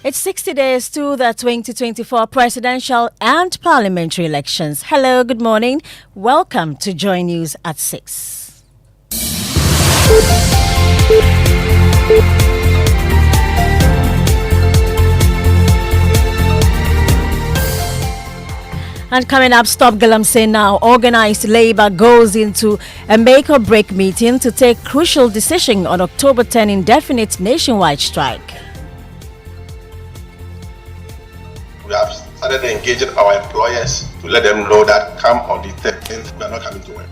It's 60 days to the 2024 presidential and parliamentary elections. Hello, good morning. Welcome to Joy News at 6. And coming up, Stop Galamsey Now. Organized Labour goes into a make-or-break meeting to take crucial decision on October 10 indefinite nationwide strike. We have started engaging our employers to let them know that come on the 13th, we are not coming to work.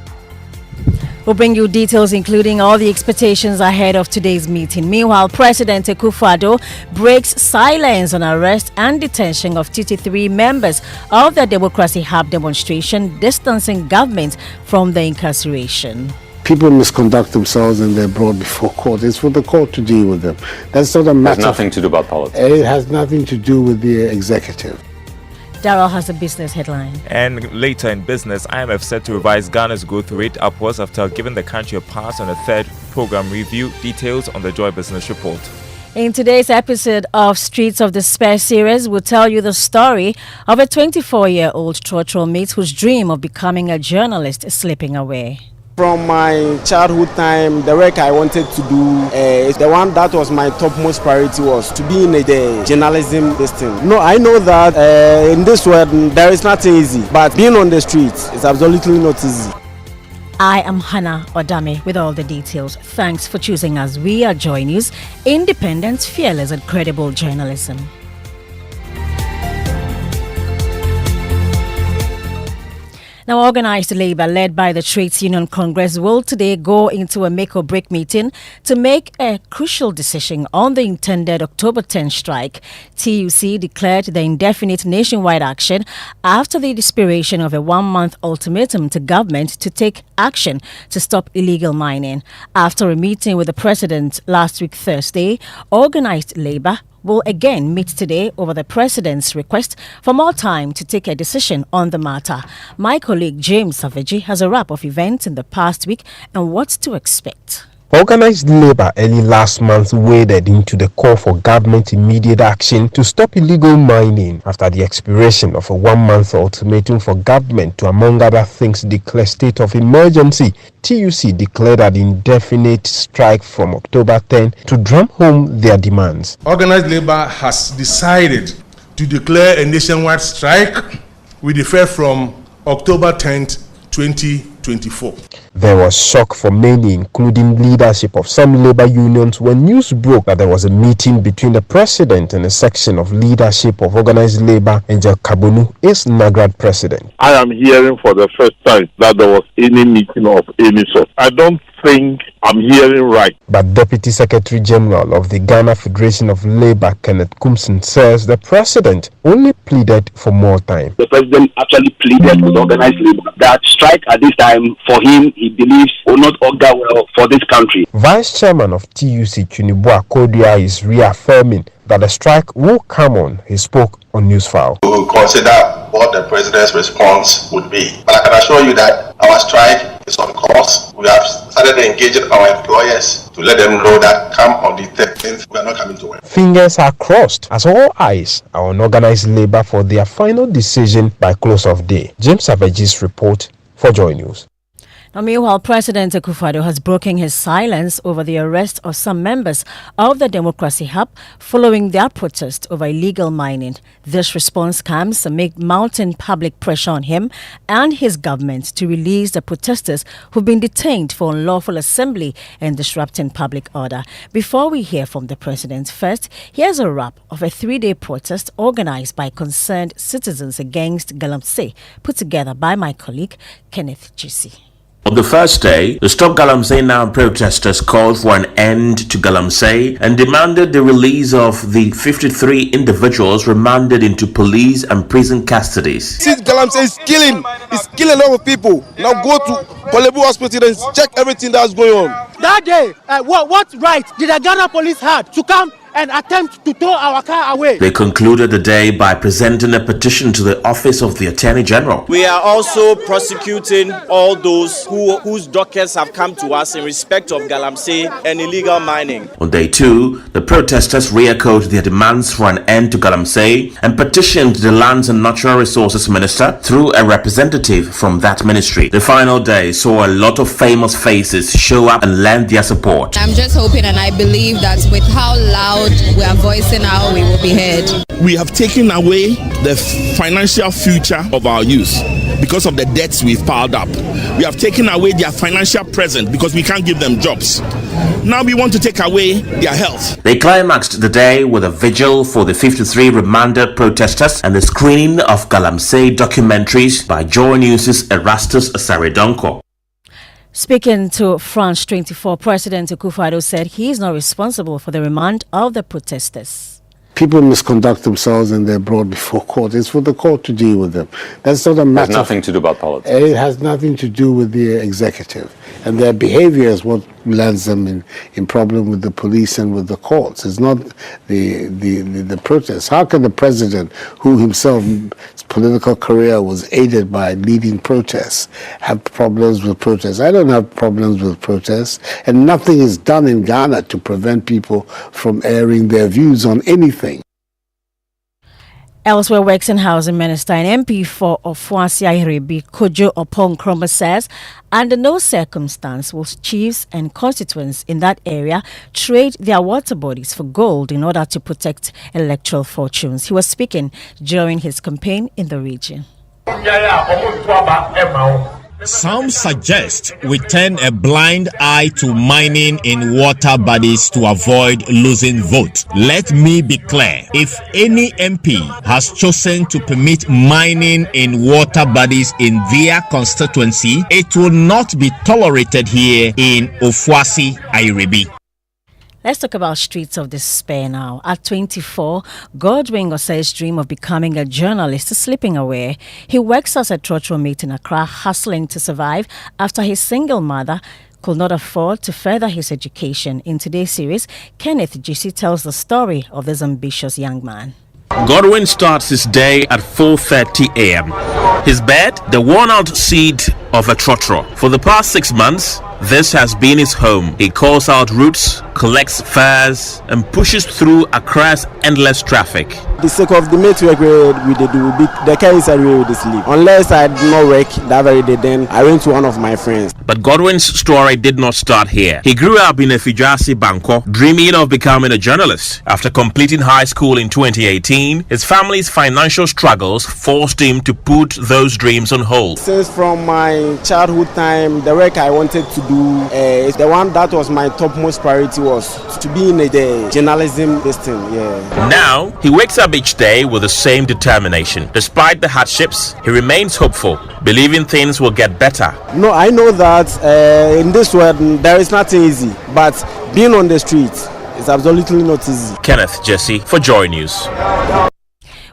We'll bring you details including all the expectations ahead of today's meeting. Meanwhile, President Akuffo-Addo breaks silence on arrest and detention of 23 members of the Democracy Hub demonstration, distancing government from the incarceration. People misconduct themselves and they're brought before court. It's for the court to deal with them. That's not a matter. It has nothing to do about politics. It has nothing to do with the executive. Daryl has a business headline. And later in business, IMF set to revise Ghana's growth rate upwards after giving the country a pass on a third program review. Details on the Joy Business Report. In today's episode of Streets of Despair series, we'll tell you the story of a 24-year-old Trotro mate whose dream of becoming a journalist is slipping away. From my childhood time, the work I wanted to do, the one that was my topmost priority was to be in the journalism thing. No, I know that in this world there is nothing easy, but being on the streets is absolutely not easy. I am Hannah Odame with all the details. Thanks for choosing us. We are Joy News, independent, fearless and credible journalism. Now, Organized Labour, led by the Trades Union Congress, will today go into a make-or-break meeting to make a crucial decision on the intended October 10 strike. TUC declared the indefinite nationwide action after the expiration of a one-month ultimatum to government to take action to stop illegal mining. After a meeting with the president last week Thursday, Organized Labour will again meet today over the president's request for more time to take a decision on the matter. My colleague James Savaji has a wrap of events in the past week and what to expect. Organized Labour early last month waded into the call for government immediate action to stop illegal mining after the expiration of a one-month ultimatum for government to, among other things, declare state of emergency. TUC declared an indefinite strike from October 10 to drum home their demands. Organized Labour has decided to declare a nationwide strike with effect from October 10th, 2024. There was shock for many, including leadership of some labor unions, when news broke that there was a meeting between the president and a section of leadership of Organized Labour. Angel Kabonu is NAGRAD president. I am hearing for the first time that there was any meeting of any sort. I don't think I'm hearing right. But Deputy Secretary General of the Ghana Federation of Labour, Kenneth Kumson, says the president only pleaded for more time. The president actually pleaded with Organized Labour that strike at this time, for him, he believes will not augur well for this country. Vice Chairman of TUC, Chunibu Akodia, is reaffirming that the strike will come on. He spoke on Newsfile. We will consider what the president's response would be. But I can assure you that our strike is on course. We have started engaging our employers to let them know that come on the 13th, we are not coming to work. Fingers are crossed as all eyes are on Organized Labour for their final decision by close of day. James Savage's report for Joy News. Now, meanwhile, President Akuffo-Addo has broken his silence over the arrest of some members of the Democracy Hub following their protest over illegal mining. This response comes amid mounting public pressure on him and his government to release the protesters who've been detained for unlawful assembly and disrupting public order. Before we hear from the president, first, here's a wrap of a 3-day protest organized by concerned citizens against Galamsey, put together by my colleague Kenneth Chisi. On the first day, the Stop Galamsey Now protesters called for an end to Galamsey and demanded the release of the 53 individuals remanded into police and prison custodies. Since Galamsey is killing a lot of people. Now go to Kolebu Hospital and check everything that's going on. That day, what right did the Ghana police have to come and attempt to tow our car away. They concluded the day by presenting a petition to the Office of the Attorney General. We are also prosecuting all those whose dockets have come to us in respect of Galamsey and illegal mining. On day 2, the protesters re-echoed their demands for an end to Galamsey and petitioned the Lands and Natural Resources Minister through a representative from that ministry. The final day saw a lot of famous faces show up and lend their support. I'm just hoping and I believe that with how loud we are voicing out, we will be heard. We have taken away the financial future of our youth because of the debts we've piled up. We have taken away their financial present because we can't give them jobs. Now we want to take away their health. They climaxed the day with a vigil for the 53 remanded protesters and the screening of Galamsey documentaries by Joy News' Erastus Asaredonko. Speaking to France 24, President Akuffo-Addo said he is not responsible for the remand of the protesters. People misconduct themselves and they're brought before court. It's for the court to deal with them. That's not a matter. It has nothing to do about politics. It has nothing to do with the executive. And their behavior is what lands them in problem with the police and with the courts. It's not the protests. How can the president, who himself, his political career was aided by leading protests, have problems with protests? I don't have problems with protests. And nothing is done in Ghana to prevent people from airing their views on anything. Elsewhere, Works and Housing Minister and MP for Ofuasi-Ayrebi, Kojo Opon-Kroma says, under no circumstance will chiefs and constituents in that area trade their water bodies for gold in order to protect electoral fortunes. He was speaking during his campaign in the region. Some suggest we turn a blind eye to mining in water bodies to avoid losing vote. Let me be clear. If any MP has chosen to permit mining in water bodies in their constituency, it will not be tolerated here in Ofuasi-Ayrebi. Let's talk about streets of despair now. At 24, Godwin Osei's dream of becoming a journalist is slipping away. He works as a trotro mate in Accra, hustling to survive after his single mother could not afford to further his education. In today's series, Kenneth Jisi tells the story of this ambitious young man. Godwin starts his day at 4:30 a.m. His bed, the worn-out seat of a trotro. For the past 6 months, this has been his home. He calls out routes, collects fares, and pushes through Accra's endless traffic. The sake of the mate work we do, the car is away with the sleep. Unless I did not work that very day, then I went to one of my friends. But Godwin's story did not start here. He grew up in a Fijasi Banko, dreaming of becoming a journalist. After completing high school in 2018, his family's financial struggles forced him to put those dreams on hold. Since from my childhood time, the work I wanted to do, the one that was my topmost priority was to be in the journalism thing. Yeah. Now, he wakes up each day with the same determination. Despite the hardships, he remains hopeful, believing things will get better. No, I know that in this world there is nothing easy, but being on the street is absolutely not easy. Kenneth Jesse for Joy News.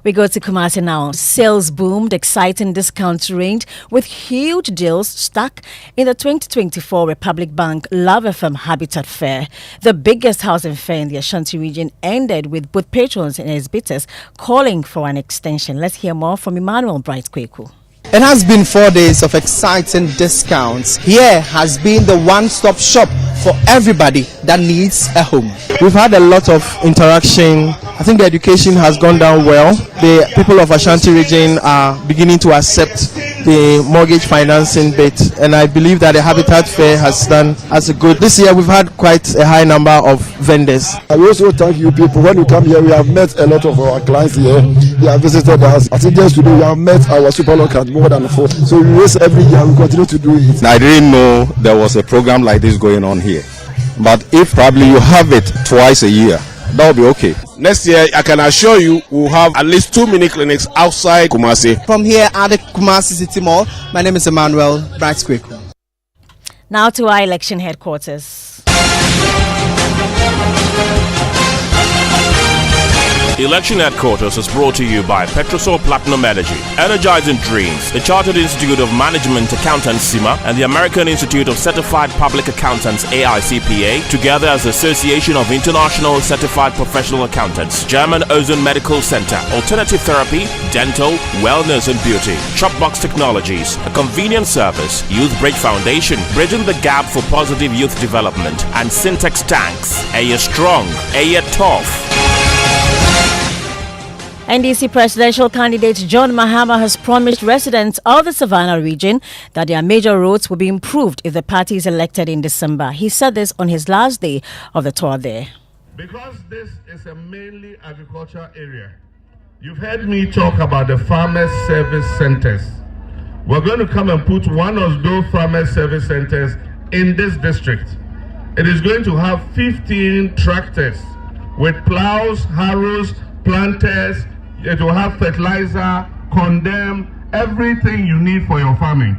We go to Kumasi now. Sales boomed, exciting discounts reigned with huge deals stuck in the 2024 Republic Bank Love FM Habitat Fair. The biggest housing fair in the Ashanti region ended with both patrons and exhibitors calling for an extension. Let's hear more from Emmanuel Bright Kweku. It has been 4 days of exciting discounts. Here has been the one-stop shop for everybody that needs a home. We've had a lot of interaction. I think the education has gone down well. The people of Ashanti region are beginning to accept the mortgage financing bit, and I believe that the Habitat Fair has done as a good. This year we've had quite a high number of vendors. I also thank you people. When you come here, we have met a lot of our clients here. They have visited us. I think just today we have met our super local more than 4. So we raise every year. We continue to do it. I didn't know there was a program like this going on here. But if probably you have it twice a year, that will be okay. Next year, I can assure you, we'll have at least 2 mini clinics outside Kumasi. From here at the Kumasi City Mall, my name is Emmanuel Bright Kweku. Now to our election headquarters. The election headquarters is brought to you by Petrosol Platinum Energy, Energizing Dreams, the Chartered Institute of Management Accountants (CIMA), and the American Institute of Certified Public Accountants (AICPA), together as the Association of International Certified Professional Accountants, German Ozone Medical Center, Alternative Therapy, Dental, Wellness and Beauty, Chopbox Technologies, a convenient service, Youth Bridge Foundation, bridging the gap for positive youth development, and Syntex Tanks. Aye strong, aye tough. NDC presidential candidate John Mahama has promised residents of the Savannah region that their major roads will be improved if the party is elected in December. He said this on his last day of the tour there. Because this is a mainly agricultural area, you've heard me talk about the farmers service centers. We're going to come and put one of those farmers service centers in this district. It is going to have 15 tractors with plows, harrows, planters. It will have fertilizer, condem, everything you need for your farming.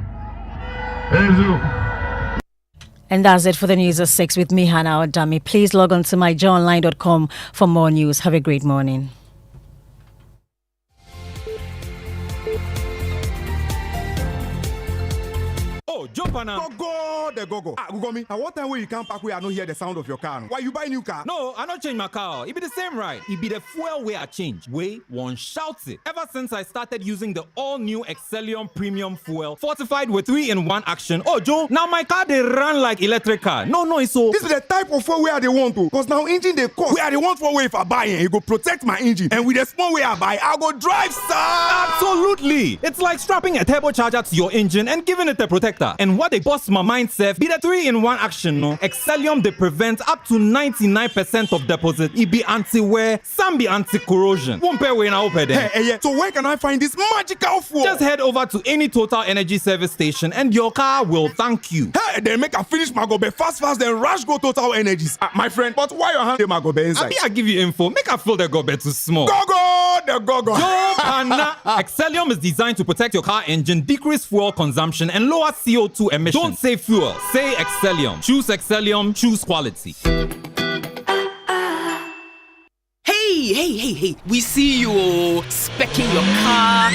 And that's it for the news at 6 with me, Hannah Odami. Please log on to myjoyonline.com for more news. Have a great morning. Oh, jump on now. Go. Ugomi, at what time will you come back where I don't hear the sound of your car? Why you buy new car? No, I don't change my car. It be the same ride. It be the fuel way I change. Way one shouts it. Ever since I started using the all-new Excellium Premium Fuel, fortified with 3-in-1 action. Oh, Joe, now my car they run like electric car. No, it's so. This is the type of fuel where they want to. Because now engine they cost. Where they want for way if I buy it, it go protect my engine. And with the small way I buy, I go drive, sir. Absolutely. It's like strapping a turbocharger to your engine and giving it a protector. And what they bust my mind, Seth, be the 3-in-1 action, no? Excellium, they prevent up to 99% of deposit. It be anti-wear, some be anti-corrosion. Won't pay when I open them. Hey, so where can I find this magical fuel? Just head over to any Total Energy service station and your car will thank you. Hey, then make a finish my gobe fast, then rush go Total Energies. My friend, but why your hand my gobe inside? I give you info. Make a fill the gobe too small. Go. Excellium is designed to protect your car engine, decrease fuel consumption, and lower CO2 emissions. Don't say fuel, say Excellium. Choose Excellium, choose quality. Hey, we see you specking your car,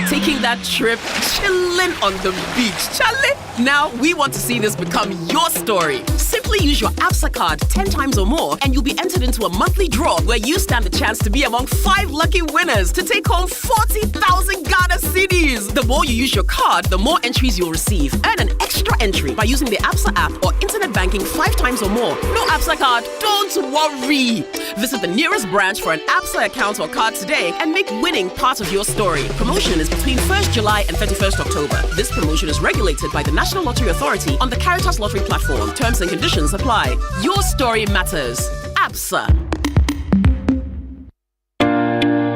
taking that trip, chilling on the beach. Charlie, now we want to see this become your story. Simply use your ABSA card 10 times or more and you'll be entered into a monthly draw where you stand the chance to be among 5 lucky winners to take home 40,000 Ghana cedis. The more you use your card, the more entries you'll receive. Earn an extra entry by using the ABSA app or internet banking 5 times or more. No ABSA card? Don't worry. Visit the nearest branch for an ABSA account or card today and make winning part of your story. Promotion is between 1st July and 31st October. This promotion is regulated by the National Lottery Authority on the Caritas Lottery platform. Terms and conditions apply. Your story matters. ABSA.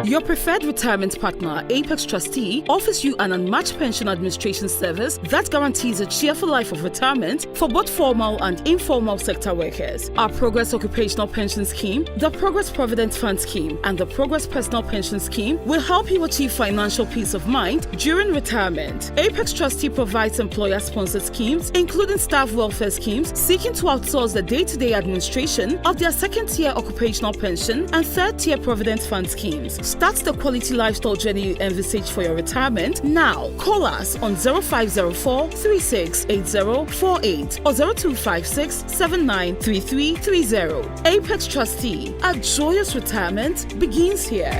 Your preferred retirement partner, Apex Trustee, offers you an unmatched pension administration service that guarantees a cheerful life of retirement for both formal and informal sector workers. Our Progress Occupational Pension Scheme, the Progress Provident Fund Scheme, and the Progress Personal Pension Scheme will help you achieve financial peace of mind during retirement. Apex Trustee provides employer-sponsored schemes, including staff welfare schemes, seeking to outsource the day-to-day administration of their second-tier occupational pension and third-tier Provident Fund schemes. Start the quality lifestyle journey you envisage for your retirement now. Call us on 0504 368048 or 0256 793330. Apex Trustee, a joyous retirement begins here.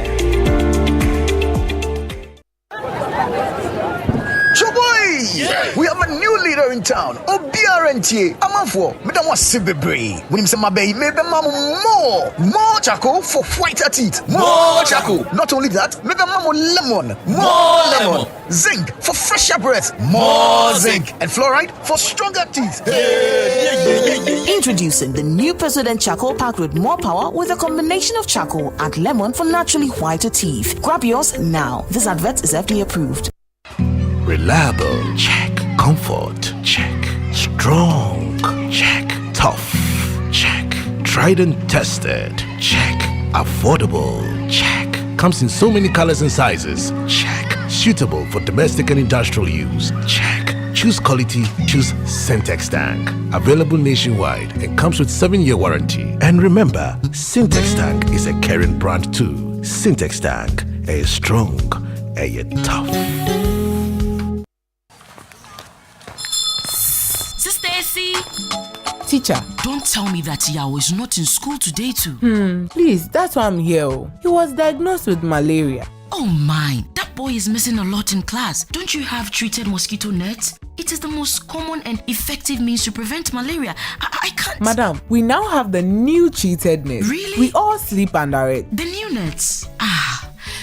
Yeah. We have a new leader in town. Obiarenti. Amafo. Madam was Sibebre. When him say my baby, maybe more charcoal for whiter teeth. More charcoal. Not only that, maybe lemon. More lemon. Zinc for fresher breath. More zinc. And fluoride for stronger teeth. Introducing the new President Charcoal Pack with more power with a combination of charcoal and lemon for naturally whiter teeth. Grab yours now. This advert is FDA approved. Reliable, check. Comfort, check. Strong, check. Tough, check. Tried and tested, check. Affordable, check. Comes in so many colors and sizes, check. Suitable for domestic and industrial use, check. choose quality, choose Syntex Tank. Available nationwide and comes with 7-year warranty. And remember, Syntex Tank is a caring brand too. Syntex Tank, a strong, a tough. Sister Essie. Teacher, don't tell me that Yao is not in school today too. Please, that's why I'm here. He was diagnosed with malaria. Oh my, that boy is missing a lot in class. Don't you have treated mosquito nets? It is the most common and effective means to prevent malaria. I can't. Madam, we now have the new treated net. Really? We all sleep under it. The new nets?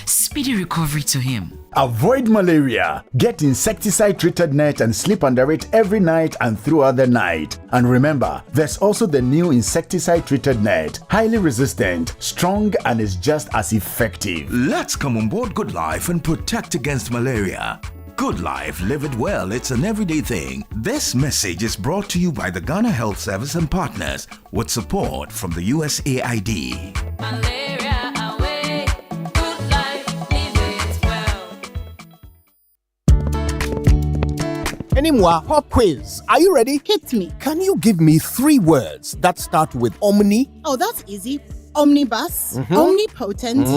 Speedy recovery to him. Avoid malaria. Get insecticide-treated net and sleep under it every night and throughout the night. And remember, there's also the new insecticide-treated net. Highly resistant, strong, and is just as effective. Let's come on board Good Life and protect against malaria. Good Life, live it well, it's an everyday thing. This message is brought to you by the Ghana Health Service and partners with support from the USAID. Malaria away. Good life, live it well. Anymore, pop quiz. Are you ready? Hit me. Can you give me 3 words that start with omni? Oh, that's easy. Omnibus, omnipotent,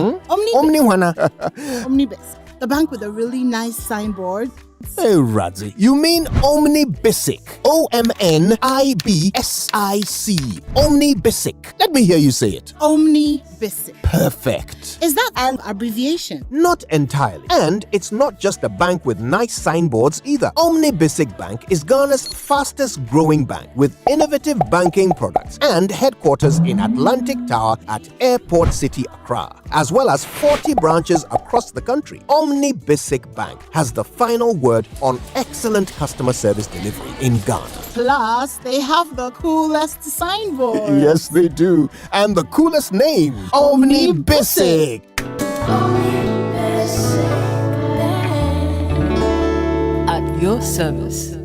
omnibus. The bank with a really nice signboard. Hey, Radzi, you mean omnibisic. OMNIBSIC. Omnibisic. Let me hear you say it. Omnibisic. Perfect. Is that an abbreviation? Not entirely. And it's not just a bank with nice signboards either. Omnibisic Bank is Ghana's fastest growing bank with innovative banking products and headquarters in Atlantic Tower at Airport City, Accra, as well as 40 branches across the country. Omnibisic Bank has the final word on excellent customer service delivery in Ghana. Plus, they have the coolest signboard. Yes, they do. And the coolest name, Omnibisic. At your service.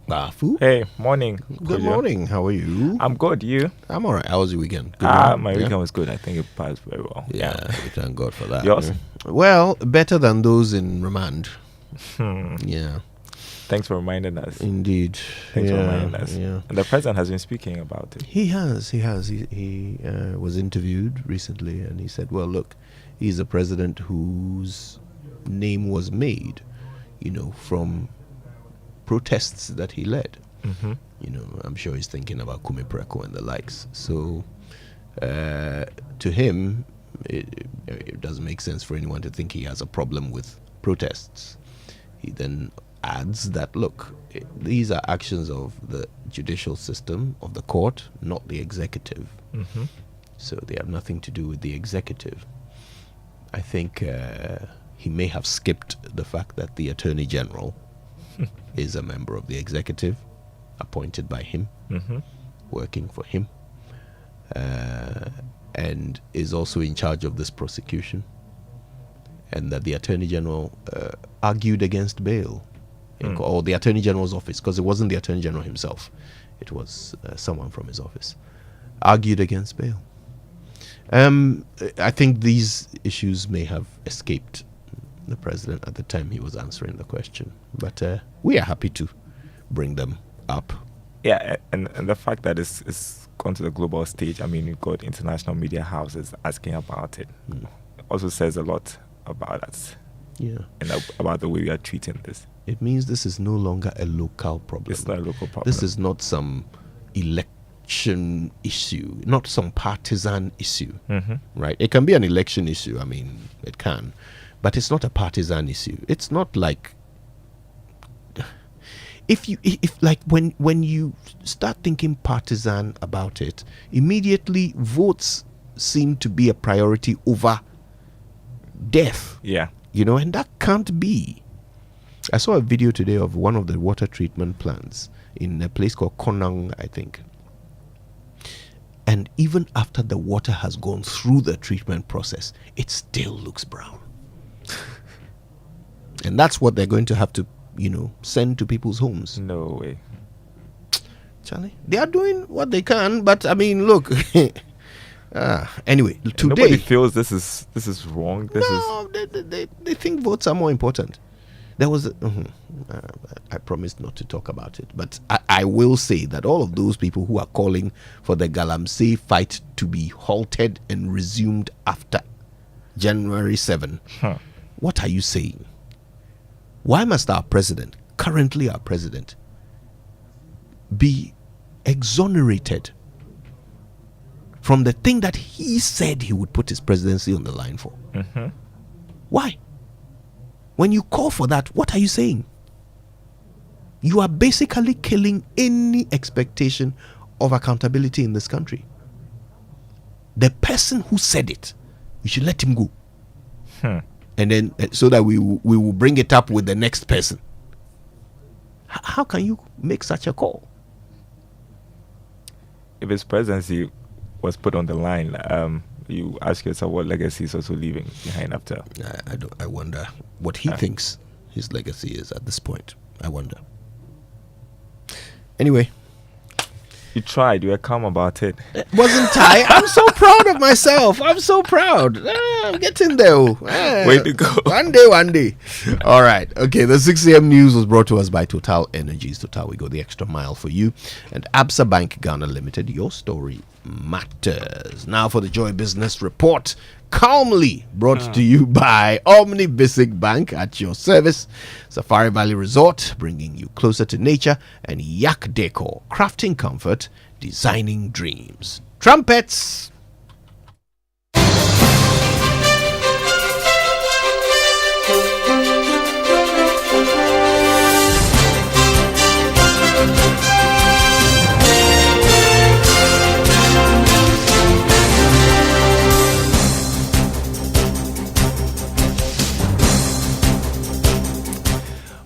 Bafu. Hey, morning. Good morning. How are you? I'm good. You? I'm alright. How was your weekend? Good my weekend was good. I think it passed very well. Yeah, we thank God for that. Yours? Well, better than those in remand. Yeah. Thanks for reminding us. Indeed. Thanks for reminding us. Yeah. And the president has been speaking about it. He has. He was interviewed recently, and he said, "Well, look, he's a president whose name was made, from protests that he led. I'm sure he's thinking about Kumi Preko and the likes. So, to him, it doesn't make sense for anyone to think he has a problem with protests. He then adds that, look, these are actions of the judicial system, of the court, not the executive. So they have nothing to do with the executive. I think he may have skipped the fact that the Attorney General is a member of the executive, appointed by him, working for him, and is also in charge of this prosecution, and that the Attorney General argued against bail, or the Attorney General's office, because it wasn't the Attorney General himself, it was someone from his office, argued against bail. I think these issues may have escaped the president at the time he was answering the question, but we are happy to bring them up. Yeah, and the fact that it's gone to the global stage, I mean, you've got international media houses asking about it. Also says a lot about us. Yeah. And about the way we are treating this. It means this is no longer a local problem. It's not a local problem. This is not some election issue, not some partisan issue, right? It can be an election issue, I mean, it can, but it's not a partisan issue. It's not like, if when you start thinking partisan about it, immediately votes seem to be a priority over death. Yeah. And that can't be. I saw a video today of one of the water treatment plants in a place called Konang, I think. And even after the water has gone through the treatment process, it still looks brown. And that's what they're going to have to, send to people's homes. No way. Charlie, they are doing what they can, but I mean, look. Anyway, today nobody feels this is wrong. They think votes are more important. There was I promised not to talk about it, but I will say that all of those people who are calling for the Galamsey fight to be halted and resumed after January 7, what are you saying? Why must our president, currently our president, be exonerated from the thing that he said he would put his presidency on the line for? Why? When you call for that, what are you saying? You are basically killing any expectation of accountability in this country. The person who said it, you should let him go. And then so that we will bring it up with the next person. How can you make such a call? If his presidency was put on the line, you ask yourself what legacy is also leaving behind after. I wonder what he thinks his legacy is at this point. I wonder. Anyway. You tried. You were calm about it. Wasn't I? I'm so proud of myself. I'm so proud. I'm getting there. Way to go. One day. All right. Okay. The 6 a.m. news was brought to us by Total Energies. Total, we go the extra mile for you. And Absa Bank Ghana Limited. Your story matters. Now for the Joy Business Report. Calmly brought to you by Omni Basic Bank at your service. Safari Valley Resort, bringing you closer to nature, and Yak Decor, crafting comfort, designing dreams. Trumpets!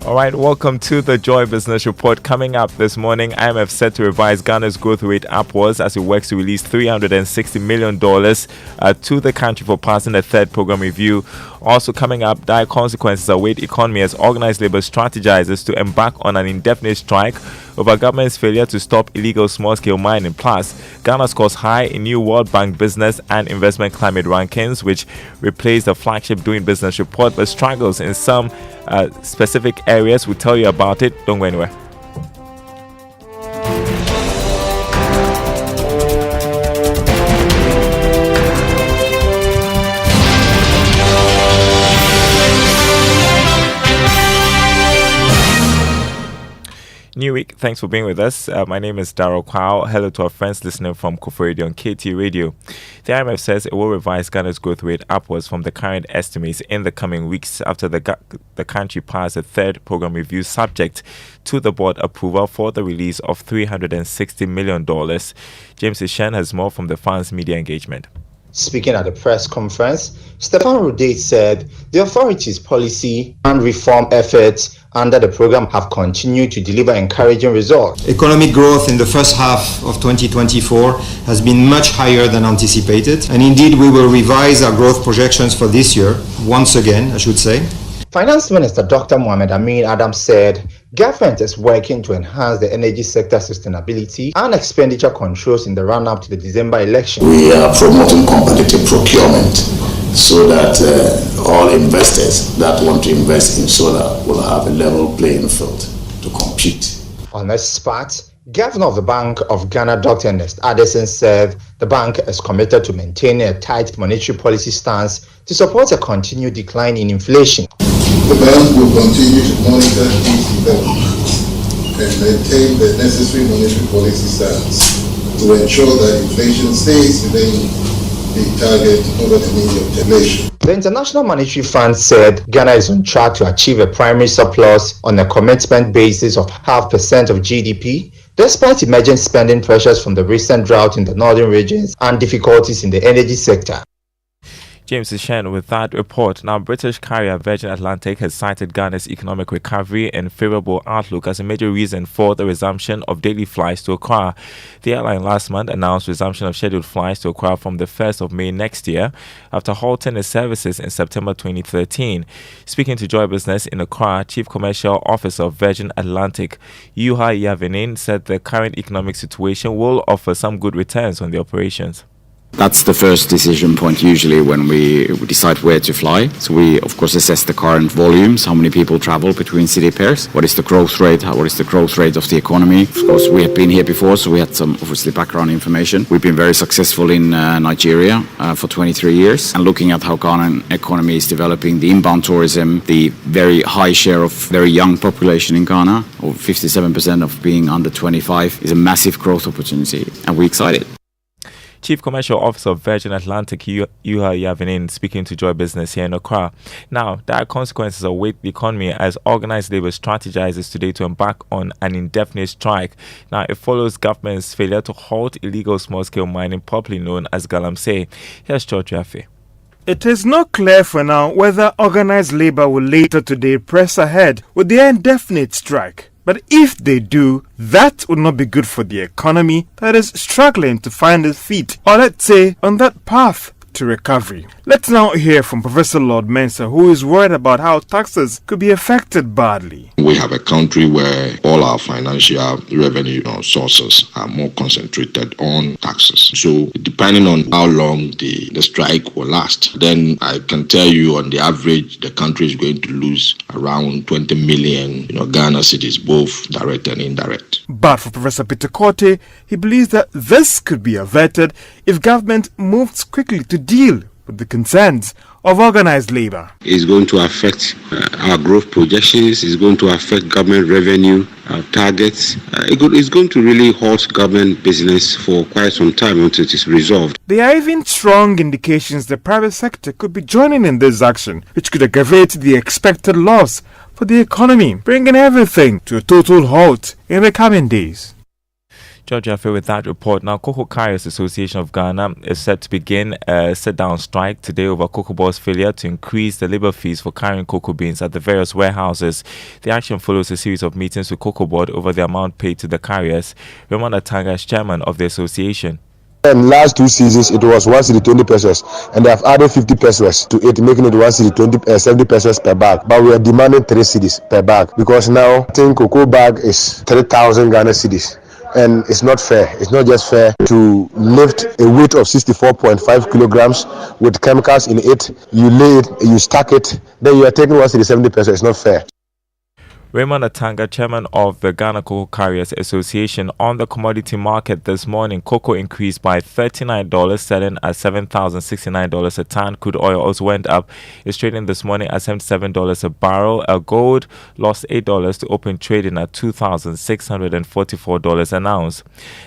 All right, welcome to the Joy Business Report. Coming up this morning, IMF set to revise Ghana's growth rate upwards as it works to release $360 million to the country for passing the third program review. Also coming up, dire consequences await economy as organized labor strategizes to embark on an indefinite strike over government's failure to stop illegal small-scale mining. Plus, Ghana scores high in new World Bank business and investment climate rankings, which replaced the flagship Doing Business report, but struggles in some specific areas. We'll tell you about it. Don't go anywhere. New week, thanks for being with us. My name is Darryl Kwao. Hello to our friends listening from Kofor Radio and KT Radio. The IMF says it will revise Ghana's growth rate upwards from the current estimates in the coming weeks after the country passed a third program review subject to the board approval for the release of $360 million. James Ishen has more from the fund's media engagement. Speaking at a press conference, Stefan Rodate said the authority's policy and reform efforts under the program have continued to deliver encouraging results. Economic growth in the first half of 2024 has been much higher than anticipated, and indeed we will revise our growth projections for this year, once again, I should say. Finance Minister Dr. Mohamed Amin Adam said government is working to enhance the energy sector sustainability and expenditure controls in the run-up to the December election. We are promoting competitive procurement so that all investors that want to invest in solar will have a level playing field to compete. On this part, Governor of the Bank of Ghana, Dr. Ernest Addison, said the bank is committed to maintaining a tight monetary policy stance to support a continued decline in inflation. The bank will continue to monitor these developments and maintain the necessary monetary policy stance to ensure that inflation stays within the target over the medium term. The International Monetary Fund said Ghana is on track to achieve a primary surplus on a commitment basis of 0.5% of GDP, despite emerging spending pressures from the recent drought in the northern regions and difficulties in the energy sector. James Ishen with that report. Now, British carrier Virgin Atlantic has cited Ghana's economic recovery and favorable outlook as a major reason for the resumption of daily flights to Accra. The airline last month announced resumption of scheduled flights to Accra from the 1st of May next year after halting its services in September 2013. Speaking to Joy Business in Accra, Chief Commercial Officer of Virgin Atlantic, Yuha Yavinin, said the current economic situation will offer some good returns on the operations. That's the first decision point usually when we decide where to fly. So we, of course, assess the current volumes, how many people travel between city pairs, what is the growth rate, what is the growth rate of the economy. Of course, we have been here before, so we had some, obviously, background information. We've been very successful in Nigeria for 23 years. And looking at how Ghanaian economy is developing, the inbound tourism, the very high share of very young population in Ghana, or 57% of being under 25, is a massive growth opportunity, and we're excited. Chief Commercial Officer of Virgin Atlantic, Yuha Yavinin, speaking to Joy Business here in Accra. Now, there are consequences await the economy as organized labor strategizes today to embark on an indefinite strike. Now, it follows government's failure to halt illegal small-scale mining, popularly known as Galamsey. Here's George Jaffe. It is not clear for now whether organized labor will later today press ahead with their indefinite strike. But if they do, that would not be good for the economy that is struggling to find its feet, or let's say, on that path to recovery. Let's now hear from Professor Lord Mensah, who is worried about how taxes could be affected badly. We have a country where all our financial revenue sources are more concentrated on taxes. So depending on how long the strike will last, then I can tell you on the average the country is going to lose around 20 million Ghana cedis, both direct and indirect. But for Professor Peter Korte, he believes that this could be averted if government moves quickly to deal with the concerns of organized labor. It's going to affect our growth projections, it's going to affect government revenue, our targets. It's going to really halt government business for quite some time until it is resolved. There are even strong indications the private sector could be joining in this action, which could aggravate the expected loss for the economy, bringing everything to a total halt in the coming days. George Jaffe with that report. Now, Cocoa Carriers Association of Ghana is set to begin a sit-down strike today over Cocoa Board's failure to increase the labour fees for carrying cocoa beans at the various warehouses. The action follows a series of meetings with Cocoa Board over the amount paid to the carriers. Raymond Atanga is chairman of the association. In last 2 seasons, it was 1 cedi 20 pesos, and they have added 50 pesos to it, making it 1 cedi 70 pesos per bag. But we are demanding 3 cedis per bag because now I think cocoa bag is 3,000 Ghana cedis. And it's not fair. It's not just fair to lift a weight of 64.5 kilograms with chemicals in it. You lay it, you stack it, then you are taking 1 cedi 70 pesos. It's not fair. Raymond Atanga, chairman of the Ghana Cocoa Carriers Association. On the commodity market this morning, cocoa increased by $39, selling at $7,069 a ton. Crude oil also went up. It's trading this morning at $77 a barrel. Gold lost $8 to open trading at $2,644 an ounce.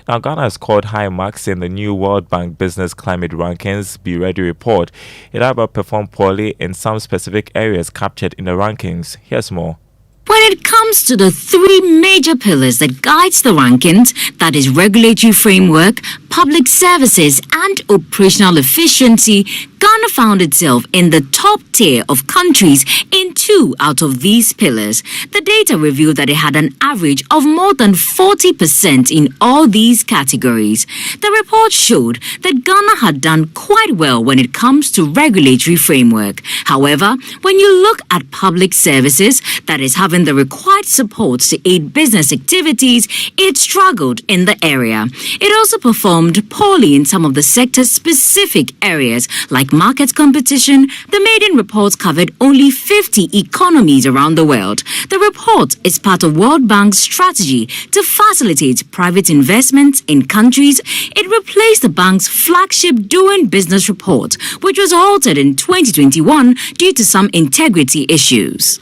Now, Ghana has scored high marks in the new World Bank Business Climate Rankings Be Ready report. It however performed poorly in some specific areas captured in the rankings. Here's more. When it comes to the 3 major pillars that guides the rankings, that is regulatory framework, public services, and operational efficiency, Ghana found itself in the top tier of countries in 2 out of these pillars. The data revealed that it had an average of more than 40% in all these categories. The report showed that Ghana had done quite well when it comes to regulatory framework. However, when you look at public services, that is having the required support to aid business activities, it struggled in the area. It also performed poorly in some of the sector's specific areas like market competition. The maiden report covered only 50 economies around the world. The report is part of World Bank's strategy to facilitate private investments in countries. It replaced the bank's flagship Doing Business report, which was halted in 2021 due to some integrity issues.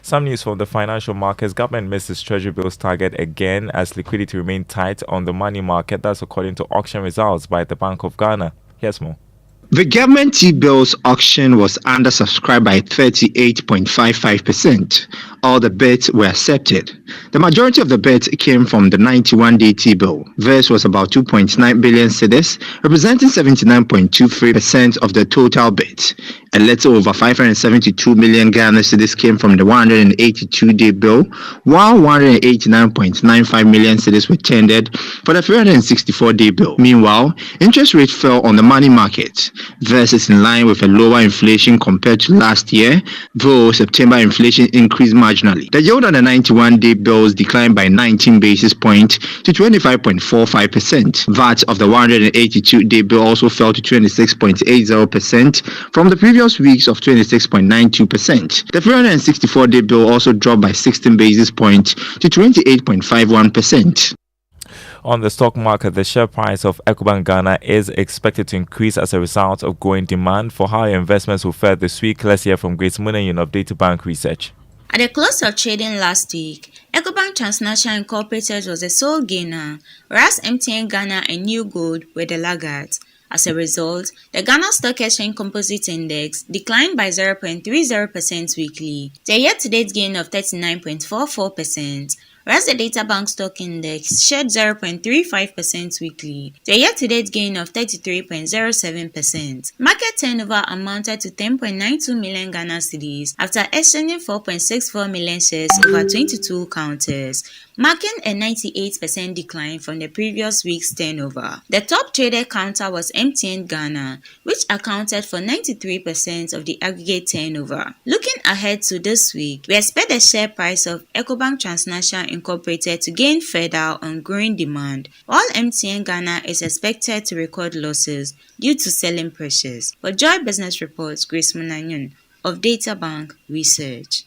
Some news from the financial markets. Government missed its Treasury bills target again as liquidity remained tight on the money market. That's according to auction results by the Bank of Ghana. Here's more. The government T-bills auction was undersubscribed by 38.55%. All the bids were accepted. The majority of the bids came from the 91-day T-bill. This was about 2.9 billion cedis, representing 79.23% of the total bids. A little over 572 million Ghana cedis came from the 182-day bill, while 189.95 million cedis were tendered for the 364-day bill. Meanwhile, interest rates fell on the money market. This is in line with a lower inflation compared to last year, though September inflation increased marginally. The yield on the 91-day bills declined by 19 basis points to 25.45%. VAT of the 182-day bill also fell to 26.80% from the previous weeks of 26.92%. The 364-day bill also dropped by 16 basis points to 28.51%. On the stock market, the share price of Ecobank Ghana is expected to increase as a result of growing demand for higher investments will fare this week. Let's hear from Grace Munayin of Data Bank Research. At the close of trading last week, Ecobank Transnational Incorporated was the sole gainer, whereas MTN Ghana and New Gold were the laggards. As a result, the Ghana Stock Exchange Composite Index declined by 0.30% weekly, to a year-to-date gain of 39.44%, whereas the Data Bank Stock Index shed 0.35% weekly, to a year-to-date gain of 33.07%. Market turnover amounted to 10.92 million Ghana cedis after exchanging 4.64 million shares over 22 counters, marking a 98% decline from the previous week's turnover. The top traded counter was MTN Ghana, which accounted for 93% of the aggregate turnover. Looking ahead to this week, we expect the share price of Ecobank Transnational Incorporated to gain further on growing demand, while MTN Ghana is expected to record losses due to selling pressures. For Joy Business Reports, Grace Munayin of Data Bank Research.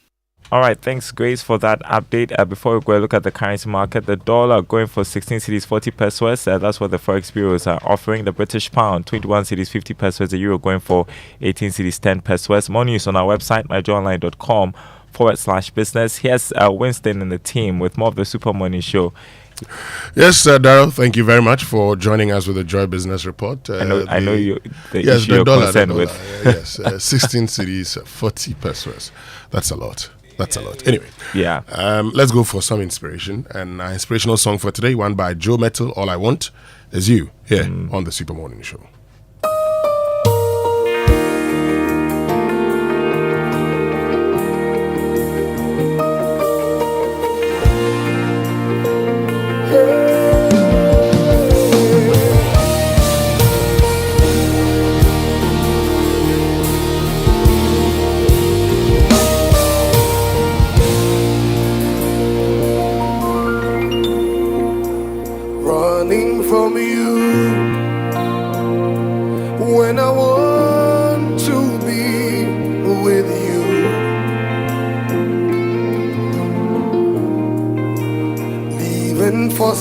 All right, thanks, Grace, for that update. Before we go look at the currency market, the dollar going for 16 cedis 40 pesos. That's what the forex bureaus are offering. The British pound 21 cedis 50 pesos. The euro going for 18 cedis 10 pesos. More news on our website myjoyonline.com/business. Here's Winston and the team with more of the Super Morning Show. Yes, Daryl, thank you very much for joining us with the Joy Business Report. I know you. Yes, the dollar. With. Yes, 16 cedis 40 pesos. That's a lot. That's a lot. Anyway, yeah. Let's go for some inspiration. And our inspirational song for today, one by Joe Metal, All I Want Is You, here on the Super Morning Show. From you when I want to be with you, leaving for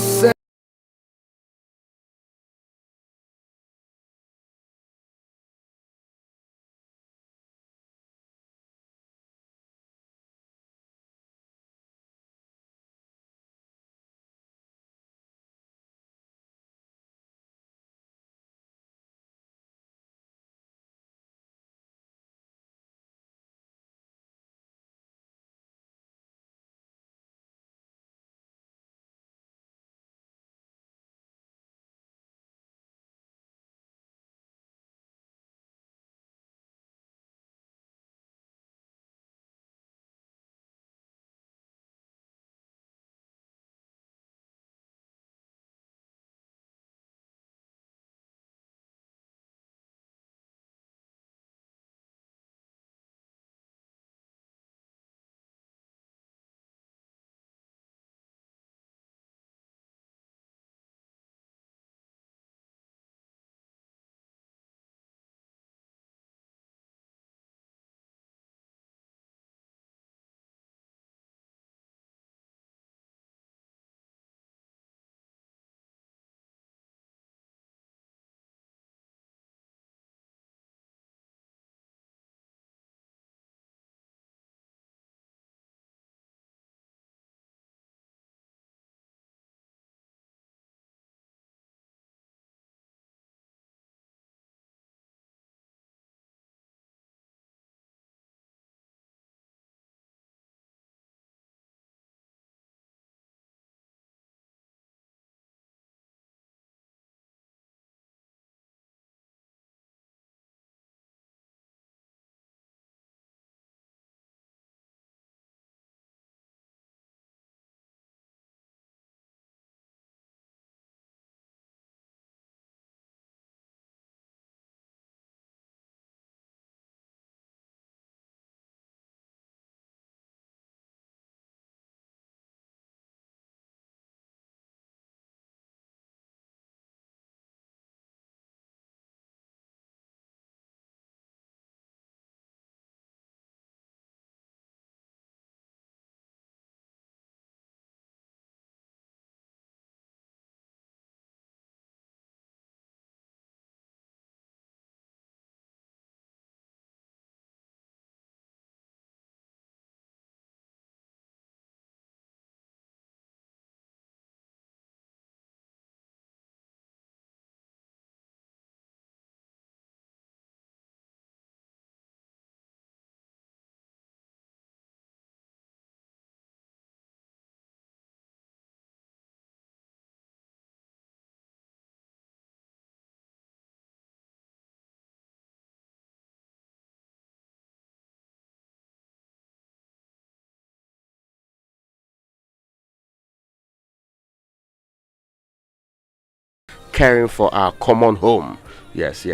caring for our common home. Yes.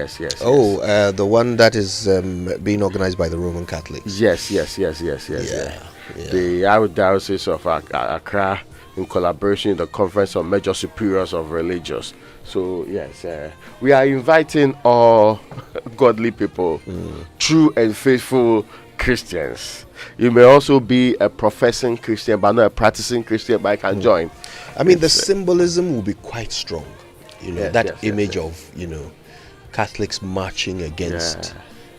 Oh, the one that is being organized by the Roman Catholics. Yes. Yeah. The Archdiocese of Accra, in collaboration with the Conference of Major Superiors of Religious. So yes, we are inviting all godly people, true and faithful Christians. You may also be a professing Christian but not a practicing Christian, but I can join. I mean, the symbolism will be quite strong. That image of Catholics marching against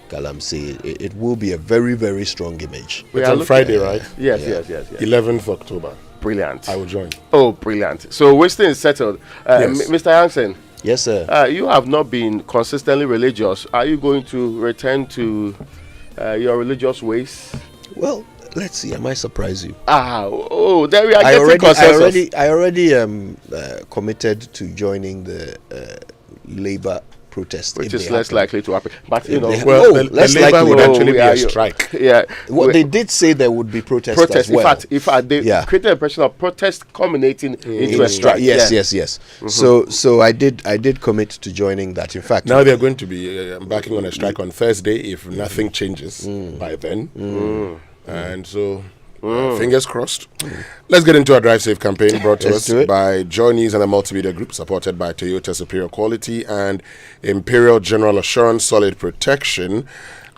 Galamsey. It will be a very, very strong image. It's on Friday, right? Yes. 11th October. Brilliant. I will join. Oh, brilliant. So wasting is settled. Yes. Mr. Hansen. Yes, sir. You have not been consistently religious. Are you going to return to your religious ways? Well, let's see. I might surprise you. There we are getting consensus. I already committed to joining the Labour protest, which is less likely to happen. But the Labour would actually be a strike. Yeah. Well, they did say there would be protests as well. In fact, they created a impression of protest culminating into a strike. Yes. Mm-hmm. So I did commit to joining that. In fact, now they're going to be embarking on a strike on Thursday if nothing changes by then. And so fingers crossed. Let's get into our Drive Safe campaign, brought to us by Joy News and a multimedia group, supported by Toyota Superior Quality and Imperial General Assurance Solid Protection.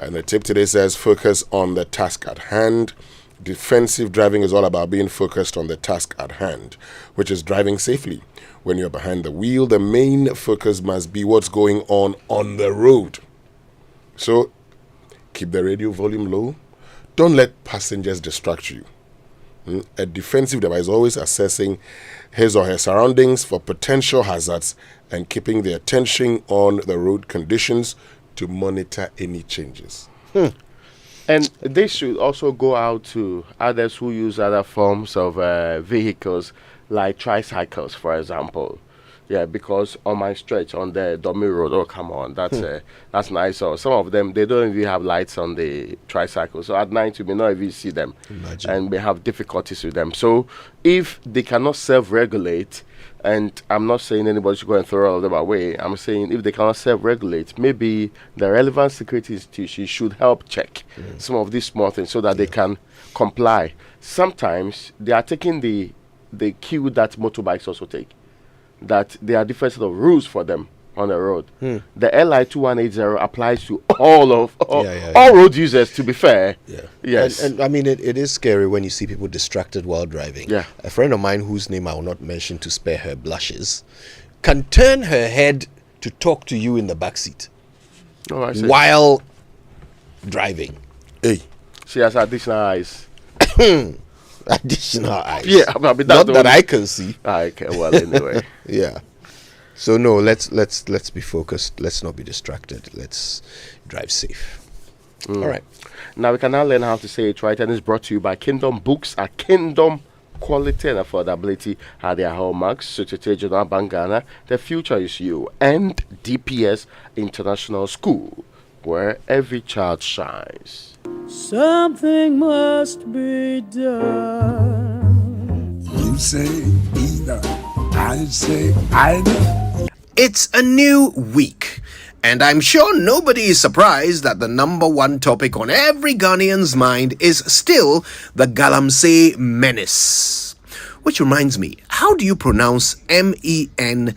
And the tip today says, focus on the task at hand. Defensive driving is all about being focused on the task at hand, which is driving safely. When you're behind the wheel, the main focus must be what's going on the road. So keep the radio volume low. Don't let passengers distract you. A defensive driver is always assessing his or her surroundings for potential hazards and keeping their attention on the road conditions to monitor any changes. And they should also go out to others who use other forms of vehicles, like tricycles, for example. Yeah, because on my stretch on the Domi Road, come on, that's nice. So some of them, they don't even have lights on the tricycle. So at night you may not even see them. And may have difficulties with them. So if they cannot self-regulate, and I'm not saying anybody should go and throw all of them away, I'm saying if they cannot self-regulate, maybe the relevant security institutions should help check some of these small things so that they can comply. Sometimes they are taking the cue that motorbikes also take, that there are different sort of rules for them on the road. The LI 2180 applies to all road users, to be fair. Yes. And I mean, it is scary when you see people distracted while driving. Yeah. A friend of mine, whose name I will not mention to spare her blushes, can turn her head to talk to you in the backseat while driving. Hey. She has additional eyes. Additional eyes. Yeah, I mean, not that I can see. Okay, well, anyway. Yeah. So no, let's be focused. Let's not be distracted. Let's drive safe. All right. Now we can now learn how to say it right, and it's brought to you by Kingdom Books. At Kingdom, quality and affordability are their hallmarks. Secretary General Bangana, the future is you, and DPS International School, where every child shines. Something must be done. You say either, I say either. It's a new week, and I'm sure nobody is surprised that the number one topic on every Ghanaian's mind is still the Galamsey menace. Which reminds me, how do you pronounce MENACE?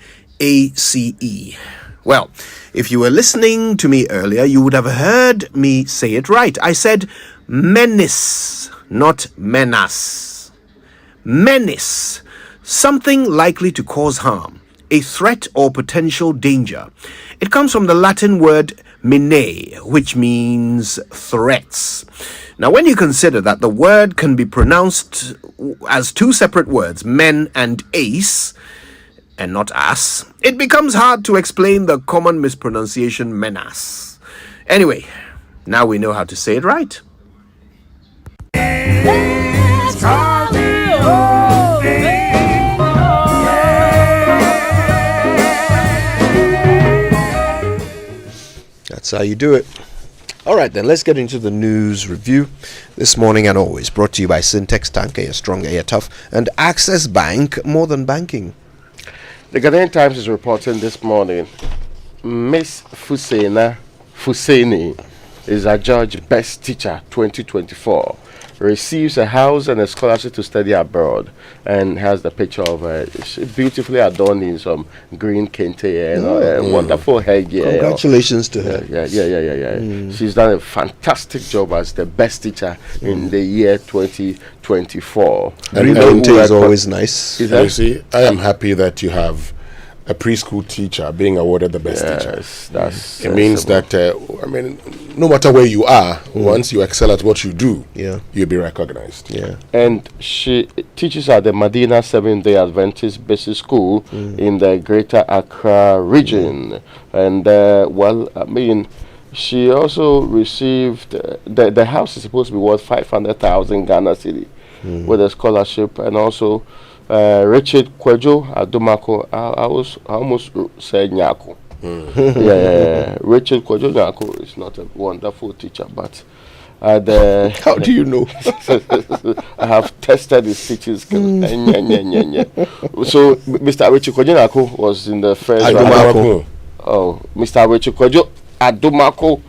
Well, if you were listening to me earlier, you would have heard me say it right. I said menace, not menace. Menace, something likely to cause harm, a threat or potential danger. It comes from the Latin word mene, which means threats. Now, when you consider that the word can be pronounced as two separate words, men and ace, and not us, it becomes hard to explain the common mispronunciation menace. Anyway, now we know how to say it right. That's how you do it. All right, then let's get into the news review this morning, and always brought to you by Syntex Tank, Air Strong, Air Tough, and Access Bank, more than banking. The Ghanaian Times is reporting this morning, Miss Fuseni is adjudged Best Teacher 2024. Receives a house and a scholarship to study abroad, and has the picture of her beautifully adorned in some green kente and wonderful headgear. Congratulations to her. Yeah. She's done a fantastic job as the best teacher in the year 2024. And kente is always nice. You see, I am happy that you have a preschool teacher being awarded the best teacher. That's it means that no matter where you are, once you excel at what you do, you'll be recognized. And she teaches at the Medina Seventh-day Adventist Basic School in the Greater Accra region. And she also received the house is supposed to be worth 500,000 Ghana cedi with a scholarship, and also Richard Kwejo Adomako. I almost said Nyako. Richard Kwejo Nyako is not a wonderful teacher, but how do you know? I have tested his teaching skills. So Mr. Richard Kwejo Nyako was in the first Adomako. Mr. Richard Kwejo Adomako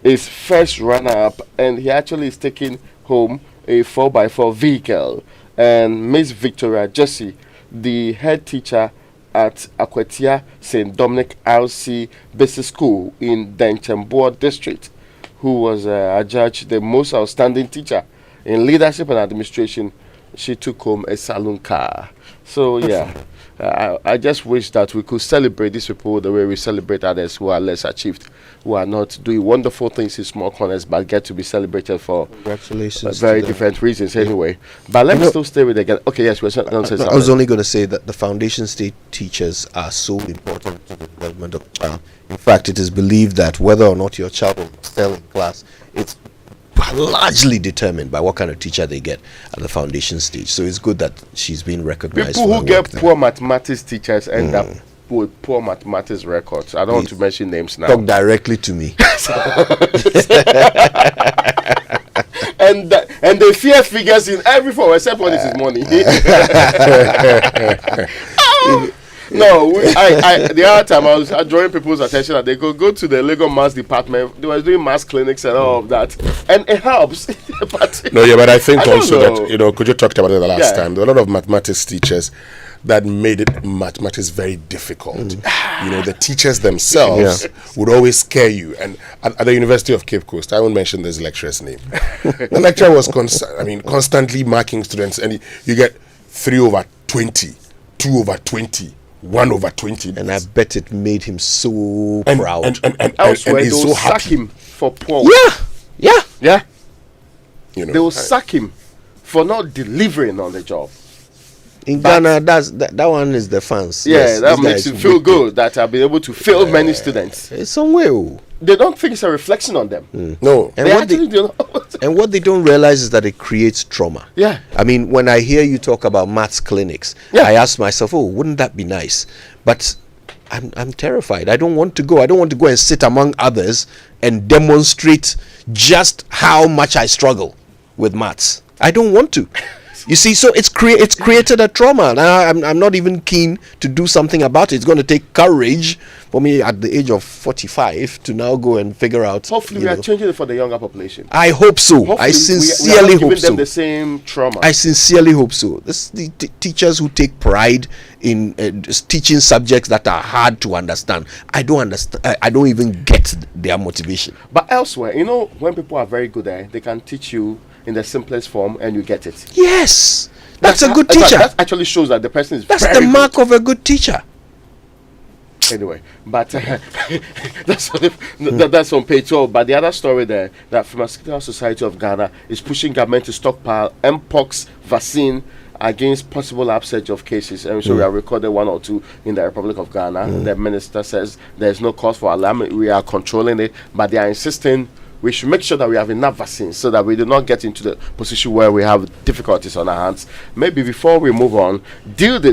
is first runner-up, and he actually is taking home a 4x4 vehicle. And Miss Victoria Jesse, the head teacher at Akwetia St. Dominic RC Basic School in Denchemboa District, who was adjudged the most outstanding teacher in leadership and administration, she took home a saloon car. So I just wish that we could celebrate these people the way we celebrate others who are less achieved, who are not doing wonderful things in small corners, but get to be celebrated for very different reasons anyway. But let me still stay with the okay. Yes, I was only going to say that the foundation state teachers are so important to the development of the child. In fact, it is believed that whether or not your child will excel in class, it's largely determined by what kind of teacher they get at the foundation stage. So it's good that she's been recognized. People who get poor mathematics teachers end up with poor mathematics records. I don't want to mention names now. Talk directly to me. and they fear figures in every form except when it is money. No, the other time I was drawing people's attention that they could go to the Lagos Maths department. They were doing maths clinics and all of that, and it helps. But I think also that could you talked about it the last time? There were a lot of mathematics teachers that made it mathematics very difficult. The teachers themselves would always scare you. And at the University of Cape Coast, I won't mention this lecturer's name. The lecturer was constantly marking students, and you get 3/20, 2/20. 1/20, and I bet it made him so proud. And elsewhere, he's they will so happy. sack him for poor. Yeah. They will sack him for not delivering on the job. In Ghana, that one is the fans. That makes him feel good that I've been able to fail many students. It's somewhere. They don't think it's a reflection on them. No. And what they don't realize is that it creates trauma. Yeah. I mean, when I hear you talk about maths clinics, I ask myself, wouldn't that be nice? But I'm terrified. I don't want to go. I don't want to go and sit among others and demonstrate just how much I struggle with maths. I don't want to. You see, so it's created a trauma. Now I'm not even keen to do something about it. It's going to take courage for me at the age of 45 to now go and figure out. Hopefully, we are changing it for the younger population. I hope so. Hopefully, I sincerely hope so. Them the same trauma. I sincerely hope so. This the teachers who take pride in teaching subjects that are hard to understand. I don't understand. I don't even get their motivation. But elsewhere, when people are very good at it, they can teach you in the simplest form and you get it. Yes, that's a good teacher. That actually shows that the person is that's very the mark good. Of a good teacher. Anyway, but that's on page 12. But the other story there, that Pharmaceutical Society of Ghana is pushing government to stockpile Mpox vaccine against possible upsurge of cases, and so we have recorded 1 or 2 in the Republic of Ghana. The minister says there's no cause for alarm. We are controlling it, but they are insisting we should make sure that we have enough vaccines so that we do not get into the position where we have difficulties on our hands. Maybe before we move on, there are 2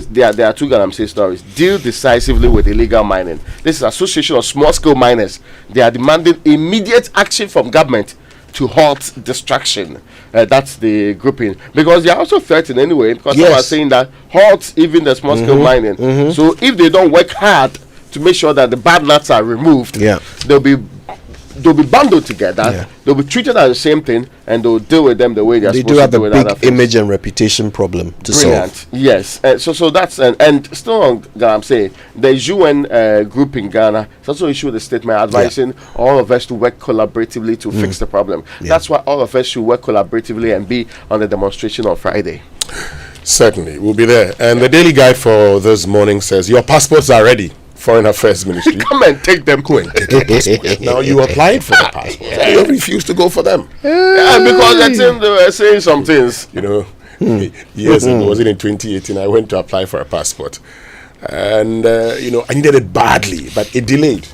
Galamsey stories. Deal decisively with illegal mining. This is Association of Small Scale Miners. They are demanding immediate action from government to halt distraction. That's the grouping, because they are also threatened anyway, because some are saying that halt even the small scale mining. So if they don't work hard to make sure that the bad nuts are removed, they'll be bundled together, they'll be treated as the same thing, and they'll deal with them the way they're supposed to deal with other things. They do have a big image and reputation problem to solve. Yes. So that's and still on Ghana, I'm saying the UN group in Ghana has also issued a statement advising all of us to work collaboratively to fix the problem. That's why all of us should work collaboratively and be on the demonstration on Friday. Certainly, we'll be there. And the daily guide for this morning says your passports are ready. Foreign Affairs Ministry. Come and take them. Go and take your passport. Now you applied for the passport. You refused to go for them. Because I think they were saying some things. You know, years ago, was it in 2018? I went to apply for a passport, and I needed it badly, but it delayed.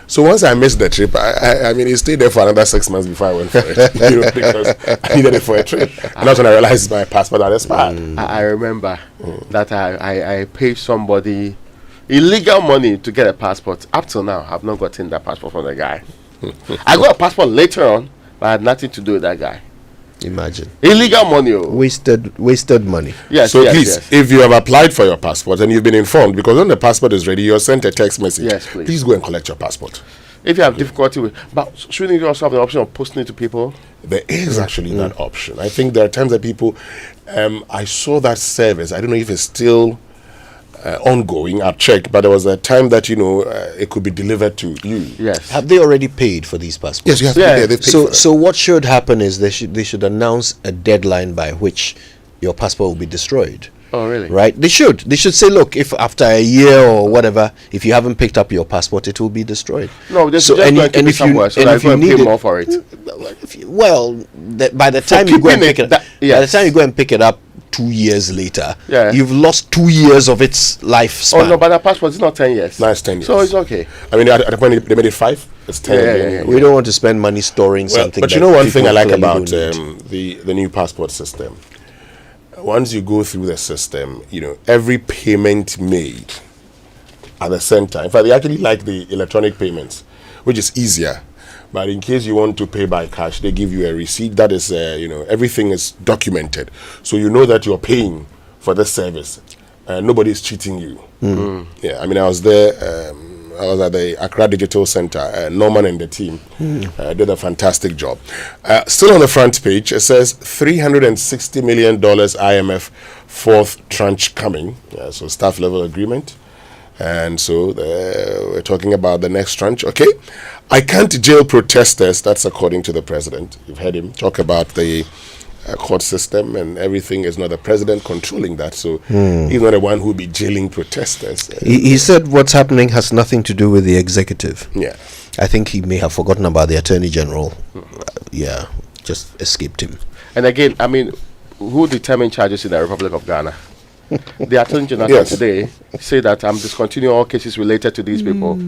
So once I missed the trip, I mean, it stayed there for another 6 months before I went for it. Because I needed it for a trip, and that's when I realized my passport had expired. I remember that I paid somebody illegal money to get a passport. Up till now, I've not gotten that passport from the guy. I got a passport later on, but I had nothing to do with that guy. Imagine illegal money. Wasted money. Yes. So please, if you have applied for your passport and you've been informed, because when the passport is ready, you're sent a text message. Yes, please go and collect your passport. If you have difficulty with, but shouldn't you also have the option of posting it to people? There is actually that option. I think there are times that people, I saw that service. I don't know if it's still ongoing. I've checked, but there was a time that it could be delivered to you. Yes. Have they already paid for these passports? Yes, you have to pay. They've paid for it. So what should happen is they should announce a deadline by which your passport will be destroyed. Oh, really? Right? They should say, look, if after a year or whatever, if you haven't picked up your passport, it will be destroyed. No, they should just keep it somewhere so that you pay more for it. By the time you go and pick it up, by the time you go and pick it up 2 years later, you've lost 2 years of its lifespan. Oh no, but the passport is not 10 years. No, it's 10 years. So it's okay. I mean, at the point they made it 5. It's 10. We don't want to spend money storing something. But you know one thing I like about the new passport system. Once you go through the system, every payment made at the center. In fact, they actually like the electronic payments, which is easier. But in case you want to pay by cash, they give you a receipt. That is, everything is documented. So you know that you're paying for the service. Nobody is cheating you. Yeah, I mean, I was there. I was at the Accra Digital Center. Norman and the team did a fantastic job. Still on the front page, it says $360 million IMF fourth tranche coming. So staff level agreement. And so we're talking about the next tranche. Okay. I can't jail protesters. That's according to the president. You've heard him talk about the court system and everything. Is not the president controlling that. So he's not the one who will be jailing protesters. He said what's happening has nothing to do with the executive. Yeah. I think he may have forgotten about the Attorney General. Just escaped him. And again, I mean, who determines charges in the Republic of Ghana? The Attorney General today say that I'm discontinuing all cases related to these people.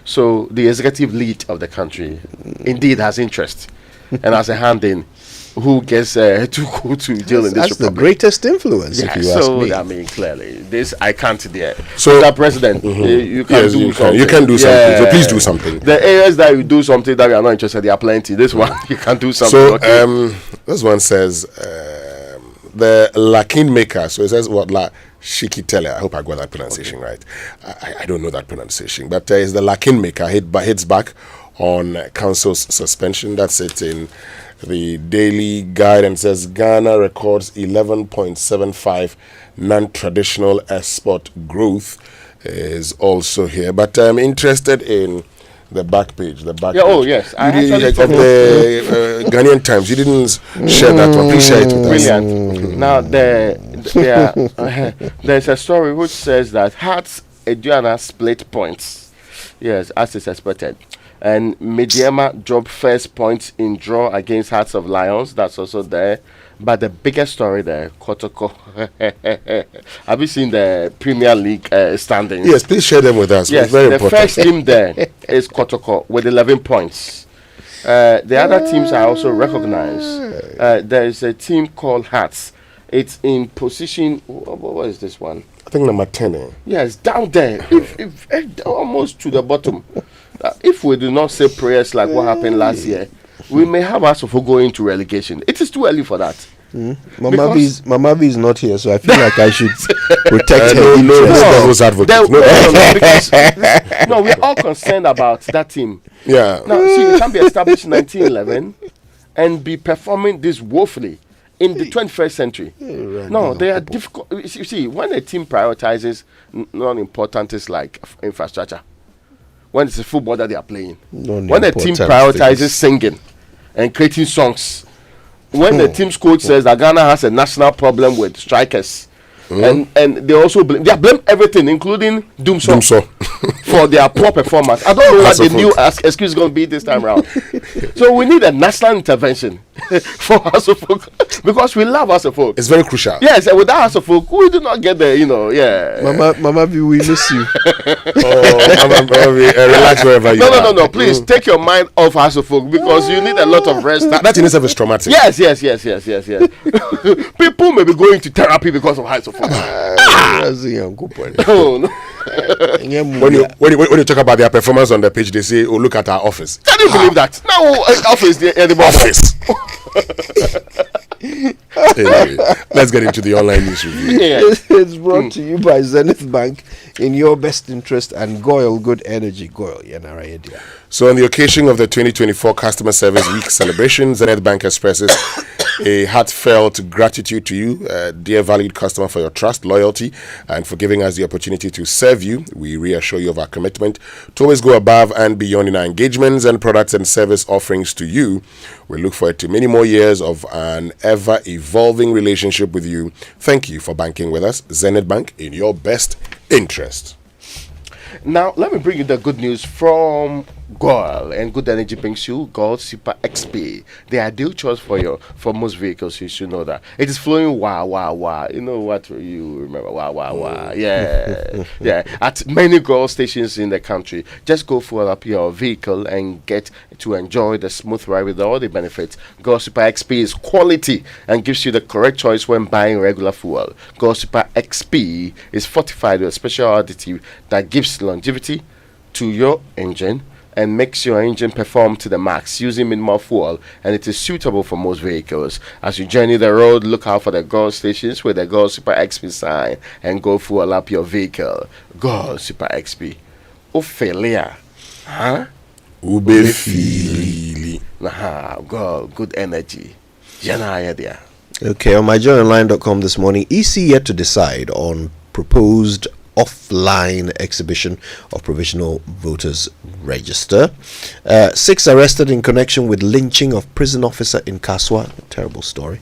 So the executive lead of the country indeed has interest and has a hand in who gets to go to jail in this That's the greatest influence, if you ask me. I mean, clearly, this I can't dare. So, Mr. President, you can do something. You can do something. So please do something. The areas that you do something that we are not interested, there are plenty. This one, you can do something. So, this one says, the Lakin maker, so it says what La Shikitele. I hope I got that pronunciation right. I don't know that pronunciation, but it's the Lakin maker hits back on council's suspension. That's it in the daily guide, and says Ghana records 11.75 non-traditional export growth is also here. But I'm interested in the back page. The back page. Oh yes, I actually of the Ghanaian Times. You didn't share that one. Please share it with us. Brilliant. Now there's a story which says that Hearts Aduana split points. Yes, as is expected. And Mediema dropped first points in draw against Hearts of Lions. That's also there. But the biggest story there, Kotoko. Have you seen the Premier League standings? Yes, please share them with us. Yes, it's very the important. first team there is Kotoko with 11 points. The other teams are also recognized. There is a team called Hearts. It's in position. What is this one? I think number 10. Yes, down there. If almost to the bottom. If we do not say prayers like what happened last year, we may have Asofo going to relegation. It is too early for that. Mama V is not here, so I feel like I should protect her. No, we're all concerned about that team. Yeah. Now, see, you can't be established in 1911 and be performing this woefully in the 21st century. No, they are difficult. You see, when a team prioritizes non-important things like infrastructure, when it's a football that they are playing, when a team prioritizes singing and creating songs, when the team's coach says that Ghana has a national problem with strikers, and they also blame everything, including Dumso. For their poor performance. I don't know what the new excuse is going to be this time around. So we need a national intervention for House of Folk, because we love House of Folk. It's very crucial. Yes, and without House of Folk, we do not get the, Mama V, we miss you. Relax wherever you are. No. Please take your mind off House of Folk, because you need a lot of rest. That in itself is traumatic. Yes. People may be going to therapy because of House of Folk. No. When you talk about their performance on the page, they say, "Oh, look at our office." Can you believe that? No, office. Anyway, let's get into the online news review. It's brought to you by Zenith Bank, in your best interest, and Goyle Good Energy. Goyle, idea. So, on the occasion of the 2024 Customer Service Week celebration, Zenith Bank expresses a heartfelt gratitude to you, dear valued customer, for your trust, loyalty, and for giving us the opportunity to serve you. We reassure you of our commitment to always go above and beyond in our engagements and products and service offerings to you. We look forward to many more years of an ever-evolving relationship with you. Thank you for banking with us. Zenith Bank, in your best interest. Now, let me bring you the good news from Goyle, and Good Energy brings you Gold Super XP, the ideal choice for most vehicles. You should know that it is flowing wah. You know what you remember? Wah. Yeah. At many Goyle stations in the country, just go fuel up your vehicle and get to enjoy the smooth ride with all the benefits. Gold Super XP is quality and gives you the correct choice when buying regular fuel. Gold Super XP is fortified with a special additive that gives longevity to your engine and makes your engine perform to the max using minimal fuel, and it is suitable for most vehicles. As you journey the road, look out for the Gold stations with the Gold Super XP sign and go fuel up your vehicle. Gold Super XP. Ophelia. Huh? Ubefili. Gold, Good Energy. Okay, on myjoyonline.com this morning, EC yet to decide on proposed offline exhibition of provisional voters register. 6 arrested in connection with lynching of prison officer in Kaswa. Terrible story.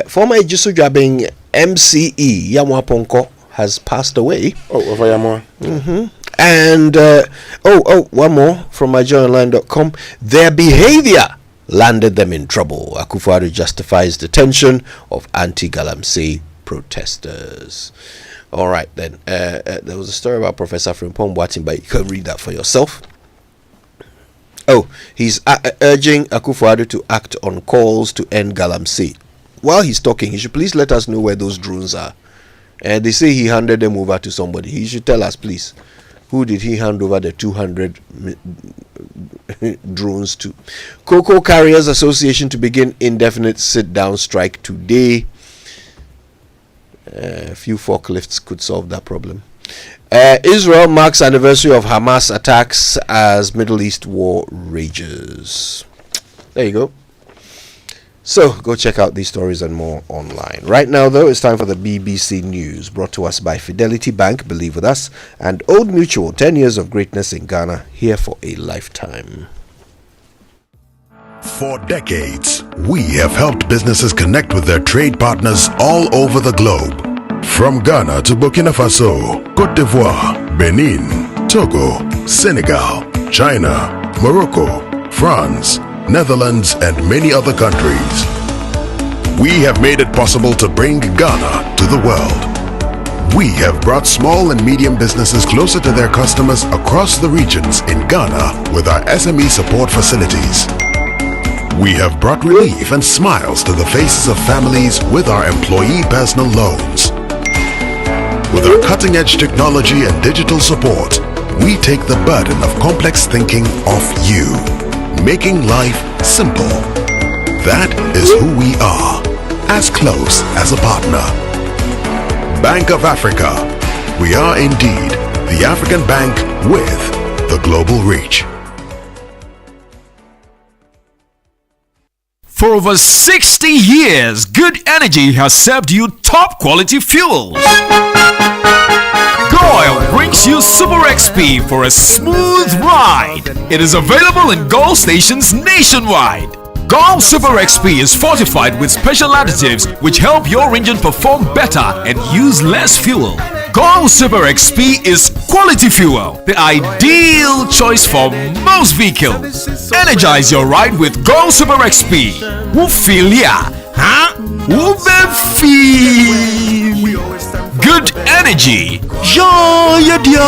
Former Ejisu Jabing MCE Yamwa Ponko has passed away. And one more from myjoyonline.com. Their behavior landed them in trouble. Akuffo-Addo justifies detention of anti-Galamsey protesters. All right, then. There was a story about Professor Frimpong Boating, but you can read that for yourself. He's urging Akuffo-Addo to act on calls to end Galamsey. While he's talking, he should please let us know where those drones are. They say he handed them over to somebody. He should tell us, please. Who did he hand over the 200 drones to? Cocoa Carriers Association to begin indefinite sit-down strike today. A few forklifts could solve that problem. Israel marks anniversary of Hamas attacks as Middle East war rages. There you go. So go check out these stories and more online. Right now, though, it's time for the BBC News, brought to us by Fidelity Bank, believe with us, and Old Mutual, 10 years of greatness in Ghana, here for a lifetime. For decades, we have helped businesses connect with their trade partners all over the globe. From Ghana to Burkina Faso, Côte d'Ivoire, Benin, Togo, Senegal, China, Morocco, France, Netherlands, and many other countries. We have made it possible to bring Ghana to the world. We have brought small and medium businesses closer to their customers across the regions in Ghana with our SME support facilities. We have brought relief and smiles to the faces of families with our employee personal loans. With our cutting-edge technology and digital support, we take the burden of complex thinking off you, making life Simple. That is who we are. As close as a partner. Bank of Africa. We are indeed the African bank with the global reach. For over 60 years, Good Energy has served you top quality fuels. Goil brings you Super XP for a smooth ride. It is available in Goil stations nationwide. Goil Super XP is fortified with special additives which help your engine perform better and use less fuel. Goil Super XP is quality fuel, the ideal choice for most vehicles. Energize your ride with Goil Super XP. Who feel ya? Huh? Who feel? Good energy. Joy energy.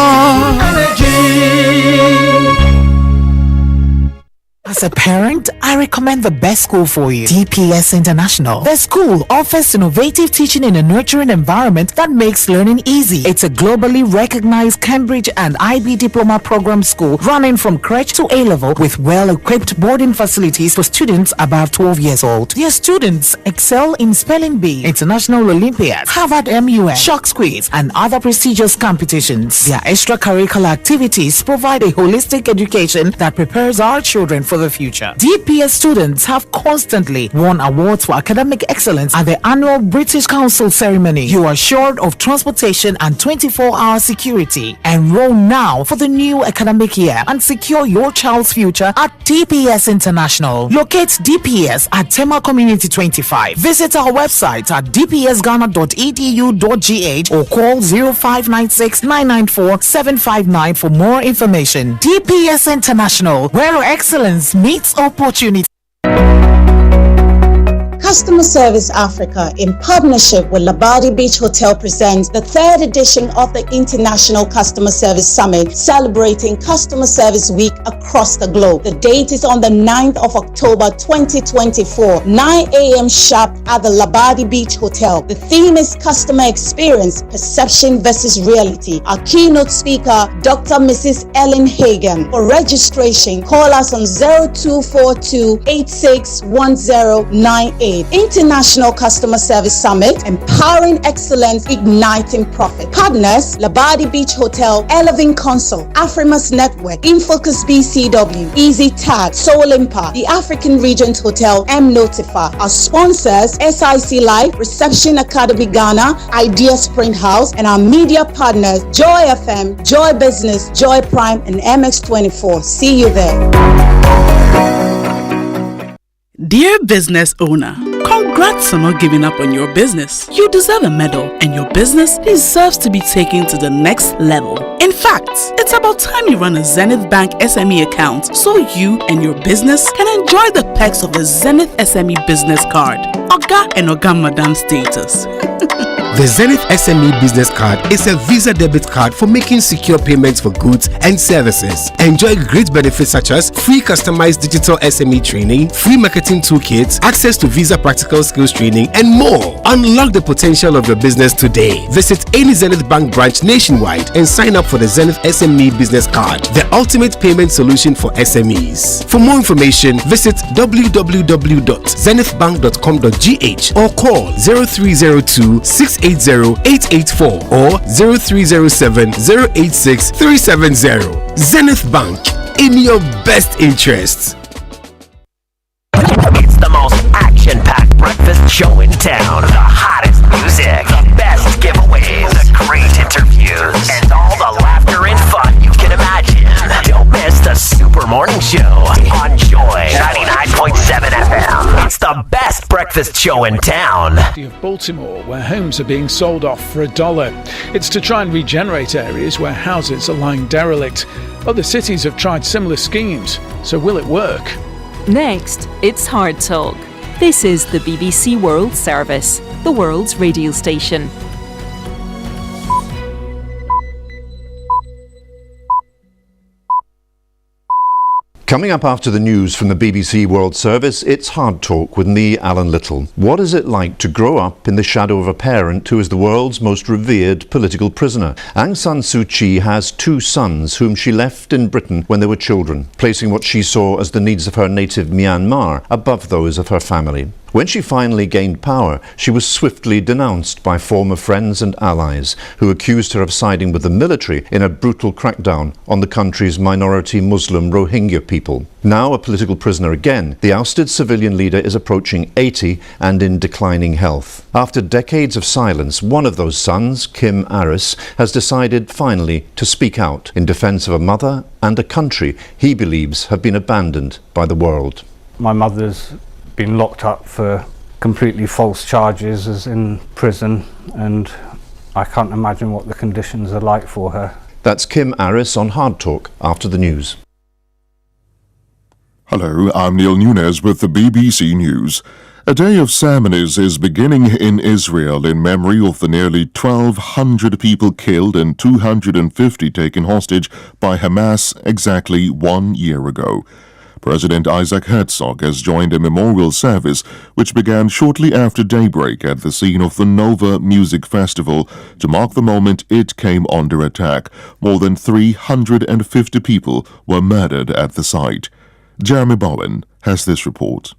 As a parent, I recommend the best school for you, DPS International. The school offers innovative teaching in a nurturing environment that makes learning easy. It's a globally recognized Cambridge and IB diploma program school running from crèche to A-level with well-equipped boarding facilities for students above 12 years old. Their students excel in spelling bee, international Olympiads, Harvard MUN, Shock Quiz, and other prestigious competitions. Their extracurricular activities provide a holistic education that prepares our children for the future. DPS students have constantly won awards for academic excellence at the annual British Council ceremony. You are assured of transportation and 24-hour security. Enroll now for the new academic year and secure your child's future at DPS International. Locate DPS at Tema Community 25. Visit our website at dpsghana.edu.gh or call 0596 994 759 for more information. DPS International, where excellence meets opportunity. Customer Service Africa, in partnership with Labadi Beach Hotel, presents the third edition of the International Customer Service Summit, celebrating Customer Service Week across the globe. The date is on the 9th of October 2024, 9 a.m. sharp at the Labadi Beach Hotel. The theme is Customer Experience, Perception versus Reality. Our keynote speaker, Dr. Mrs. Ellen Hagan. For registration, call us on 0242 861098. International Customer Service Summit, empowering excellence, igniting profit. Partners: Labadi Beach Hotel, Elevin Consult, Afrimas Network, Infocus BCW, Easy Tag, Soul Impact, the African Regent Hotel, M Notify. Our sponsors: SIC Life, Reception Academy Ghana, Idea Spring House, and our media partners: Joy FM, Joy Business, Joy Prime, and MX24. See you there. Dear business owner, congrats on not giving up on your business. You deserve a medal, and your business deserves to be taken to the next level. In fact, it's about time you run a Zenith Bank SME account so you and your business can enjoy the perks of the Zenith SME Business Card. Oga and Oga Madam status. The Zenith SME Business Card is a Visa debit card for making secure payments for goods and services. Enjoy great benefits such as free customized digital SME training, free marketing toolkits, access to Visa practical skills training, and more. Unlock the potential of your business today. Visit any Zenith Bank branch nationwide and sign up for the Zenith SME Business Card, the ultimate payment solution for SMEs. For more information, visit www.zenithbank.com.gh or call 0302 680-884 or 0307-086-370. Zenith Bank, in your best interests. It's the most action-packed breakfast show in town. The hottest music, the best giveaways, the great interviews, and all the laughter and fun you can imagine. Don't miss the Super Morning Show on Joy 99.7 FM. It's the best breakfast show in town. Of Baltimore, where homes are being sold off for $1. It's to try and regenerate areas where houses are lying derelict. Other cities have tried similar schemes, so will it work? Next, it's Hard Talk. This is the BBC World Service, the world's radio station. Coming up after the news from the BBC World Service, it's Hard Talk with me, Alan Little. What is it like to grow up in the shadow of a parent who is the world's most revered political prisoner? Aung San Suu Kyi has 2 sons whom she left in Britain when they were children, placing what she saw as the needs of her native Myanmar above those of her family. When she finally gained power, she was swiftly denounced by former friends and allies who accused her of siding with the military in a brutal crackdown on the country's minority Muslim Rohingya people. Now a political prisoner again, the ousted civilian leader is approaching 80 and in declining health. After decades of silence, one of those sons, Kim Aris, has decided finally to speak out in defense of a mother and a country he believes have been abandoned by the world. My mother's been locked up for completely false charges, is in prison, and I can't imagine what the conditions are like for her. That's Kim Aris on Hard Talk after the news. Hello, I'm Neil Nunes with the BBC News. A day of ceremonies is beginning in Israel in memory of the nearly 1,200 people killed and 250 taken hostage by Hamas exactly 1 year ago. President Isaac Herzog has joined a memorial service which began shortly after daybreak at the scene of the Nova Music Festival to mark the moment it came under attack. More than 350 people were murdered at the site. Jeremy Bowen has this report.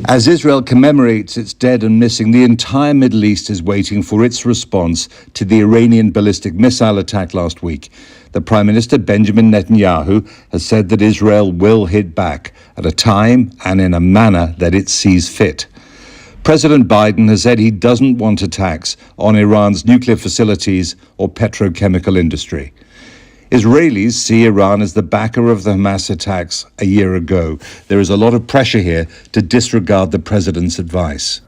As Israel commemorates its dead and missing, the entire Middle East is waiting for its response to the Iranian ballistic missile attack last week. The Prime Minister Benjamin Netanyahu has said that Israel will hit back at a time and in a manner that it sees fit. President Biden has said he doesn't want attacks on Iran's nuclear facilities or petrochemical industry. Israelis see Iran as the backer of the Hamas attacks a year ago. There is a lot of pressure here to disregard the president's advice.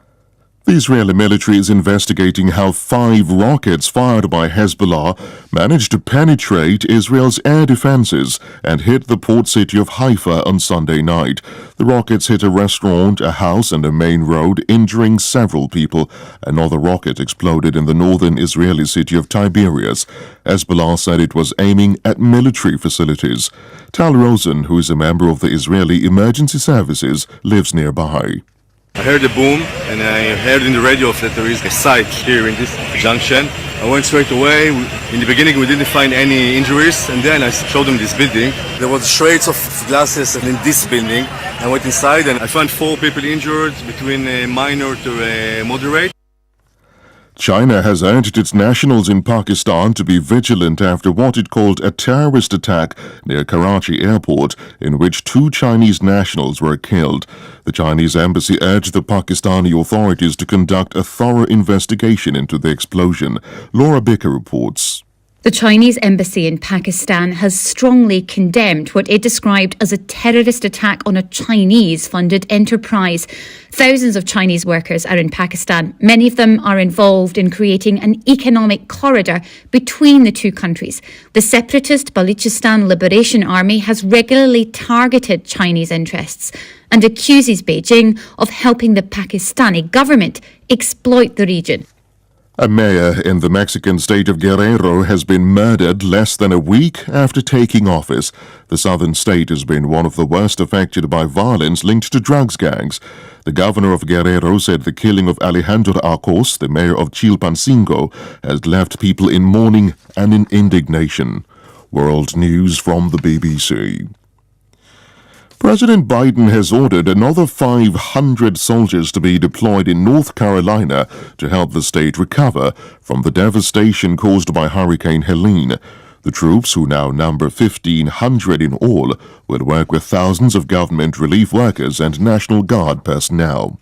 The Israeli military is investigating how 5 rockets fired by Hezbollah managed to penetrate Israel's air defenses and hit the port city of Haifa on Sunday night. The rockets hit a restaurant, a house, and a main road, injuring several people. Another rocket exploded in the northern Israeli city of Tiberias. Hezbollah said it was aiming at military facilities. Tal Rosen, who is a member of the Israeli Emergency Services, lives nearby. I heard the boom and I heard in the radio that there is a site here in this junction. I went straight away. In the beginning we didn't find any injuries, and then I showed them this building. There was shreds of glasses in this building. I went inside and I found 4 people injured, between minor to moderate. China has urged its nationals in Pakistan to be vigilant after what it called a terrorist attack near Karachi airport, in which 2 Chinese nationals were killed. The Chinese embassy urged the Pakistani authorities to conduct a thorough investigation into the explosion. Laura Bicker reports. The Chinese embassy in Pakistan has strongly condemned what it described as a terrorist attack on a Chinese-funded enterprise. Thousands of Chinese workers are in Pakistan. Many of them are involved in creating an economic corridor between the 2 countries. The separatist Balochistan Liberation Army has regularly targeted Chinese interests and accuses Beijing of helping the Pakistani government exploit the region. A mayor in the Mexican state of Guerrero has been murdered less than a week after taking office. The southern state has been one of the worst affected by violence linked to drugs gangs. The governor of Guerrero said the killing of Alejandro Arcos, the mayor of Chilpancingo, has left people in mourning and in indignation. World News from the BBC. President Biden has ordered another 500 soldiers to be deployed in North Carolina to help the state recover from the devastation caused by Hurricane Helene. The troops, who now number 1,500 in all, will work with thousands of government relief workers and National Guard personnel.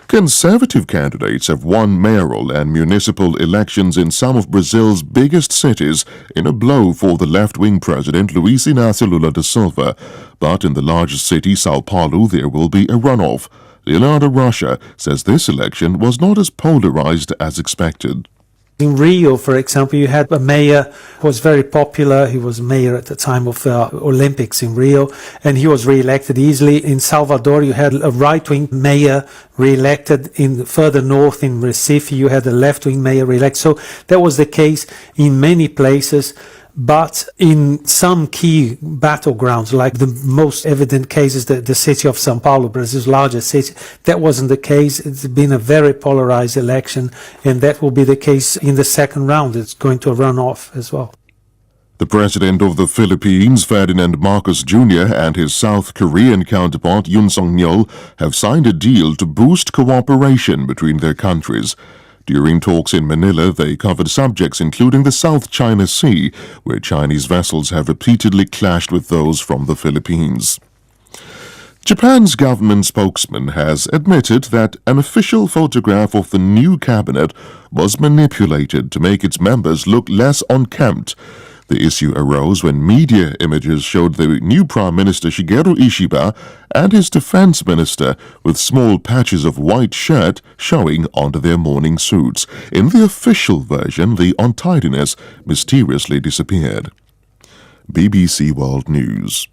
Conservative candidates have won mayoral and municipal elections in some of Brazil's biggest cities in a blow for the left-wing president Luiz Inácio Lula da Silva. But in the largest city, Sao Paulo, there will be a runoff. Leonardo Rocha says this election was not as polarized as expected. In Rio, for example, you had a mayor who was very popular. He was mayor at the time of the Olympics in Rio, and he was re-elected easily. In Salvador, you had a right-wing mayor re-elected. In further north, in Recife, you had a left-wing mayor re-elected. So that was the case in many places. But in some key battlegrounds, like the most evident case is the city of São Paulo, Brazil's largest city, that wasn't the case. It's been a very polarized election, and that will be the case in the second round. It's going to run off as well. The president of the Philippines, Ferdinand Marcos Jr., and his South Korean counterpart, Yoon Suk-yeol, have signed a deal to boost cooperation between their countries. During talks in Manila, they covered subjects including the South China Sea, where Chinese vessels have repeatedly clashed with those from the Philippines. Japan's government spokesman has admitted that an official photograph of the new cabinet was manipulated to make its members look less unkempt. The issue arose when media images showed the new Prime Minister Shigeru Ishiba and his defense minister with small patches of white shirt showing under their morning suits. In the official version, the untidiness mysteriously disappeared. BBC World News.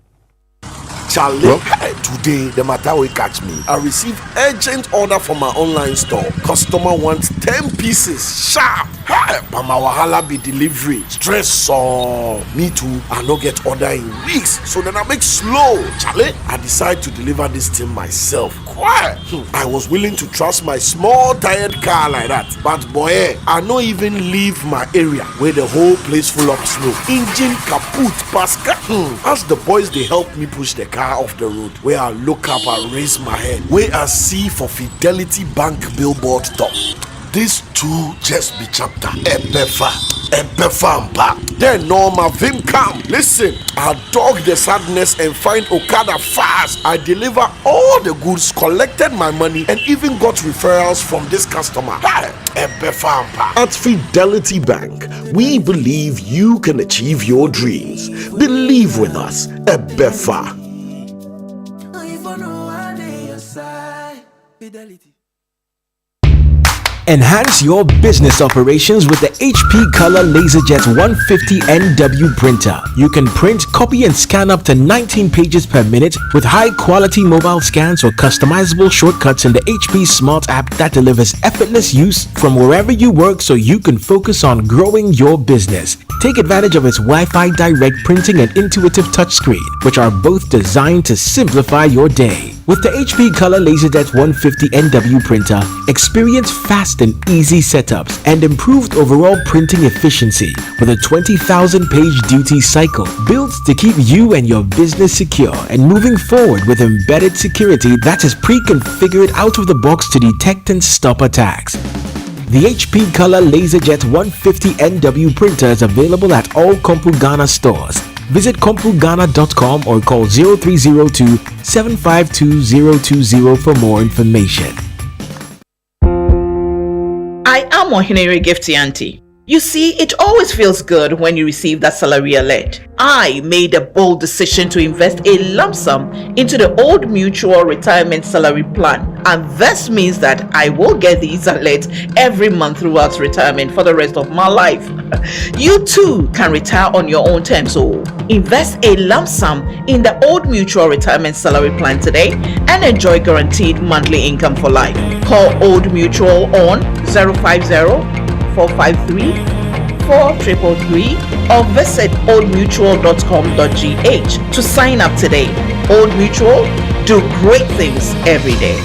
Charlie, today the matter will catch me. I received urgent order from my online store. Customer wants 10 pieces sharp. Hey, but my wahala be delivery. Stress so me too. I no get order in weeks, so then I make slow. Charlie, I decide to deliver this thing myself. Quiet. I was willing to trust my small tired car like that, but boy, I no even leave my area where the whole place full of snow. Engine kaput, pasca. As the boys they help me push the car off the road, where I look up and raise my head, where I see for Fidelity Bank billboard top. This too just be chapter. Ebefa mpa. Then Norma Vim come. Listen, I dog the sadness and find Okada fast. I deliver all the goods, collected my money, and even got referrals from this customer. Hey, Ebefa mpa. At Fidelity Bank, we believe you can achieve your dreams. Believe with us, Ebefa. Enhance your business operations with the HP Color LaserJet 150 NW printer. You can print, copy and scan up to 19 pages per minute with high quality mobile scans or customizable shortcuts in the HP Smart app that delivers effortless use from wherever you work so you can focus on growing your business. Take advantage of its Wi-Fi direct printing and intuitive touchscreen, which are both designed to simplify your day. With the HP Color LaserJet 150 NW printer, experience fast and easy setups and improved overall printing efficiency with a 20,000 page duty cycle built to keep you and your business secure and moving forward with embedded security that is pre-configured out of the box to detect and stop attacks. The HP Color LaserJet 150 NW printer is available at all Compu Ghana stores. Visit CompuGhana.com or call 0302-752-020 for more information. I am Ohinere Gifty Auntie. You see, it always feels good when you receive that salary alert. I made a bold decision to invest a lump sum into the Old Mutual Retirement Salary Plan, and this means that I will get these alerts every month throughout retirement for the rest of my life. You too can retire on your own terms, so invest a lump sum in the Old Mutual Retirement Salary Plan today and enjoy guaranteed monthly income for life. Call Old Mutual on 050-453-4333 or visit oldmutual.com.gh to sign up today. Old Mutual, do great things every day.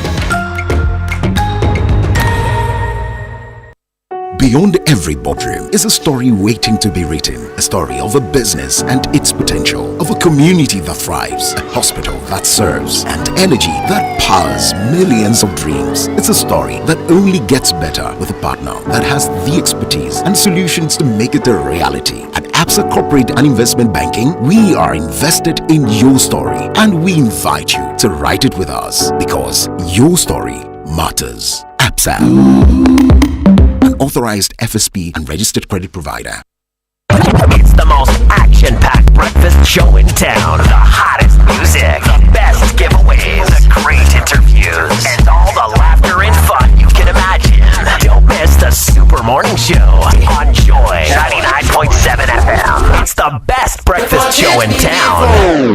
Beyond every boardroom is a story waiting to be written. A story of a business and its potential, of a community that thrives, a hospital that serves, and energy that powers millions of dreams. It's a story that only gets better with a partner that has the expertise and solutions to make it a reality. At Absa Corporate and Investment Banking, we are invested in your story, and we invite you to write it with us because your story matters. Absa, an authorized FSP and registered credit provider. It's the most action-packed breakfast show in town. The hottest music, the best giveaways, the great interviews, and all the laughter and fun you can imagine. Don't miss the Super Morning Show on Joy 99.7 FM. It's the best breakfast show in town.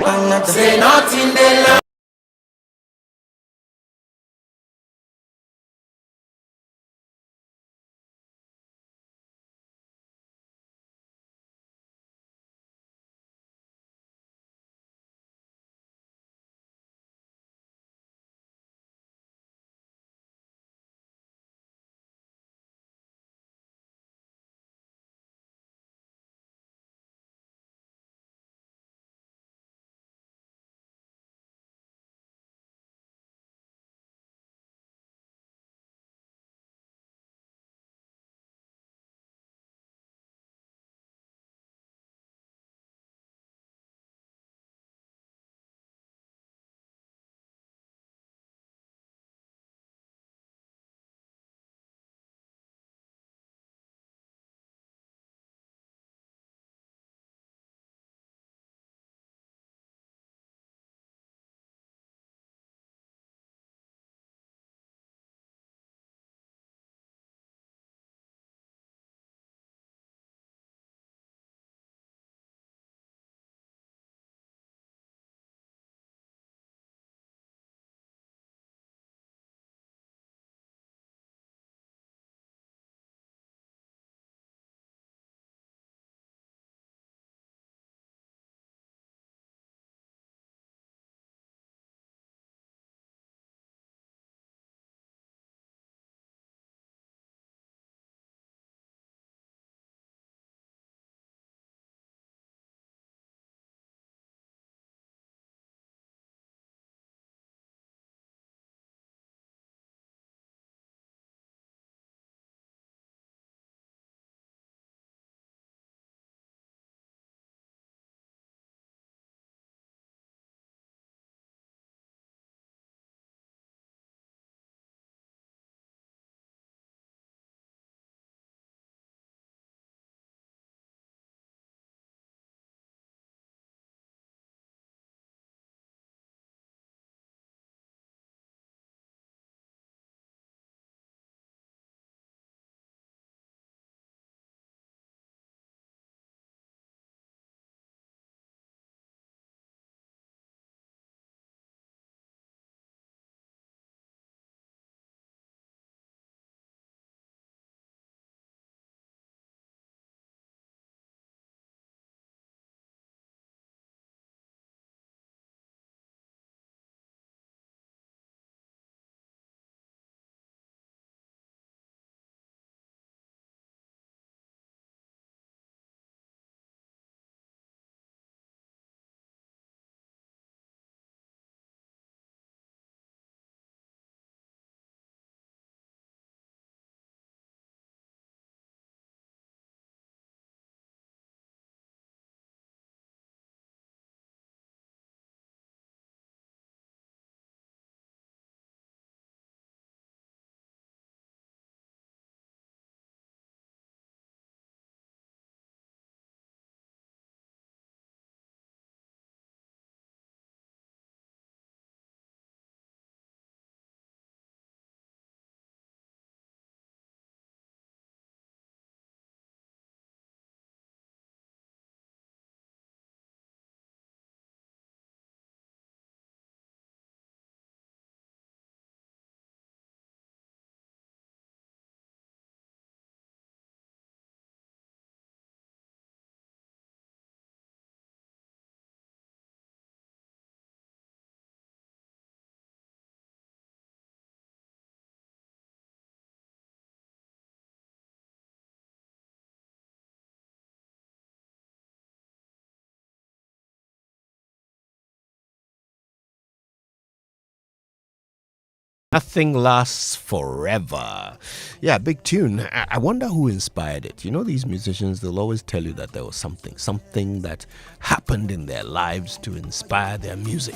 Nothing lasts forever. Yeah, big tune. I wonder who inspired it. You know, these musicians, they'll always tell you that there was something that happened in their lives to inspire their music.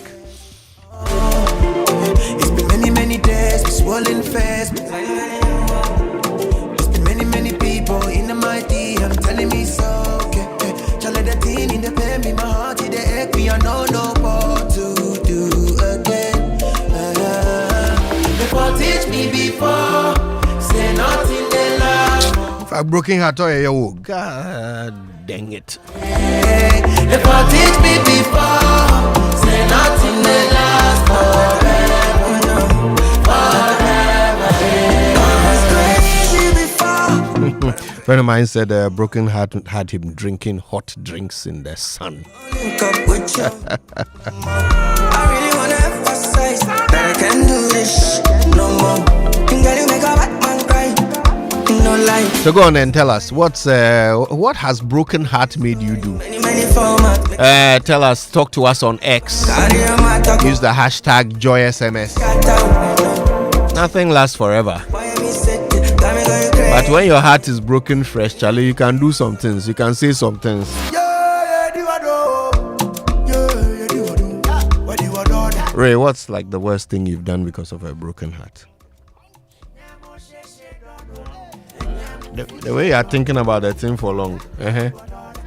It's been many days, we swollen face. It's been many people in the mighty. I'm telling me so. Okay, Chale the teen in the pain, me my heart in the ache. Me I know no more to do again. Before teach me before, say nothing they love. If I broken heart, oh God dang it. Before teach me before, say nothing they last forever. A friend of mine said a broken heart had him drinking hot drinks in the sun. Link up with you. I really wanna emphasize that I can do this no more. Girl, you make a bad man cry. No lie. So go on and tell us what has broken heart made you do? Tell us, talk to us on X. Use the hashtag JoySMS. Nothing lasts forever. But when your heart is broken fresh, Charlie, you can do some things. You can say some things. Ray, what's like the worst thing you've done because of a broken heart? The way you're thinking about that thing for long.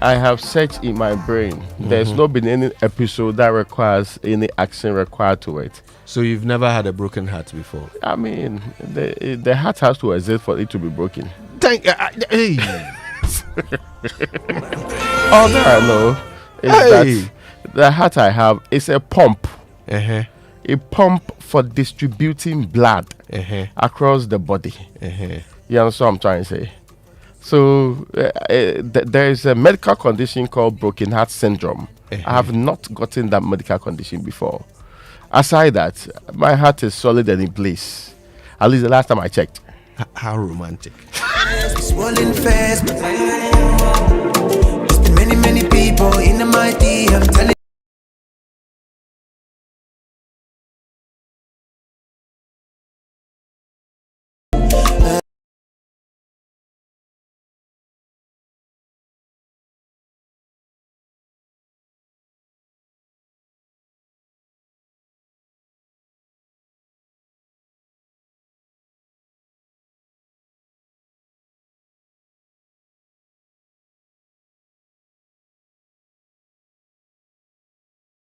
I have searched in my brain. There's not been any episode that requires any action required to it. So you've never had a broken heart before? I mean, the heart has to exist for it to be broken. Hey. All that I know is that the heart I have is a pump. A pump for distributing blood across the body. You understand what I'm trying to say? So there is a medical condition called broken heart syndrome. I have not gotten that medical condition before. Aside that, my heart is solid and in place. At least the last time I checked. How romantic. Swollen face. There's been many people in the mighty. I'm telling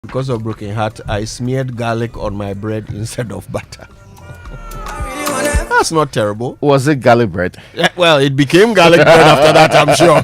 Because of broken heart, I smeared garlic on my bread instead of butter. That's not terrible. Was it garlic bread? Yeah, well, it became garlic bread after that, I'm sure.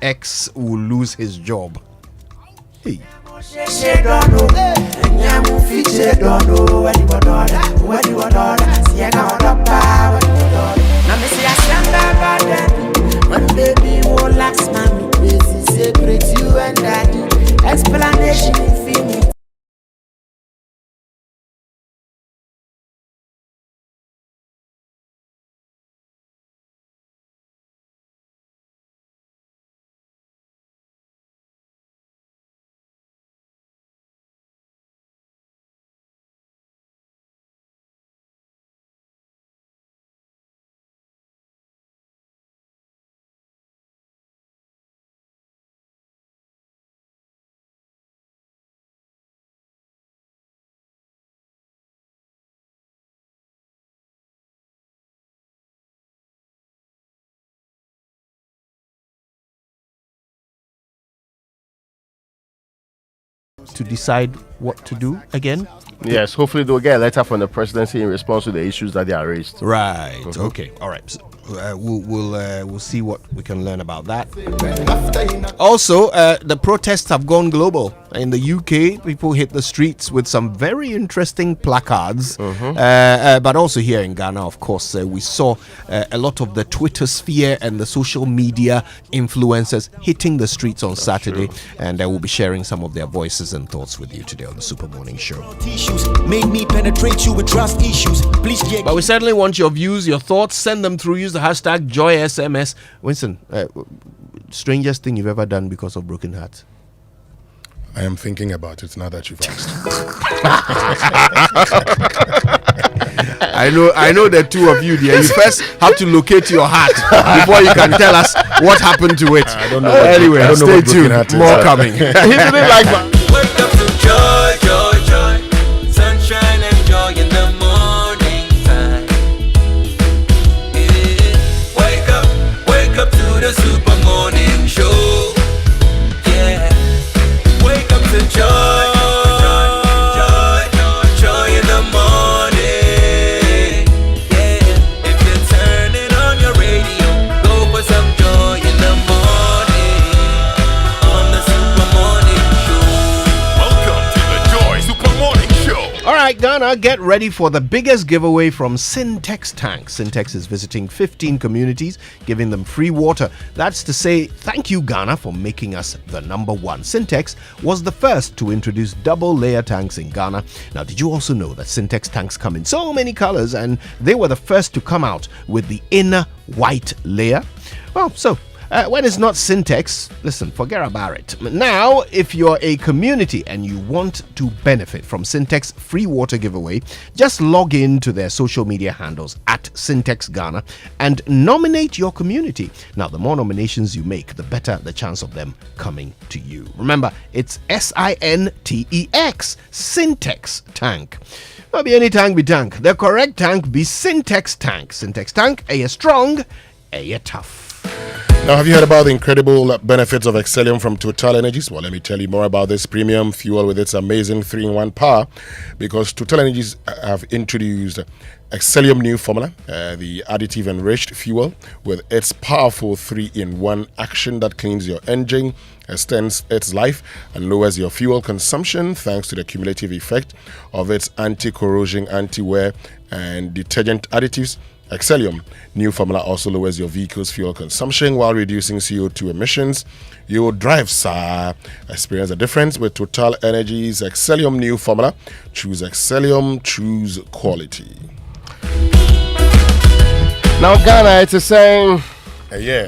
X will lose his job. Hey. Explanation infinite. To decide what to do again? Yes, hopefully they'll get a letter from the presidency in response to the issues that they are raised. Right. Okay. All right. So, we'll see what we can learn about that. Also, the protests have gone global. In the UK, people hit the streets with some very interesting placards. But also here in Ghana, of course, we saw a lot of the Twitter sphere and the social media influencers hitting the streets on Saturday. And I will be sharing some of their voices and thoughts with you today on the Super Morning Show. Made me penetrate you with trust issues. Please, but we certainly want your views, your thoughts. Send them through. Use the hashtag JoySMS. Winston, strangest thing you've ever done because of broken heart? I am thinking about it now that you've asked. I know the two of you there. You first have to locate your heart before you can tell us what happened to it. I don't know. Anyway, I don't know stay what tuned. broken heart is. More coming. He didn't like my. wake up to joy, joy, joy. Sunshine and joy in the morning time. Yeah. Wake up to the Super Morning Show. Yeah. Wake up to joy, joy in the morning. Yeah. If you're turning on your radio, go for some joy in the morning. On the Super Morning Show. Welcome to the Joy Super Morning Show. All right, Ghana, get ready for the biggest giveaway from Syntex Tank. Syntex is visiting 15 communities, giving them free water. That's to say, thank you, Ghana, for making us the number one. Syntex was the first to introduce double-layer tanks in Ghana. Now, did you also know that Syntex tanks come in so many colors, and they were the first to come out with the inner white layer? Well, so when it's not Syntex, listen, forget about it. Now, if you're a community and you want to benefit from Syntex free water giveaway, just log in to their social media handles at Syntex Ghana and nominate your community. Now, the more nominations you make, the better the chance of them coming to you. Remember, it's SINTEX, Syntex Tank. Not be any tank be tank. The correct tank be Syntex Tank. Syntex Tank, a strong, a tough. Now, have you heard about the incredible benefits of Excellium from Total Energies? Well, let me tell you more about this premium fuel with its amazing 3-in-1 power, because Total Energies have introduced Excellium new formula, the additive enriched fuel, with its powerful 3-in-1 action that cleans your engine, extends its life, and lowers your fuel consumption thanks to the cumulative effect of its anti-corrosion, anti-wear, and detergent additives. Excellium new formula also lowers your vehicle's fuel consumption while reducing CO2 emissions. You will drive, sir. Experience the difference with Total Energies Excellium new formula. Choose Excellium, choose quality. Now, Ghana, it's a saying. Yeah.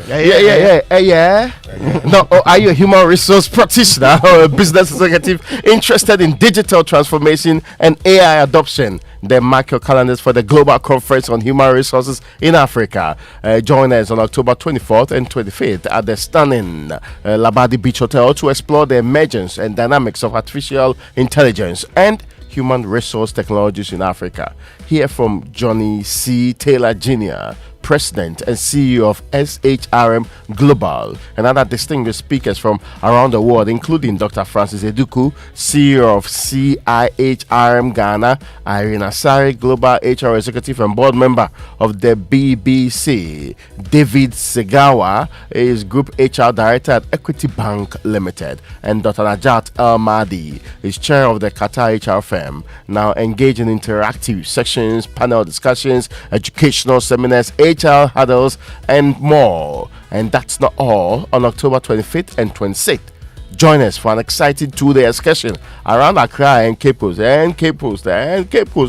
No, are you a human resource practitioner or a business executive interested in digital transformation and AI adoption? Then mark your calendars for the Global Conference on Human Resources in Africa. Join us on October 24th and 25th at the stunning Labadi Beach Hotel to explore the emergence and dynamics of artificial intelligence and human resource technologies in Africa. Hear from Johnny C. Taylor Jr., President and CEO of SHRM Global, and other distinguished speakers from around the world, including Dr. Francis Eduku, CEO of CIHRM Ghana, Irene Asari, Global HR Executive and Board Member of the BBC, David Segawa is Group HR Director at Equity Bank Limited, and Dr. Najat El Mahdi is Chair of the Qatar HR firm. Now engage in interactive sections, panel discussions, educational seminars, HR huddles, and more. And that's not all. On October 25th and 26th, join us for an exciting 2-day excursion around Accra and Cape Coast.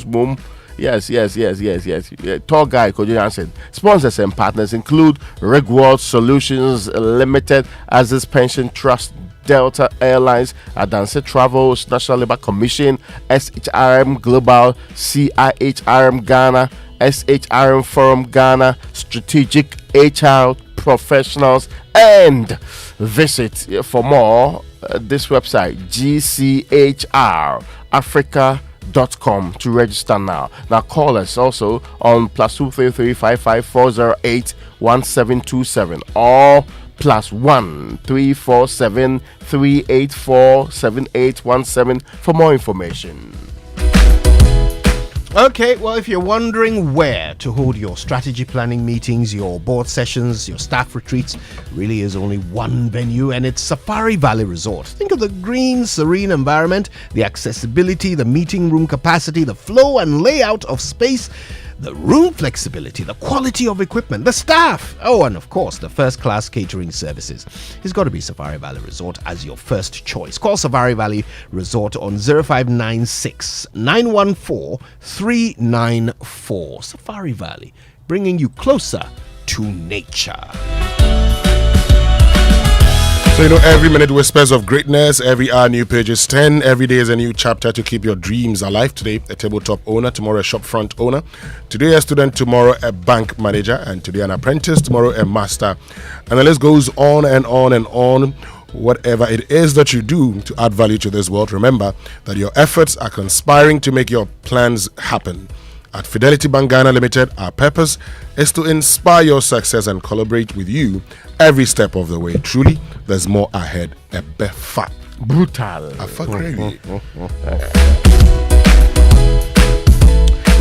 Boom. Yes. Tour guide Kojo Jansen. Sponsors and partners include Rigworld Solutions Limited, Aziz Pension Trust, Delta Airlines, Adanse Travels, National Labour Commission, SHRM Global, CIHRM Ghana, SHRM Forum Ghana, Strategic HR Professionals, and visit for more this website gchrafrica.com to register now. Now call us also on +233 55408 1727 or +1 347 384 7817 for more information. Okay, well, if you're wondering where to hold your strategy planning meetings, your board sessions, your staff retreats, really is only one venue, and it's Safari Valley Resort. Think of the green, serene environment, the accessibility, the meeting room capacity, the flow and layout of space, the room flexibility, the quality of equipment, the staff, and of course the first-class catering services. It's got to be Safari Valley Resort as your first choice. Call Safari Valley Resort on 0596 914 394. Safari Valley, bringing you closer to nature. So, every minute whispers of greatness, every hour new pages 10, every day is a new chapter to keep your dreams alive. Today, a tabletop owner, tomorrow a shopfront owner, today a student, tomorrow a bank manager, and today an apprentice, tomorrow a master. And the list goes on and on and on. Whatever it is that you do to add value to this world, remember that your efforts are conspiring to make your plans happen. At Fidelity Bank Ghana Limited, our purpose is to inspire your success and collaborate with you every step of the way. Truly, there's more ahead. A befa. Brutal. Crazy.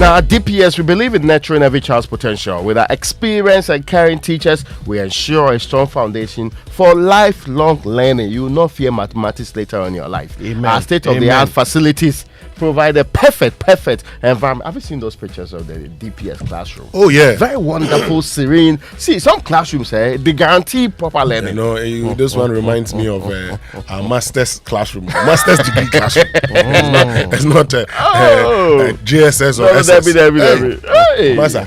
Now, at DPS, we believe in nurturing every child's potential. With our experienced and caring teachers, we ensure a strong foundation for lifelong learning. You will not fear mathematics later on in your life. Amen. Our state-of-the-art facilities provide a perfect environment. Have you seen those pictures of the DPS classroom? Oh, yeah. Very wonderful, serene. See, some classrooms, they guarantee proper learning. This one reminds me of our master's classroom, master's degree classroom. It's not JSS or SS. Hey. Master.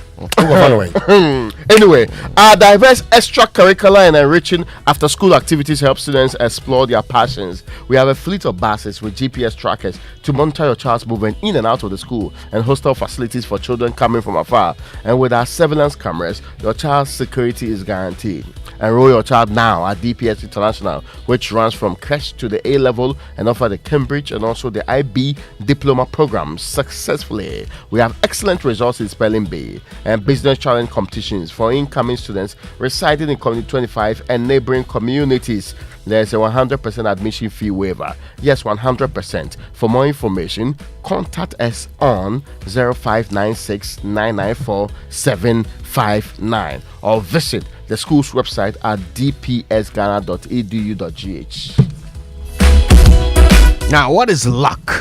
Anyway, our diverse extracurricular and enriching after-school activities help students explore their passions. We have a fleet of buses with GPS trackers to monitor your child's movement in and out of the school, and hostel facilities for children coming from afar. And with our surveillance cameras, your child's security is guaranteed. Enroll your child now at DPS International, which runs from creche to the A level and offer the Cambridge and also the IB diploma programs successfully. We have excellent results in spelling bee and business challenge competitions for incoming students residing in Community 25 and neighboring communities. There's a 100% admission fee waiver. Yes, 100%. For more information, contact us on 0596 994 759 or visit the school's website at dpsghana.edu.gh. Now, what is luck?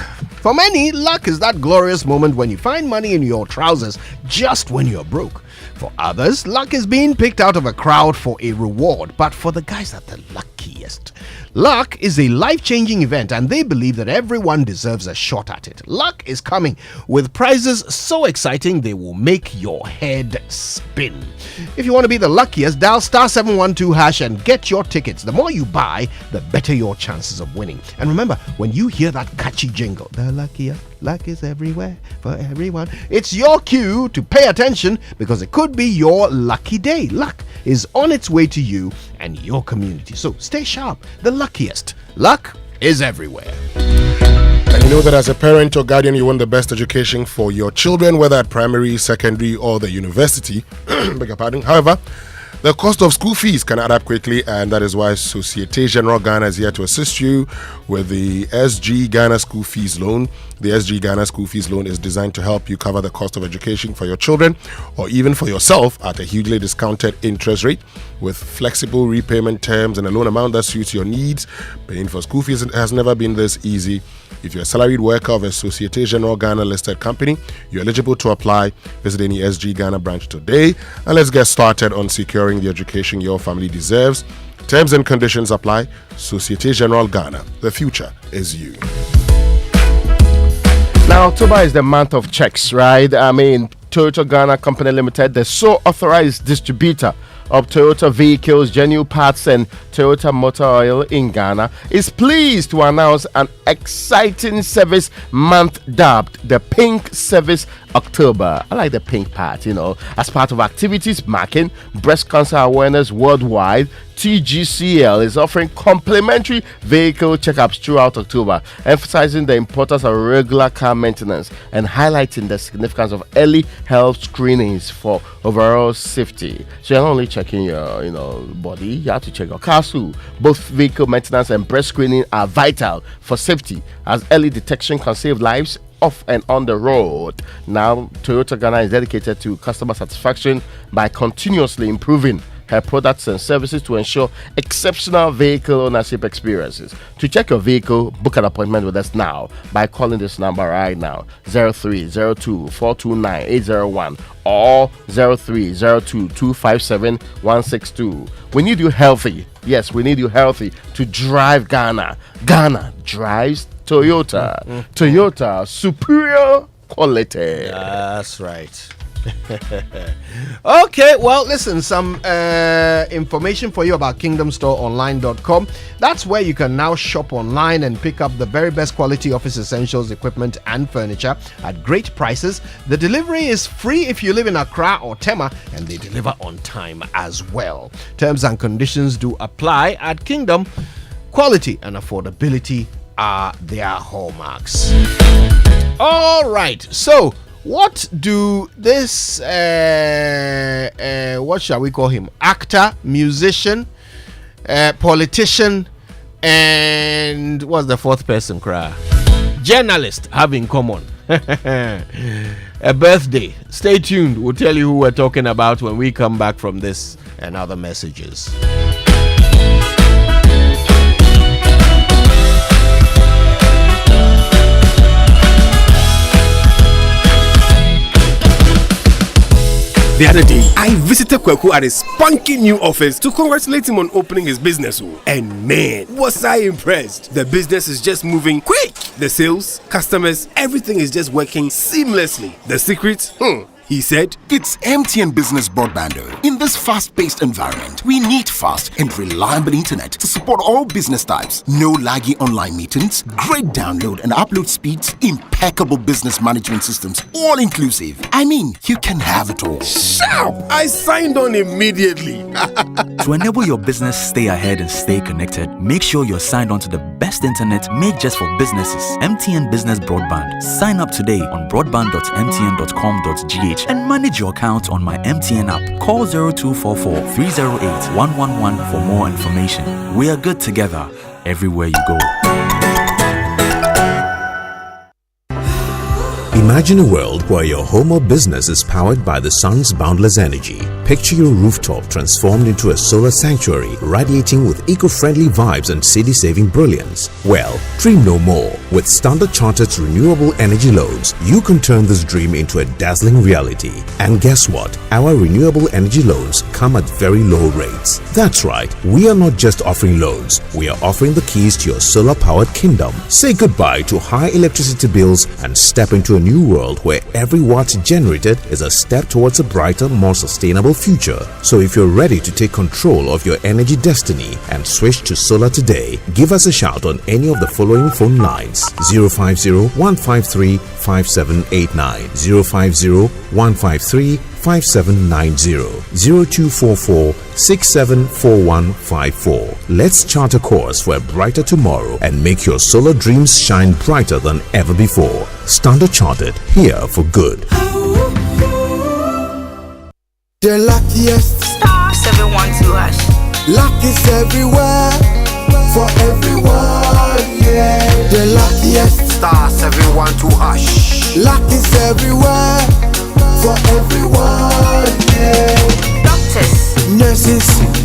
For many, luck is that glorious moment when you find money in your trousers just when you're broke. For others, luck is being picked out of a crowd for a reward. But for the guys that are the luckiest, luck is a life-changing event, and they believe that everyone deserves a shot at it. Luck is coming with prizes so exciting they will make your head spin. If you want to be the luckiest, dial *712# and get your tickets. The more you buy, the better your chances of winning. And remember, when you hear that catchy jingle, the luckiest, luck is everywhere for everyone, it's your cue to pay attention, because it could be your lucky day. Luck is on its way to you and your community. So stay sharp. The luckiest. Luck is everywhere. And you know that as a parent or guardian, you want the best education for your children, whether at primary, secondary, or the university. Beg your pardon. However, the cost of school fees can add up quickly, and that is why Societe Generale Ghana is here to assist you with the SG Ghana School Fees Loan. The SG Ghana School Fees Loan is designed to help you cover the cost of education for your children or even for yourself at a hugely discounted interest rate with flexible repayment terms and a loan amount that suits your needs. Paying for school fees has never been this easy. If you're a salaried worker of a Societe Generale Ghana listed company, you're eligible to apply. Visit any SG Ghana branch today, and let's get started on securing the education your family deserves. Terms and conditions apply. Societe Generale Ghana. The future is you. Now, October is the month of checks, right? I mean, Toyota Ghana Company Limited, the sole authorized distributor of Toyota vehicles, genuine parts, and Toyota Motor Oil in Ghana, is pleased to announce an exciting service month dubbed the Pink Service October. I like the pink part, as part of activities marking breast cancer awareness worldwide. TGCL is offering complimentary vehicle checkups throughout October, emphasizing the importance of regular car maintenance and highlighting the significance of early health screenings for overall safety. So you're not only checking your, body, you have to check your car too. Both vehicle maintenance and breast screening are vital for safety, as early detection can save lives off and on the road. Now, Toyota Ghana is dedicated to customer satisfaction by continuously improving her products and services to ensure exceptional vehicle ownership experiences. To check your vehicle, book an appointment with us now by calling this number right now, 0302-429-801 or 0302-257-162. We need you healthy. Yes, we need you healthy to drive Ghana. Ghana drives Toyota. Toyota, superior quality. That's right. Okay, well, listen, some information for you about kingdomstoreonline.com. That's where you can now shop online and pick up the very best quality office essentials, equipment, and furniture at great prices. The delivery is free if you live in Accra or Tema, and they deliver on time as well. Terms and conditions do apply at Kingdom. Quality and affordability are their hallmarks. All right, so what do this what shall we call him, actor, musician, politician, and what's the fourth person, journalist have in common? A birthday. Stay tuned, we'll tell you who we're talking about when we come back from this and other messages. The other day, I visited Kweku at his spunky new office to congratulate him on opening his business. And man, was I impressed. The business is just moving quick. The sales, customers, everything is just working seamlessly. The secret? He said, it's MTN Business Broadband. In this fast-paced environment, we need fast and reliable internet to support all business types. No laggy online meetings, great download and upload speeds, impeccable business management systems, all inclusive. I mean, you can have it all. Sharp! I signed on immediately. To enable your business stay ahead and stay connected, make sure you're signed on to the best internet made just for businesses. MTN Business Broadband. Sign up today on broadband.mtn.com.gh and manage your account on my MTN app. Call 0244-308-111 for more information. We are good together everywhere you go. Imagine a world where your home or business is powered by the sun's boundless energy. Picture your rooftop transformed into a solar sanctuary, radiating with eco-friendly vibes and city-saving brilliance. Well, dream no more. With Standard Chartered's renewable energy loans, you can turn this dream into a dazzling reality. And guess what? Our renewable energy loans come at very low rates. That's right, we are not just offering loans, we are offering the keys to your solar-powered kingdom. Say goodbye to high electricity bills and step into a new world where every watt generated is a step towards a brighter, more sustainable future. So if you're ready to take control of your energy destiny and switch to solar today, give us a shout on any of the following phone lines: 050-153-5789, 050-153-5790, 0244-674154. Let's chart a course for a brighter tomorrow and make your solar dreams shine brighter than ever before. Standard Chartered, here for good. The luckiest. Star 712 #. Luck is everywhere. For everyone, yeah. The luckiest. Star 712 #. Luck is everywhere. For everyone, yeah. Doctors, nurses,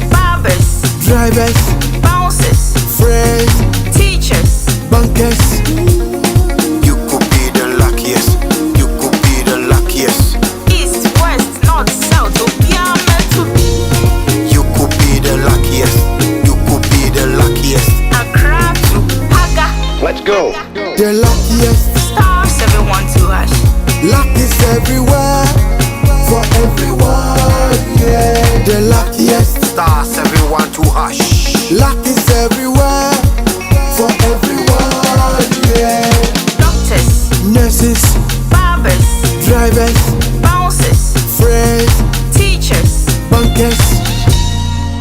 barbers, drivers, bouncers, friends, teachers, bankers. You could be the luckiest. You could be the luckiest. East, west, north, south, you could be the luckiest. You could be the luckiest. Accra to Haga. Let's go. The luckiest. Star 712 #. Luck is everywhere. For everyone, yeah. The luckiest. Star 712 #. Luck is everywhere. For everyone, yeah. Doctors, nurses, barbers, drivers, bouncers, friends, teachers, bankers.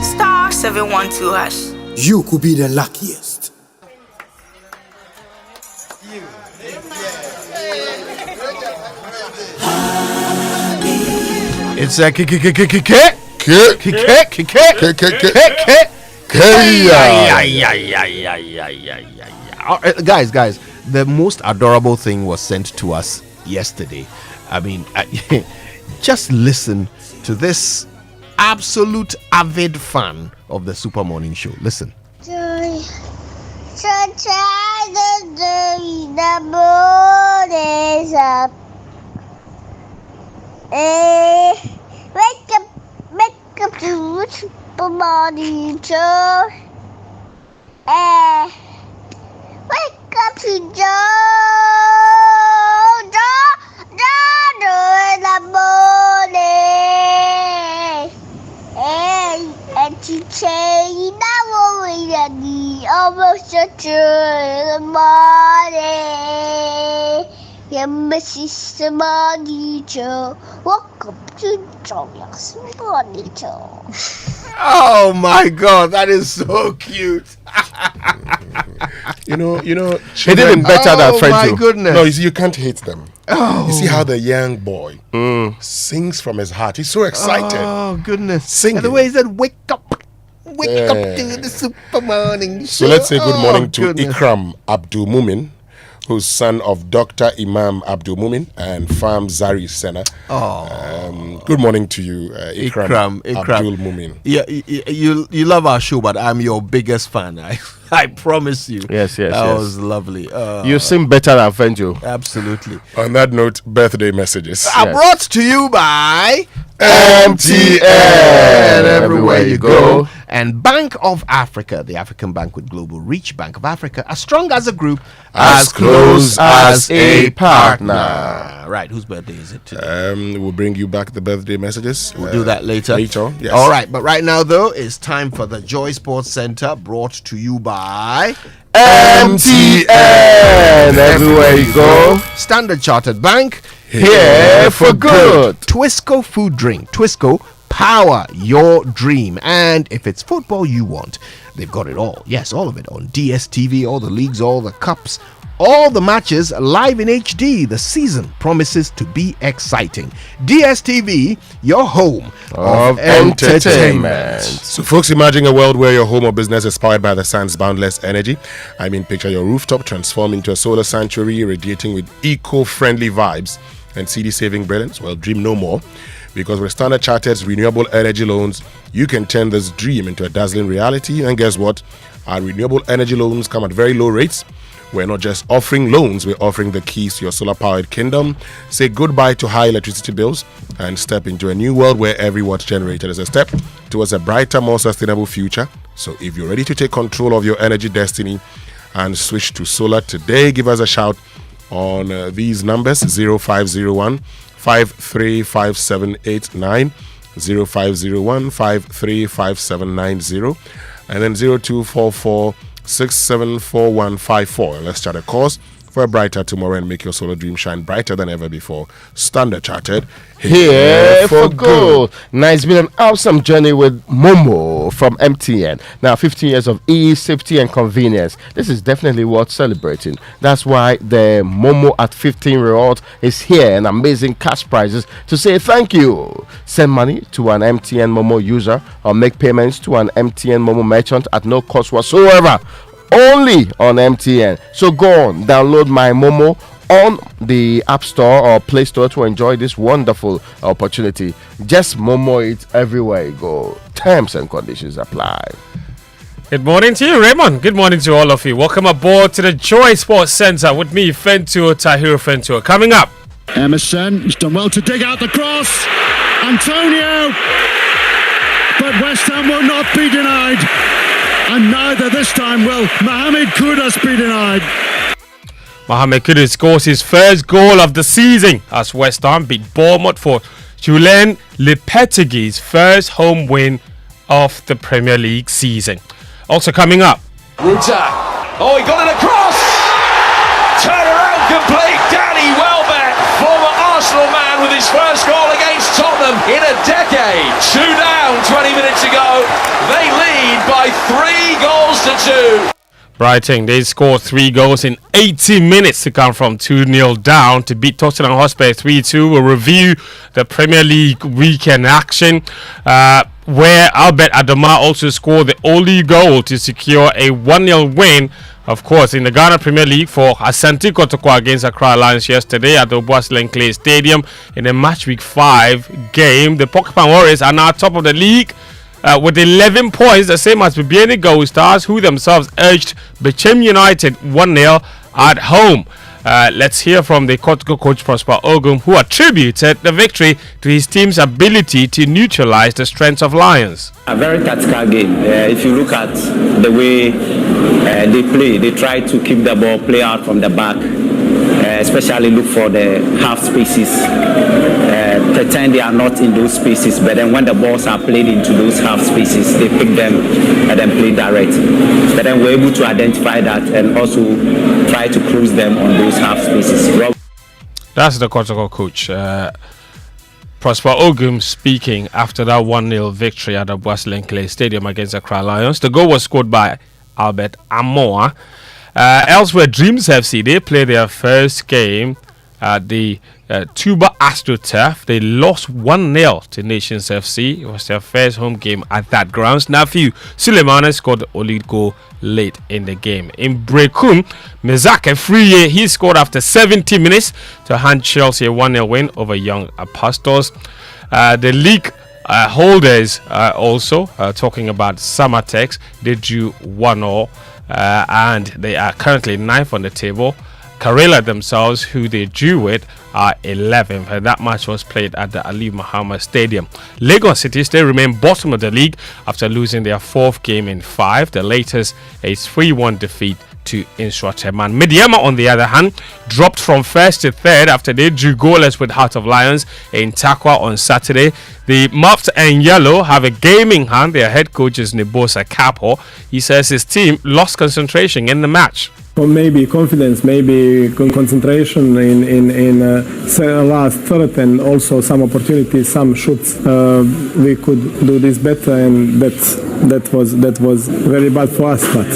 Star 712 #. You could be the luckiest. It's a guys, the most adorable thing was sent to us yesterday. I mean, just listen to this absolute avid fan of the Super Morning Show. Listen. The moon is up. Wake up to Super Morning Show. Wake up to Joe in the morning. And to change that woman that the almost in the morning. Yeah, Mrs. Morning Show. Welcome to Joe's Morning Show. Oh my God, that is so cute. You know, He did it better than French. Oh my goodness. No, you see, you can't hate them. Oh. You see how the young boy sings from his heart. He's so excited. Oh goodness. Singing. And the way he said, wake up to the Super Morning Show. So let's say good morning to goodness. Ikram Abdul Mumin, who's son of Dr. Imam Abdul Mumin and Farm Zari Sena. Good morning to you, Ikram Abdul Mumin. Yeah, you love our show, but I'm your biggest fan. I promise you. Yes. That was lovely. You sing better than Fenjo. Absolutely. On that note, birthday messages. Are brought to you by MTN. Everywhere you go. And Bank of Africa, the African bank with global reach. Bank of Africa, as strong as a group, As close as a partner. Right, whose birthday is it today? We'll bring you back the birthday messages. We'll do that later. Yes. All right, but right now, though, it's time for the Joy Sports Center, brought to you by MTN. Everywhere you go. Standard Chartered Bank, Here for good. Twisco Food Drink. Twisco, power your dream. And if it's football you want, they've got it all. Yes, all of it on DSTV, all the leagues, all the cups, all the matches live in HD. The season promises to be exciting. DSTV, your home of entertainment. So, folks, imagine a world where your home or business is powered by the sun's boundless energy. I mean, picture your rooftop transformed into a solar sanctuary, radiating with eco-friendly vibes and CD-saving brilliance. Well, dream no more. Because with Standard Chartered's renewable energy loans, you can turn this dream into a dazzling reality. And guess what? Our renewable energy loans come at very low rates. We're not just offering loans, we're offering the keys to your solar-powered kingdom. Say goodbye to high electricity bills and step into a new world where every watt generated is a step towards a brighter, more sustainable future. So if you're ready to take control of your energy destiny and switch to solar today, give us a shout on these numbers: 0501 535789, 0501 535790, and then 0244 674154. Let's start a course for a brighter tomorrow and make your solar dream shine brighter than ever before. Standard Chartered, Here for good. Now, it's been an awesome journey with Momo from MTN. Now, 15 years of ease, safety, and convenience. This is definitely worth celebrating. That's why the Momo at 15 reward is here, and amazing cash prizes to say thank you. Send money to an MTN Momo user or make payments to an MTN Momo merchant at no cost whatsoever. Only on MTN. So go on, download my Momo on the App Store or Play Store to enjoy this wonderful opportunity. Just Momo it everywhere you go. Terms and conditions apply. Good morning to you, Raymond. Good morning to all of you. Welcome aboard to the Joy Sports Center with me, Fentua Tahiru Fentua. Coming up, Emerson has done well to dig out the cross. Antonio, but West Ham will not be denied. And neither this time will Mohamed Kudus be denied. Mohamed Kudus scores his first goal of the season as West Ham beat Bournemouth for Julen Lopetegui's first home win of the Premier League season. Also coming up, Winter. Oh, he got it across. Turn around complete. Danny Welbeck, former Arsenal man, with his first goal against Tottenham in a decade. 2 down 20 minutes ago. They lead by 3 goals to 2. Brighton, they scored 3 goals in 80 minutes to come from 2-0 down to beat Tottenham Hotspur 3-2. We'll review the Premier League weekend action where Albert Adama also scored the only goal to secure a 1-0 win Of course, in the Ghana Premier League for Ashanti Kotoko against Accra Lions yesterday at the Obuasi Clay Stadium in a match week 5 game, the Porcupine Warriors are now top of the league with 11 points, the same as Bibiani Gold Stars, who themselves edged Bechem United 1-0 at home. Let's hear from the Kotoko coach Prosper Ogum, who attributed the victory to his team's ability to neutralize the strengths of Lions. A very tactical game. If you look at the way they play, they try to keep the ball, play out from the back, especially look for the half spaces, pretend they are not in those spaces, but then when the balls are played into those half spaces, they pick them and then play direct. But then we're able to identify that and also try to close them on those half spaces. That's the Kotoko coach. Prosper Ogum speaking after that 1-0 victory at the Obuasi Clay Stadium against the Accra Lions. The goal was scored by Albert Amoa. Elsewhere, Dreams FC, they played their first game at the Tuba AstroTurf. They lost 1-0 to Nations FC. It was their first home game at that grounds. Nafiu Suleimane scored the only goal late in the game. In Brekun, Mezake Friye, he scored after 70 minutes to hand Chelsea a 1-0 win over Young Apostles. The league holders also talking about Samatex, they drew 1-0 and they are currently 9th on the table. Karela themselves, who they drew with, are 11th, and that match was played at the Ali Muhammad Stadium. Lagos City still remain bottom of the league after losing their 4th game in 5. The latest a 3-1 defeat to Inswateman. Mediama, on the other hand, dropped from 1st to 3rd after they drew goalless with Heart of Lions in Takwa on Saturday. The Muffed and Yellow have a game in hand. Their head coach is Nebosa Kapo. He says his team lost concentration in the match. Or maybe confidence, maybe concentration in last third, and also some opportunities, some shoots. We could do this better, and that was very bad for us. But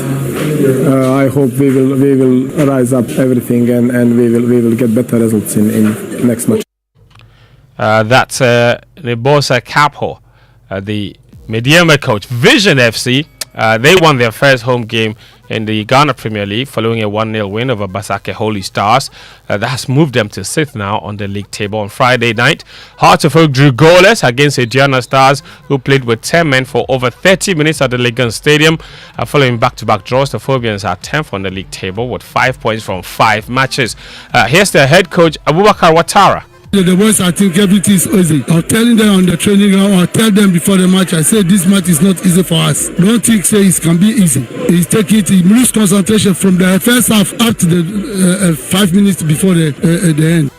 I hope we will rise up everything, and we will get better results in next match. That's Nebosa Kapo, the Mediama coach. Vision FC, they won their first home game in the Ghana Premier League following a 1-0 win over Basake Holy Stars. That has moved them to 6th now on the league table. On Friday night, Heart of Oak drew goalless against Aduana Stars, who played with 10 men for over 30 minutes at the Legon Stadium. Following back-to-back draws, the Phobians are 10th on the league table with 5 points from 5 matches. Here's their head coach, Abubakar Watara. The boys, I think everything is easy. I'm telling them on the training ground, I tell them before the match, I say this match is not easy for us. Don't think say it can be easy. He's taking it, he lose concentration from the first half up to the 5 minutes before the end.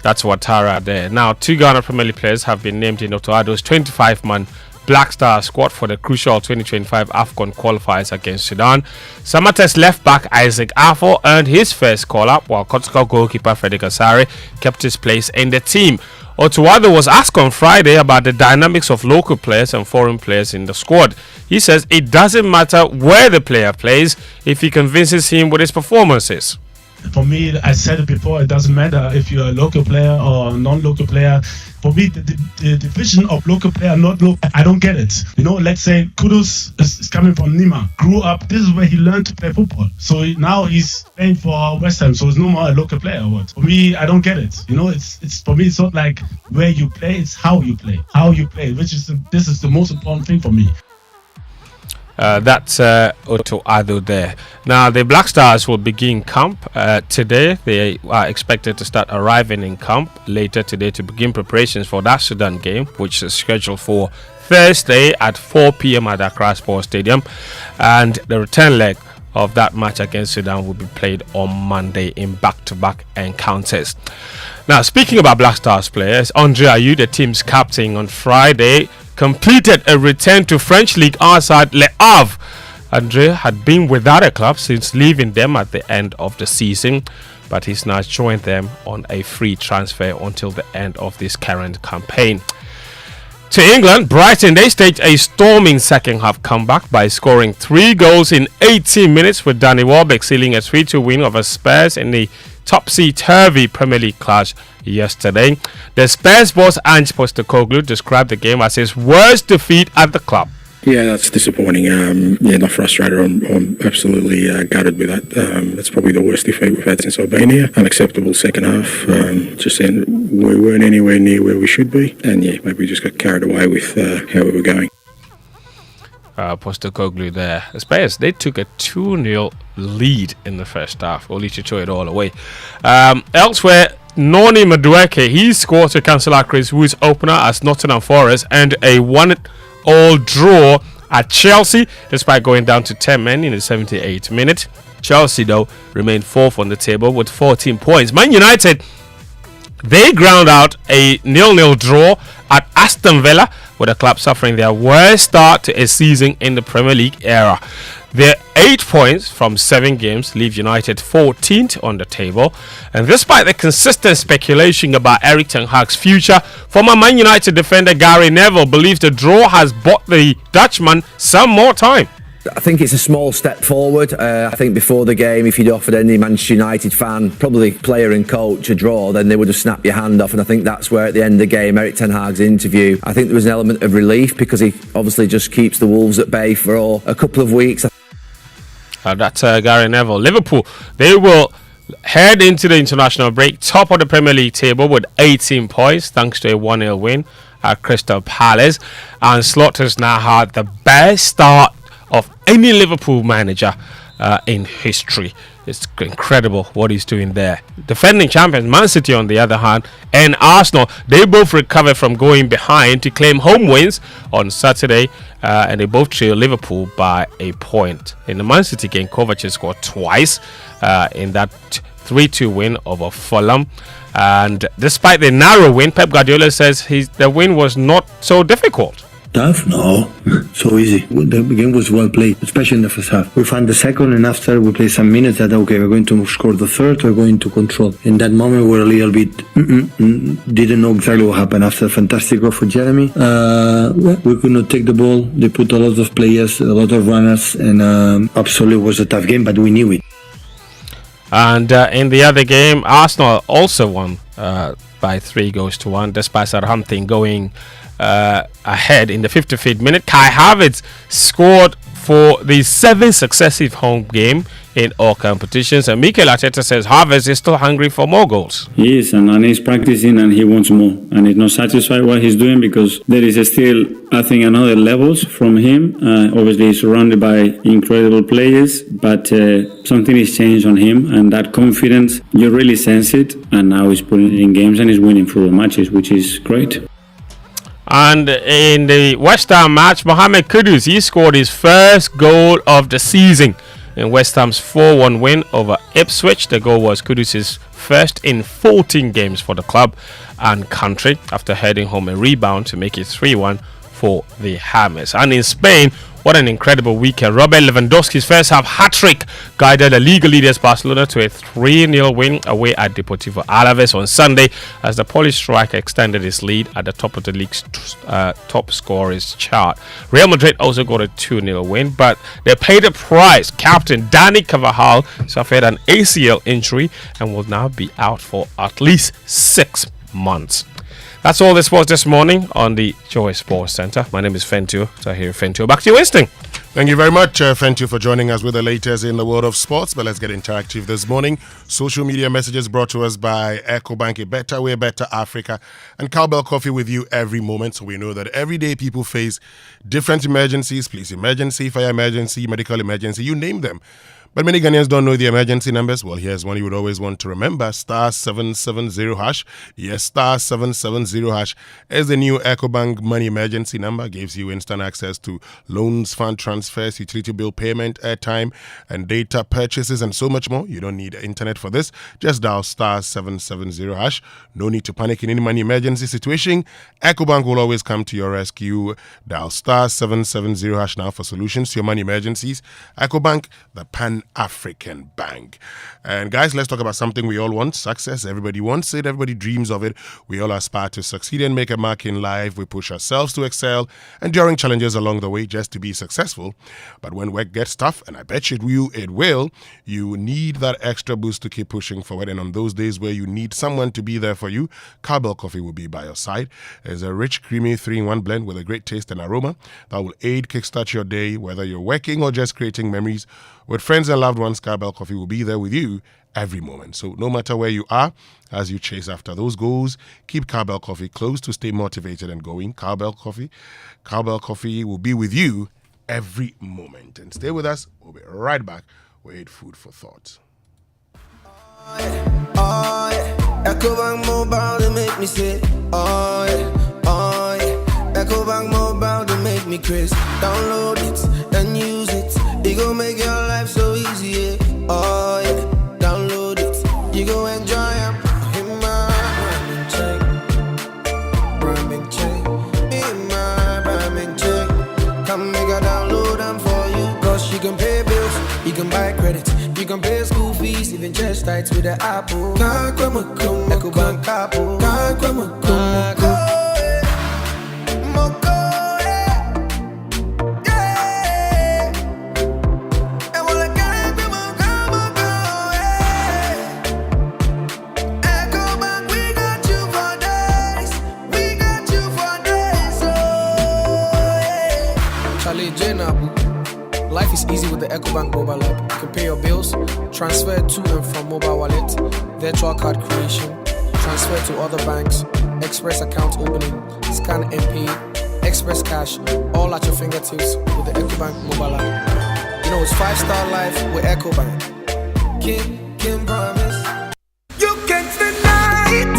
That's Watara there. Now, 2 Ghana Premier League players have been named in Dr. Addo's 25-man Black Star squad for the crucial 2025 AFCON qualifiers against Sudan. Samate's left back Isaac Afo earned his first call-up, while Kotoko goalkeeper Frederick Asare kept his place in the team. Otuado was asked on Friday about the dynamics of local players and foreign players in the squad. He says it doesn't matter where the player plays if he convinces him with his performances. For me, I said it before, it doesn't matter if you're a local player or a non-local player. For me, the division of local player, not local, I don't get it. You know, let's say Kudus is coming from Nima, grew up, this is where he learned to play football. So now he's playing for West Ham, so it's no more a local player or what. For me, I don't get it. You know, it's for me, it's not like where you play, it's how you play. How you play, this is the most important thing for me. That's Otto Addo there. Now, the Black Stars will begin camp today. They are expected to start arriving in camp later today to begin preparations for that Sudan game, which is scheduled for Thursday at 4 p.m. at Accra Sports Stadium. And the return leg of that match against Sudan will be played on Monday in back-to-back encounters. Now, speaking about Black Stars players, Andre Ayew, the team's captain, on Friday completed a return to French League R side Le Havre. Andre had been without a club since leaving them at the end of the season, but he's now joined them on a free transfer until the end of this current campaign. To England, Brighton, they staged a storming second half comeback by scoring 3 goals in 18 minutes, with Danny Welbeck sealing a 3-2 win over Spurs in the topsy-turvy Premier League clash yesterday. The Spurs boss Ange Postecoglou described the game as his worst defeat at the club. Yeah, that's disappointing. Not frustrated. I'm absolutely gutted with that. That's probably the worst defeat we've had since I've been here. Unacceptable second half. Just saying we weren't anywhere near where we should be, and maybe we just got carried away with how we were going. Postecoglou there. The Spurs, they took a 2-0 lead in the first half, only to throw it all away. Elsewhere, Noni Madueke, he scored to cancel out Chris Wood's opener as Nottingham Forest and a 1-1 draw at Chelsea, despite going down to 10 men in the 78th minute. Chelsea, though, remained fourth on the table with 14 points. Man United, they ground out a 0-0 draw at Aston Villa, with the club suffering their worst start to a season in the Premier League era. Their 8 points from 7 games leave United 14th on the table. And despite the consistent speculation about Erik ten Hag's future, former Man United defender Gary Neville believes the draw has bought the Dutchman some more time. I think it's a small step forward. I think before the game, if you'd offered any Manchester United fan, probably player and coach, a draw, then they would have snapped your hand off. And I think that's where at the end of the game, Erik ten Hag's interview, I think there was an element of relief because he obviously just keeps the Wolves at bay for a couple of weeks. That's Gary Neville. Liverpool, they will head into the international break top of the Premier League table with 18 points thanks to a 1-0 win at Crystal Palace. And Slaughter's now had the best start of any Liverpool manager in history. It's incredible what he's doing there. Defending champions Man City, on the other hand, and Arsenal, they both recovered from going behind to claim home wins on Saturday, and they both trailed Liverpool by a point. In the Man City game, Kovacic scored twice in that 3-2 win over Fulham. And despite the narrow win, Pep Guardiola says the win was not so difficult. Tough? No, so easy. The game was well played, especially in the first half. We found the second, and after we played some minutes that, okay, we're going to score the third, we're going to control. In that moment, we were a little bit, didn't know exactly what happened. After a fantastic goal for Jeremy, we could not take the ball. They put a lot of players, a lot of runners, and absolutely was a tough game, but we knew it. And in the other game, Arsenal also won by 3-1, despite Southampton going ahead in the 55th minute. Kai Havertz scored for the 7th successive home game in all competitions, and Mikel Arteta says Havertz is still hungry for more goals. He is, and he's practicing, and he wants more, and he's not satisfied what he's doing because there is still, I think, another levels from him. Obviously, he's surrounded by incredible players, but something has changed on him, and that confidence, you really sense it, and now he's putting it in games and he's winning football matches, which is great. And in the West Ham match, Mohamed Kudus, he scored his first goal of the season in West Ham's 4-1 win over Ipswich. The goal was Kudus' first in 14 games for the club and country after heading home a rebound to make it 3-1 for the Hammers. And in Spain, what an incredible weekend. Robert Lewandowski's first half hat-trick guided the league leaders Barcelona to a 3-0 win away at Deportivo Alaves on Sunday as the Polish striker extended his lead at the top of the league's top scorers chart. Real Madrid also got a 2-0 win, but they paid a price. Captain Dani Carvajal suffered an ACL injury and will now be out for at least 6 months. That's all this was this morning on the Joy Sports Center. My name is Fentu. Tahir Fentu. Back to you, Winston. Thank you very much, Fentu, for joining us with the latest in the world of sports. But let's get interactive this morning. Social media messages brought to us by EcoBank, a better way, better Africa, and Cowbell Coffee with you every moment. So we know that every day people face different emergencies, police emergency, fire emergency, medical emergency, you name them. But many Ghanaians don't know the emergency numbers. Well, here's one you would always want to remember. *770#. Yes, *770# is the new EcoBank money emergency number. Gives you instant access to loans, fund transfers, utility bill payment, airtime, and data purchases, and so much more. You don't need internet for this. Just dial *770#. No need to panic in any money emergency situation. EcoBank will always come to your rescue. Dial *770# now for solutions to your money emergencies. EcoBank, the Pan African Bank. And guys, let's talk about something we all want: success. Everybody wants it. Everybody dreams of it. We all aspire to succeed and make a mark in life. We push ourselves to excel, enduring challenges along the way just to be successful. But when work gets tough, and I bet it will, you need that extra boost to keep pushing forward. And on those days where you need someone to be there for you, Cowbell Coffee will be by your side. It's a rich, creamy 3-in-1 blend with a great taste and aroma that will aid kickstart your day, whether you're working or just creating memories. With friends and loved ones, Cowbell Coffee will be there with you every moment. So no matter where you are, as you chase after those goals, keep Cowbell Coffee close to stay motivated and going. Cowbell Coffee will be with you every moment. And stay with us. We'll be right back with Food for Thought. EcoBank Mobile, they make me say, oh yeah. EcoBank Mobile, they make me crazy. Download it and use it. It gon' make your life so easy, yeah. Oh yeah. Download it. You gon' enjoy it. In my Brahmin check. In my Brahmin check. Come make a download them for you. Cause you can pay bills, you can buy credit, you can pay school fees, even church tights with the Apple. EcoBank Apple. Life is easy with the EcoBank mobile app. You can pay your bills, transfer to and from mobile wallet, virtual card creation, transfer to other banks, express account opening, scan and pay, express cash, all at your fingertips with the EcoBank mobile app. You know, it's 5-star life with EcoBank. Can promise. You can't deny it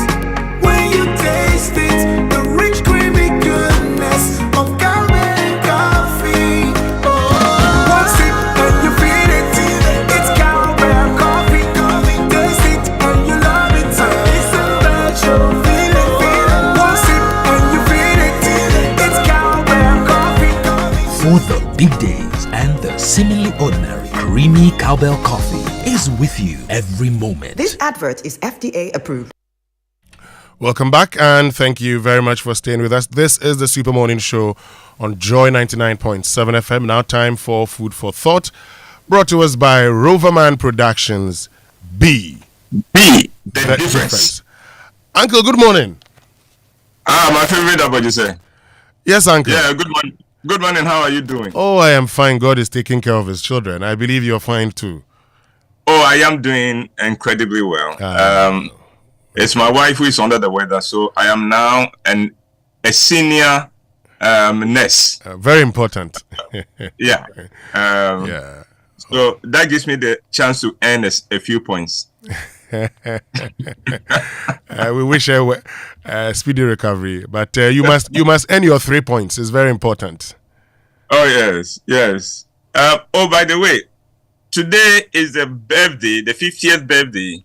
when you taste it. The rich creamy goodness of Cowbell coffee. One sip and you feel it. It's Cowbell coffee. Taste it and you love it. It's a special feeling. One sip and you feel it. It's Cowbell coffee. For the big days and the seemingly ordinary, creamy Cowbell coffee is with you every moment. This advert is FDA approved. Welcome back, and thank you very much for staying with us. This is the Super Morning Show on Joy 99.7 FM. Now time for Food for Thought, brought to us by Roverman Productions. The difference. Uncle, good morning. My favorite, what you say? Yes, Uncle. Yeah, good morning. Good morning. How are you doing? Oh, I am fine. God is taking care of his children. I believe you're fine too. Oh, I am doing incredibly well. It's my wife who is under the weather, so I am now a senior nurse. Very important. Yeah. Yeah. So that gives me the chance to earn a few points. We wish her a speedy recovery, but you must earn your 3 points. It's very important. Oh yes. Oh, by the way, today is the 50th birthday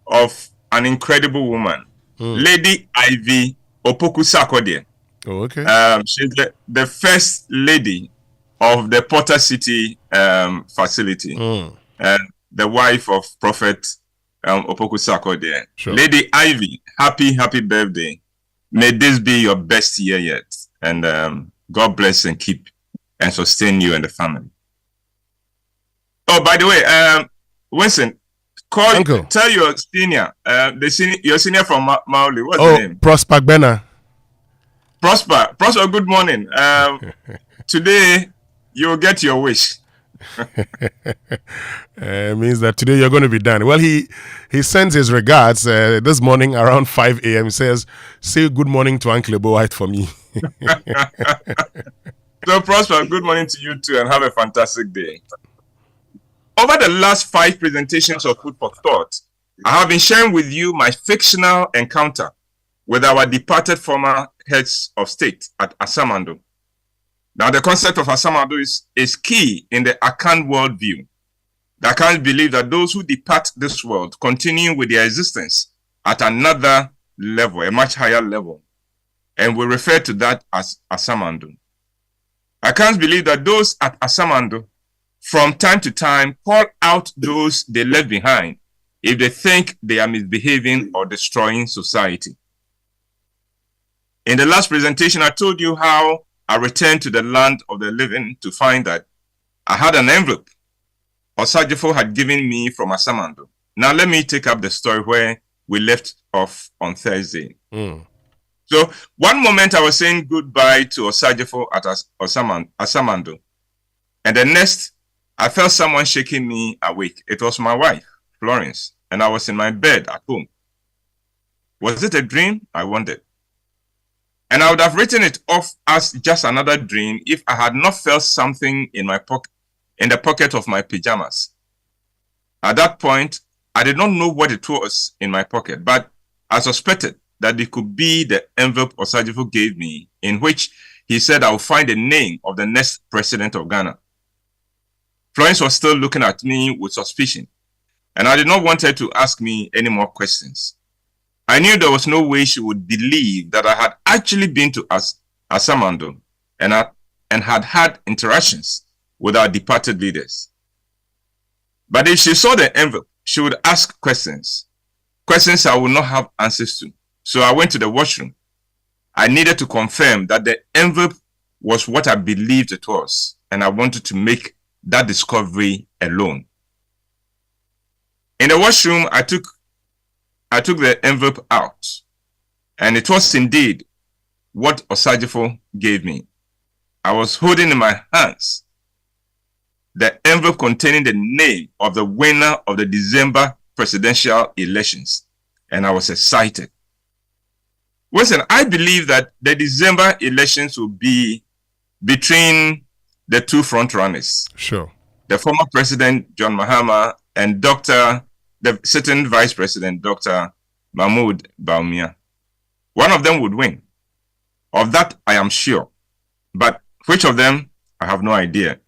of an incredible woman, Lady Ivy Opoku-Sarkodie. Oh, okay. She's the first lady of the Potter City facility, and the wife of Prophet Opoku-Sarkodie. Sure. Lady Ivy, happy birthday. May this be your best year yet, and God bless and keep and sustain you and the family. Oh, by the way, Winston, tell your senior, your senior from Maoli. What's the name? Prosper Gbena. Prosper, good morning. Today you'll get your wish. Means that today you're going to be done. Well, he sends his regards this morning around 5 a.m. He says, say good morning to Uncle Ebo White for me. So, Prosper, good morning to you too, and have a fantastic day. Over the last 5 presentations of Food for Thought, I have been sharing with you my fictional encounter with our departed former heads of state at Asamando. Now, the concept of Asamando is key in the Akan worldview. The Akans believe that those who depart this world continue with their existence at another level, a much higher level, and we refer to that as Asamando. Akans believe that those at Asamando from time to time, call out those they left behind if they think they are misbehaving or destroying society. In the last presentation, I told you how I returned to the land of the living to find that I had an envelope Osajifo had given me from Asamando. Now let me take up the story where we left off on Thursday. So one moment I was saying goodbye to Osajifo at Asamando, and the next I felt someone shaking me awake. It was my wife, Florence, and I was in my bed at home. Was it a dream? I wondered. And I would have written it off as just another dream if I had not felt something in my pocket, in the pocket of my pajamas. At that point, I did not know what it was in my pocket, but I suspected that it could be the envelope Osajifo gave me, in which he said I would find the name of the next president of Ghana. Florence was still looking at me with suspicion, and I did not want her to ask me any more questions. I knew there was no way she would believe that I had actually been to Asamando and had had interactions with our departed leaders. But if she saw the envelope, she would ask questions I would not have answers to. So I went to the washroom. I needed to confirm that the envelope was what I believed it was, and I wanted to make that discovery alone. In the washroom, I took the envelope out, and it was indeed what Osajifo gave me. I was holding in my hands the envelope containing the name of the winner of the December presidential elections, and I was excited. Listen, I believe that the December elections will be between the two front runners. Sure. The former president, John Mahama, and the sitting vice president, Dr. Mahmoud Bawumia. One of them would win. Of that, I am sure. But which of them, I have no idea.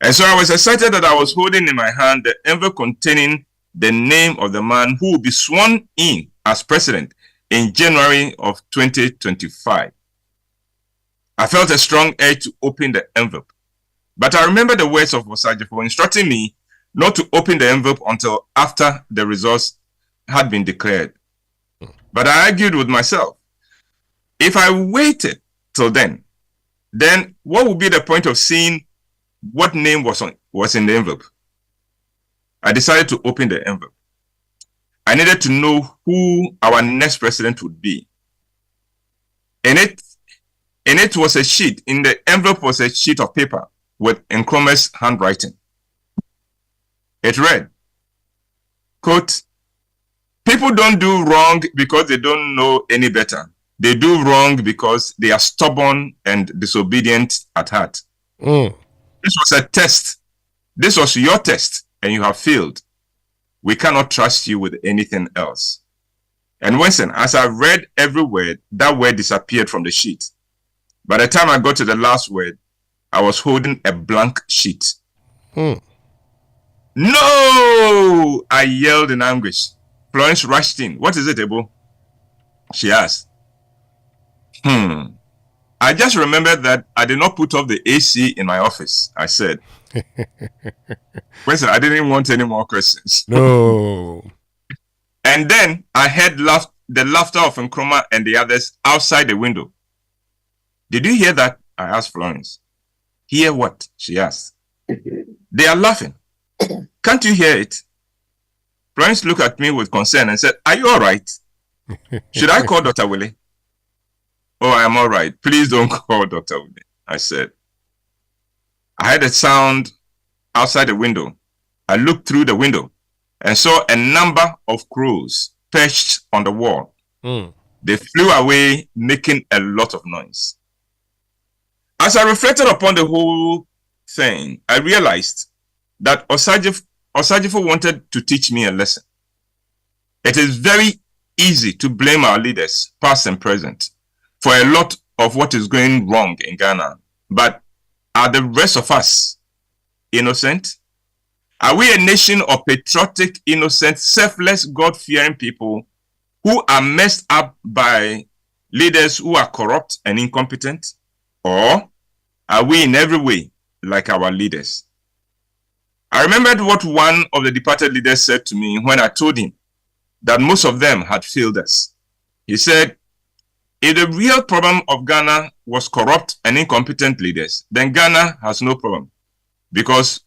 And so I was excited that I was holding in my hand the envelope containing the name of the man who will be sworn in as president in January of 2025. I felt a strong urge to open the envelope. But I remember the words of Osajifo instructing me not to open the envelope until after the results had been declared. But I argued with myself. If I waited till then what would be the point of seeing what name was in the envelope? I decided to open the envelope. I needed to know who our next president would be. In it was a sheet. In the envelope was a sheet of paper with Nkrumah's handwriting. It read, quote, "People don't do wrong because they don't know any better. They do wrong because they are stubborn and disobedient at heart." This was a test. This was your test, and you have failed. We cannot trust you with anything else. And Winston, as I read every word, that word disappeared from the sheet. By the time I got to the last word, I was holding a blank sheet. "No!" I yelled in anguish. Florence rushed in. "What is it, Ebo?" she asked. I just remembered that I did not put off the AC in my office, I said. Winston, I didn't want any more questions. No. And then I heard the laughter of Nkrumah and the others outside the window. "Did you hear that?" I asked Florence. "Hear what?" she asked. "They are laughing. Can't you hear it?" Florence looked at me with concern and said, "Are you all right? Should I call Dr. Willie?" "Oh, I am all right. Please don't call Dr. Willie," I said. I heard a sound outside the window. I looked through the window and saw a number of crows perched on the wall. They flew away, making a lot of noise. As I reflected upon the whole thing, I realized that Osajifo wanted to teach me a lesson. It is very easy to blame our leaders, past and present, for a lot of what is going wrong in Ghana. But are the rest of us innocent? Are we a nation of patriotic, innocent, selfless, God-fearing people who are messed up by leaders who are corrupt and incompetent? Or are we in every way like our leaders? I remembered what one of the departed leaders said to me when I told him that most of them had failed us. He said, if the real problem of Ghana was corrupt and incompetent leaders, then Ghana has no problem, because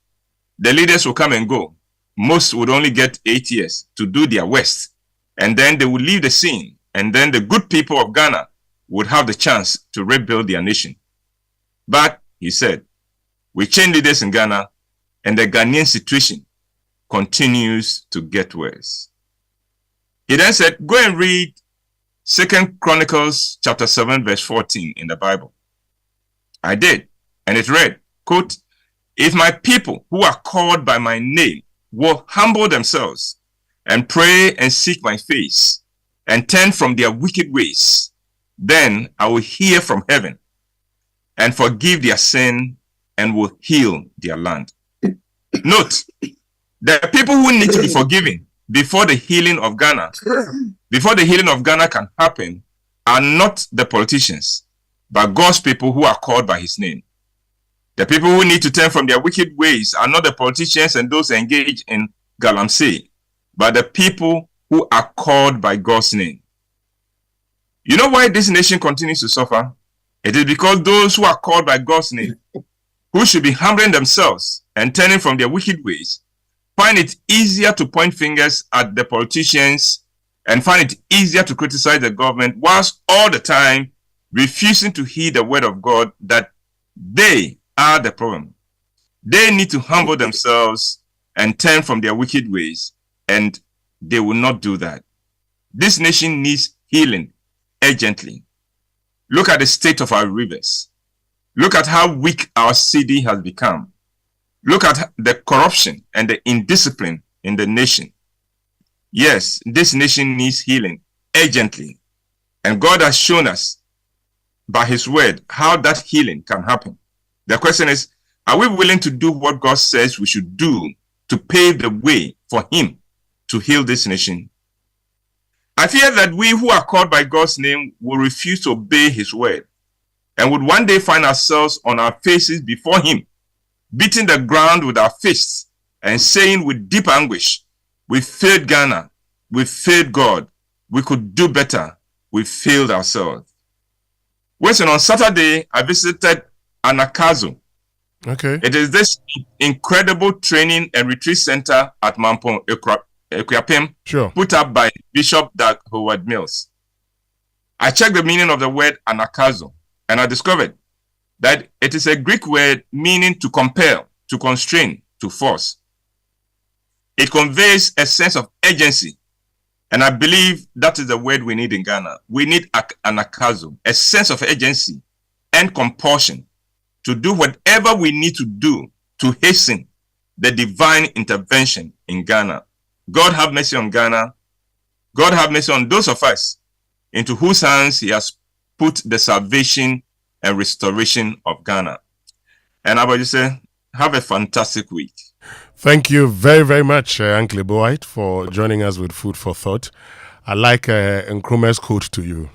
the leaders will come and go. Most would only get 8 years to do their worst, and then they would leave the scene, and then the good people of Ghana would have the chance to rebuild their nation. But, he said, we change leaders in Ghana, and the Ghanaian situation continues to get worse. He then said, go and read 2 Chronicles chapter 7 verse 14 in the Bible. I did, and it read, quote, if my people who are called by my name will humble themselves and pray and seek my face and turn from their wicked ways, then I will hear from heaven and forgive their sin and will heal their land. Note, the people who need to be forgiven before the healing of Ghana, can happen, are not the politicians, but God's people who are called by his name. The people who need to turn from their wicked ways are not the politicians and those engaged in galamsey, but the people who are called by God's name. You know why this nation continues to suffer? It is because those who are called by God's name, who should be humbling themselves and turning from their wicked ways, find it easier to point fingers at the politicians and find it easier to criticize the government, whilst all the time refusing to heed the word of God that they are the problem. They need to humble themselves and turn from their wicked ways, and they will not do that. This nation needs healing urgently. Look at the state of our rivers. Look at how weak our city has become. Look at the corruption and the indiscipline in the nation. Yes, this nation needs healing urgently. And God has shown us by his word how that healing can happen. The question is, are we willing to do what God says we should do to pave the way for him to heal this nation? I fear that we who are called by God's name will refuse to obey his word and would one day find ourselves on our faces before him, beating the ground with our fists and saying with deep anguish, we failed Ghana, we failed God, we could do better, we failed ourselves. Listen, on Saturday, I visited Anakazo. Okay. It is this incredible training and retreat center at Mampo Equiapim, put up by Bishop Doug Howard Mills. I checked the meaning of the word Anakazo, and I discovered that it is a Greek word meaning to compel, to constrain, to force. It conveys a sense of urgency, and I believe that is the word we need in Ghana. We need anakazo, a sense of urgency and compulsion to do whatever we need to do to hasten the divine intervention in Ghana. God have mercy on Ghana. God have mercy on those of us into whose hands he has put the salvation and restoration of Ghana. And I would just say, have a fantastic week. Thank you very, very much, Uncle Boyd, for joining us with Food for Thought. I like Nkrumah's quote to you.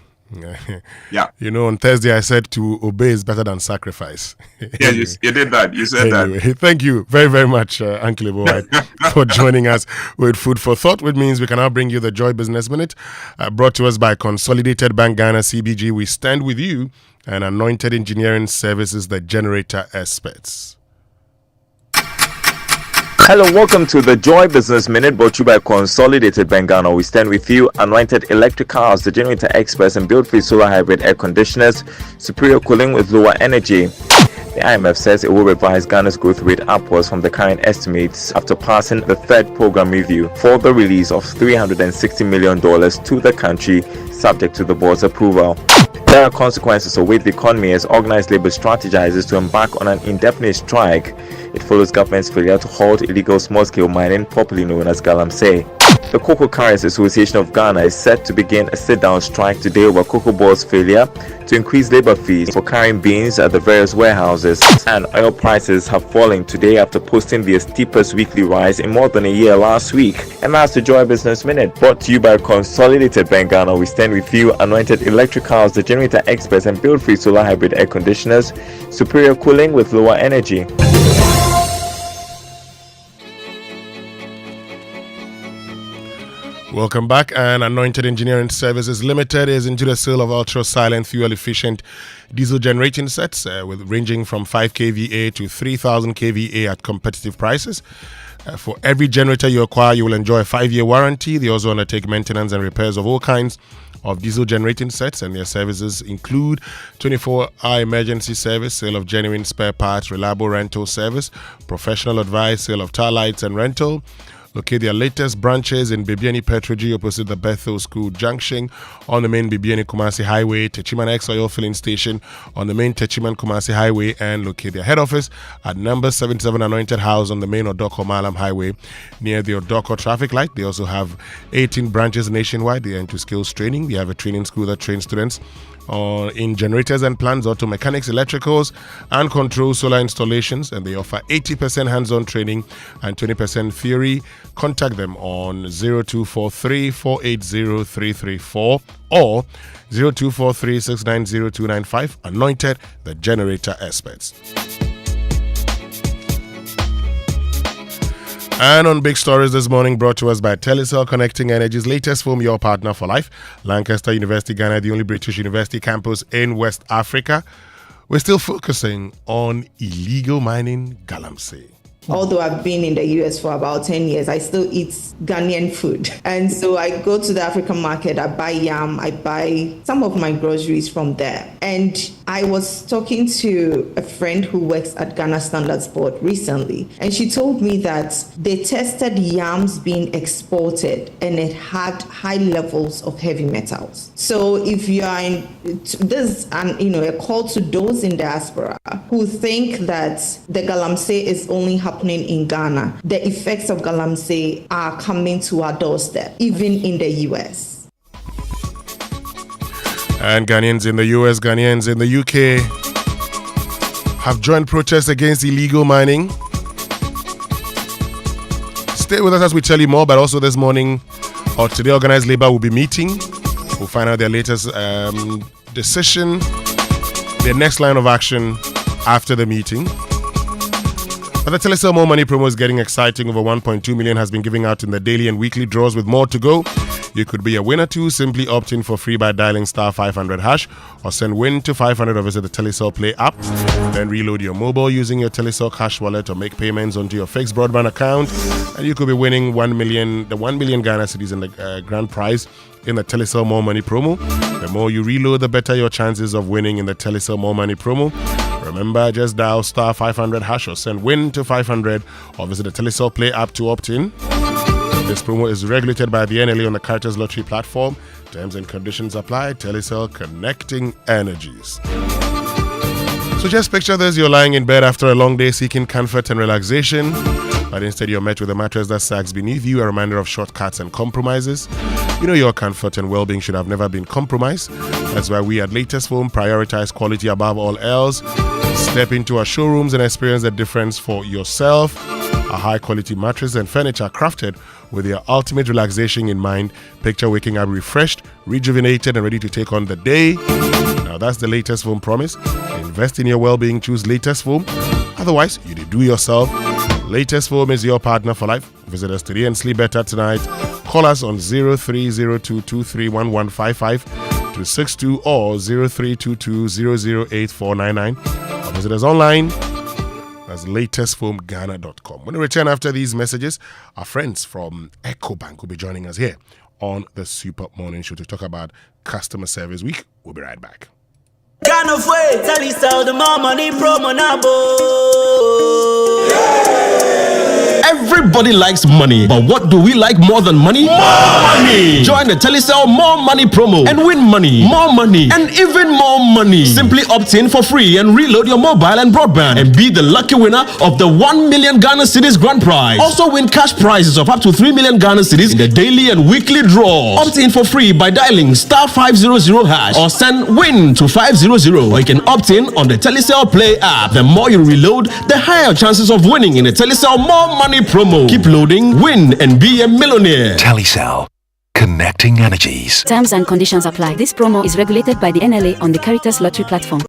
Yeah. You know, on Thursday I said to obey is better than sacrifice. Yeah, you did that. You said that. Thank you very, very much, Uncle Boyd, for joining us with Food for Thought, which means we can now bring you the Joy Business Minute, brought to us by Consolidated Bank Ghana CBG. We stand with you and Anointed Engineering Services, the generator experts. Hello, welcome to the Joy Business Minute, brought to you by Consolidated Bank Ghana. We stand with you, Anointed Electric Cars, the generator experts, and build-free solar hybrid air conditioners, superior cooling with lower energy. The IMF says it will revise Ghana's growth rate upwards from the current estimates after passing the third program review for the release of $360 million to the country, subject to the board's approval. There are consequences await the economy as organized labor strategizes to embark on an indefinite strike. It follows government's failure to halt illegal small-scale mining, popularly known as galamsey. The Cocoa Carriers Association of Ghana is set to begin a sit-down strike today over Cocoa Board's failure to increase labor fees for carrying beans at the various warehouses. And oil prices have fallen today after posting their steepest weekly rise in more than a year last week. And that's the Joy Business Minute, brought to you by Consolidated Bank Ghana. We stand with you, Anointed Electric Cars, the generator experts, and build-free solar hybrid air conditioners, superior cooling with lower energy. Welcome back. And Anointed Engineering Services Limited is into the sale of ultra-silent, fuel-efficient diesel generating sets with ranging from 5 kVA to 3,000 kVA at competitive prices. For every generator you acquire, you will enjoy a 5-year warranty. They also undertake maintenance and repairs of all kinds of diesel generating sets, and their services include 24-hour emergency service, sale of genuine spare parts, reliable rental service, professional advice, sale of tar lights and rental. Locate their latest branches in Bibiani Petroji opposite the Bethel School Junction, on the main Bibiani Kumasi Highway, Techiman X Oil Filling Station on the main Techiman Kumasi Highway, and locate their head office at number 77 Anointed House on the main Odoko Malam Highway near the Odoko traffic light. They also have 18 branches nationwide. They are into skills training. They have a training school that trains students in generators and plants, auto mechanics, electricals, and control solar installations, and they offer 80% hands-on training and 20% theory. Contact them on 0243 480 334 or 0243 690 295. Anointed, the generator experts. And on Big Stories this morning, brought to us by Telecel, connecting Energy's latest film, Your Partner for Life. Lancaster University, Ghana, the only British university campus in West Africa. We're still focusing on illegal mining galamsey. Although I've been in the US for about 10 years, I still eat Ghanaian food. And so I go to the African market, I buy yam, I buy some of my groceries from there. And I was talking to a friend who works at Ghana Standards Board recently, and she told me that they tested yams being exported and it had high levels of heavy metals. So if you are in this, and a call to those in diaspora who think that the galamsey is only happening in Ghana, the effects of galamsey are coming to our doorstep, even in the US. And Ghanaians in the US, Ghanaians in the UK have joined protests against illegal mining. Stay with us as we tell you more, but also this morning or today, Organized Labour will be meeting. We'll find out their latest decision, their next line of action after the meeting. But the Telecel More Money promo is getting exciting. Over 1.2 million has been given out in the daily and weekly draws, with more to go. You could be a winner too. Simply opt in for free by dialing star 500 hash or send win to 500 or visit the Telecel Play app. Then reload your mobile using your Telecel cash wallet or make payments onto your fixed broadband account, and you could be winning 1 million Ghana cedis in the grand prize in the Telecel More Money promo. The more you reload, the better your chances of winning in the Telecel More Money promo. Remember, just dial star 500 hash or send win to 500 or visit the Telecel Play app to opt in. This promo is regulated by the NLA on the Carters Lottery platform. Terms and conditions apply. Telecel, connecting energies. So just picture this: you're lying in bed after a long day seeking comfort and relaxation, but instead you're met with a mattress that sags beneath you, a reminder of shortcuts and compromises. You know your comfort and well-being should have never been compromised. That's why we at Latest Foam prioritize quality above all else. Step into our showrooms and experience the difference for yourself. A high-quality mattress and furniture crafted with your ultimate relaxation in mind. Picture waking up refreshed, rejuvenated, and ready to take on the day. Now that's the Latest Foam promise. Invest in your well-being. Choose Latest Foam. Otherwise, you do yourself. Latest Foam is your partner for life. Visit us today and sleep better tonight. Call us on 0302231155 to 62 or 0322008499. Or visit us online. That's latestfoamghana.com. When we return after these messages, our friends from EcoBank will be joining us here on the Super Morning Show to talk about Customer Service Week. We'll be right back. Kind of way, Telecel, the more money promo now. Everybody likes money, but what do we like more than money? More money! Join the Telecel More Money promo and win money, more money, and even more money. Simply opt in for free and reload your mobile and broadband and be the lucky winner of the 1 million Ghana cedis grand prize. Also win cash prizes of up to 3 million Ghana cedis in the daily and weekly draws. Opt in for free by dialing star 500 hash or send win to 500, or you can opt in on the Telecel Play app. The more you reload, the higher chances of winning in the Telecel More Money promo. Keep loading, win, and be a millionaire. Telecel, connecting energies. Terms and conditions apply. This promo is regulated by the NLA on the Caritas Lottery platform.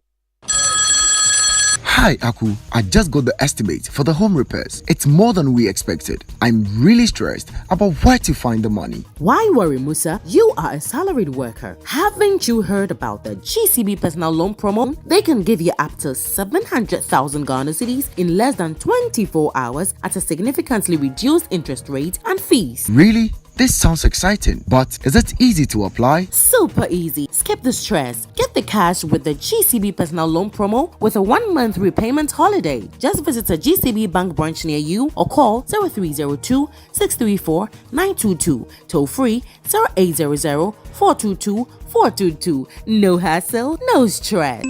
Hi, Aku. I just got the estimate for the home repairs. It's more than we expected. I'm really stressed about where to find the money. Why worry, Musa? You are a salaried worker. Haven't you heard about the GCB personal loan promo? They can give you up to 700,000 Ghana cedis in less than 24 hours at a significantly reduced interest rate and fees. Really? This sounds exciting, but is it easy to apply? Super easy. Skip the stress. Get the cash with the GCB personal loan promo with a 1-month repayment holiday. Just visit a GCB bank branch near you or call 0302 634 922. Toll free 0800 422 422. No hassle, no stress.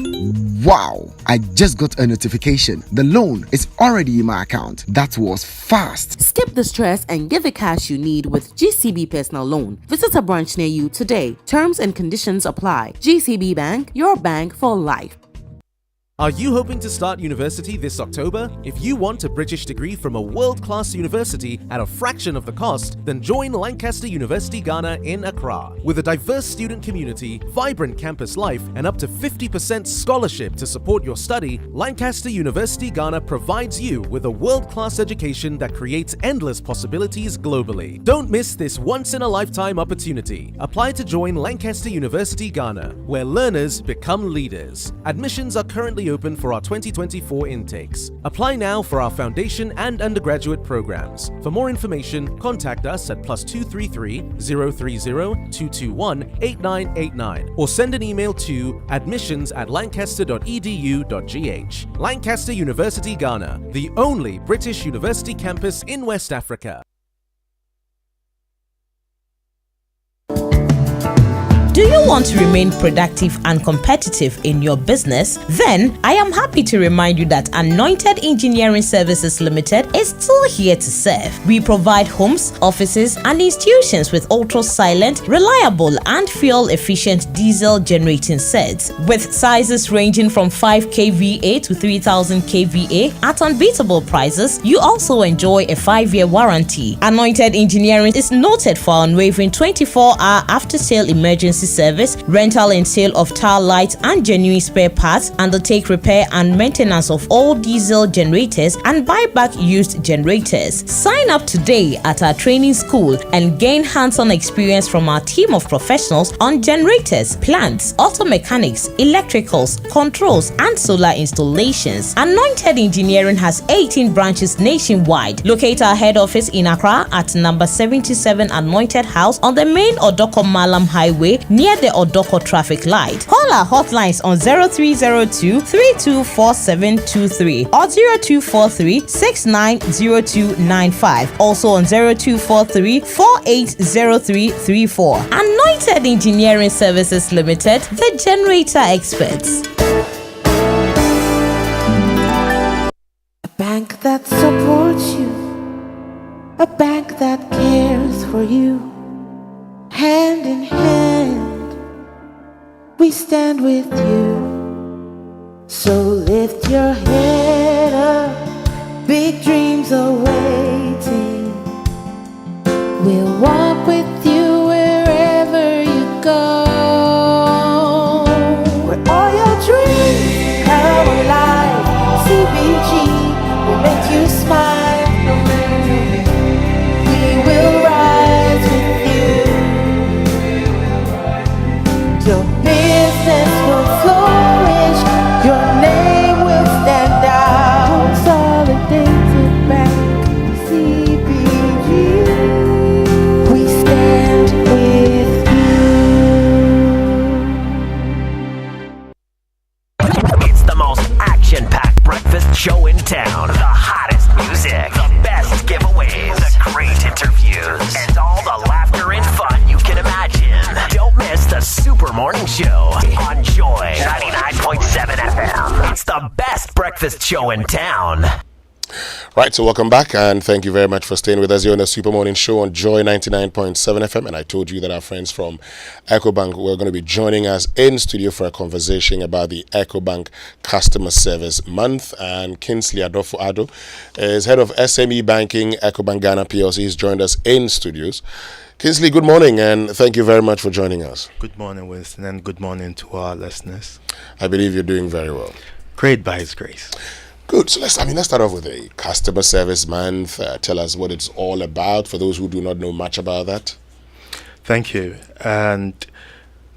Wow! I just got a notification. The loan is already in my account. That was fast. Skip the stress and get the cash you need with GCB personal loan. Visit a branch near you today. Terms and conditions apply. GCB Bank, your bank for life. Are you hoping to start university this October? If you want a British degree from a world-class university at a fraction of the cost, then join Lancaster University Ghana in Accra. With a diverse student community, vibrant campus life, and up to 50% scholarship to support your study, Lancaster University Ghana provides you with a world-class education that creates endless possibilities globally. Don't miss this once-in-a-lifetime opportunity. Apply to join Lancaster University Ghana, where learners become leaders. Admissions are currently open for our 2024 intakes. Apply now for our foundation and undergraduate programs. For more information, contact us at +233 030 221 8989 or send an email to admissions@lancaster.edu.gh. Lancaster University Ghana, the only British university campus in West Africa. Do you want to remain productive and competitive in your business? Then I am happy to remind you that Anointed Engineering Services Limited is still here to serve. We provide homes, offices, and institutions with ultra-silent, reliable, and fuel-efficient diesel generating sets with sizes ranging from 5 kVA to 3000 kVA at unbeatable prices. You also enjoy a 5-year warranty. Anointed Engineering is noted for unwavering 24-hour after-sale emergency service, rental and sale of tire lights and genuine spare parts, undertake repair and maintenance of all diesel generators, and buy back used generators. Sign up today at our training school and gain hands-on experience from our team of professionals on generators, plants, auto mechanics, electricals, controls, and solar installations. Anointed Engineering has 18 branches nationwide. Locate our head office in Accra at number 77 Anointed House on the main Odoko Malam Highway near the Odoko traffic light. Call our hotlines on 0302 324723 or 0243 690295. Also on 0243 480334. Anointed Engineering Services Limited, the generator experts. A bank that supports you, a bank that cares for you. Hand in hand, we stand with you. So lift your head up, big dreams are waiting. We'll walk with you wherever you go. Where all your dreams come alive, CBG will make you smile. We will rise with you. Your business will flourish, your name will stand out. Consolidated Bank, CBG, we stand with you. It's the most action-packed breakfast show in town. The hottest music, the best giveaways, the great interviews, and all the laughter and fun you can imagine. Don't miss the Super Morning Show on Joy 99.7 FM. It's the best breakfast show in town. Right, so welcome back and thank you very much for staying with us here on the Super Morning Show on Joy 99.7 FM. And I told you that our friends from EcoBank were going to be joining us in studio for a conversation about the EcoBank Customer Service Month. And Kingsley Akuffo-Addo is head of SME Banking, EcoBank Ghana PLC. He's joined us in studios. Kingsley, good morning and thank you very much for joining us. Good morning, Winston, and good morning to our listeners. I believe you're doing very well. Great by His grace. Good. So let's start off with a customer service month. Tell us what it's all about for those who do not know much about that. Thank you. And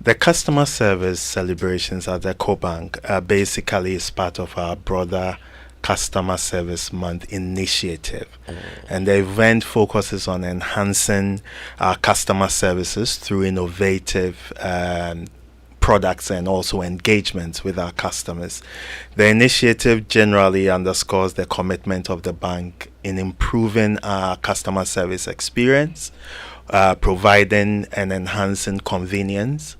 the customer service celebrations at EcoBank basically is part of our broader Customer Service Month initiative. And the event focuses on enhancing our customer services through innovative products and also engagements with our customers. The initiative generally underscores the commitment of the bank in improving our customer service experience, providing and enhancing convenience,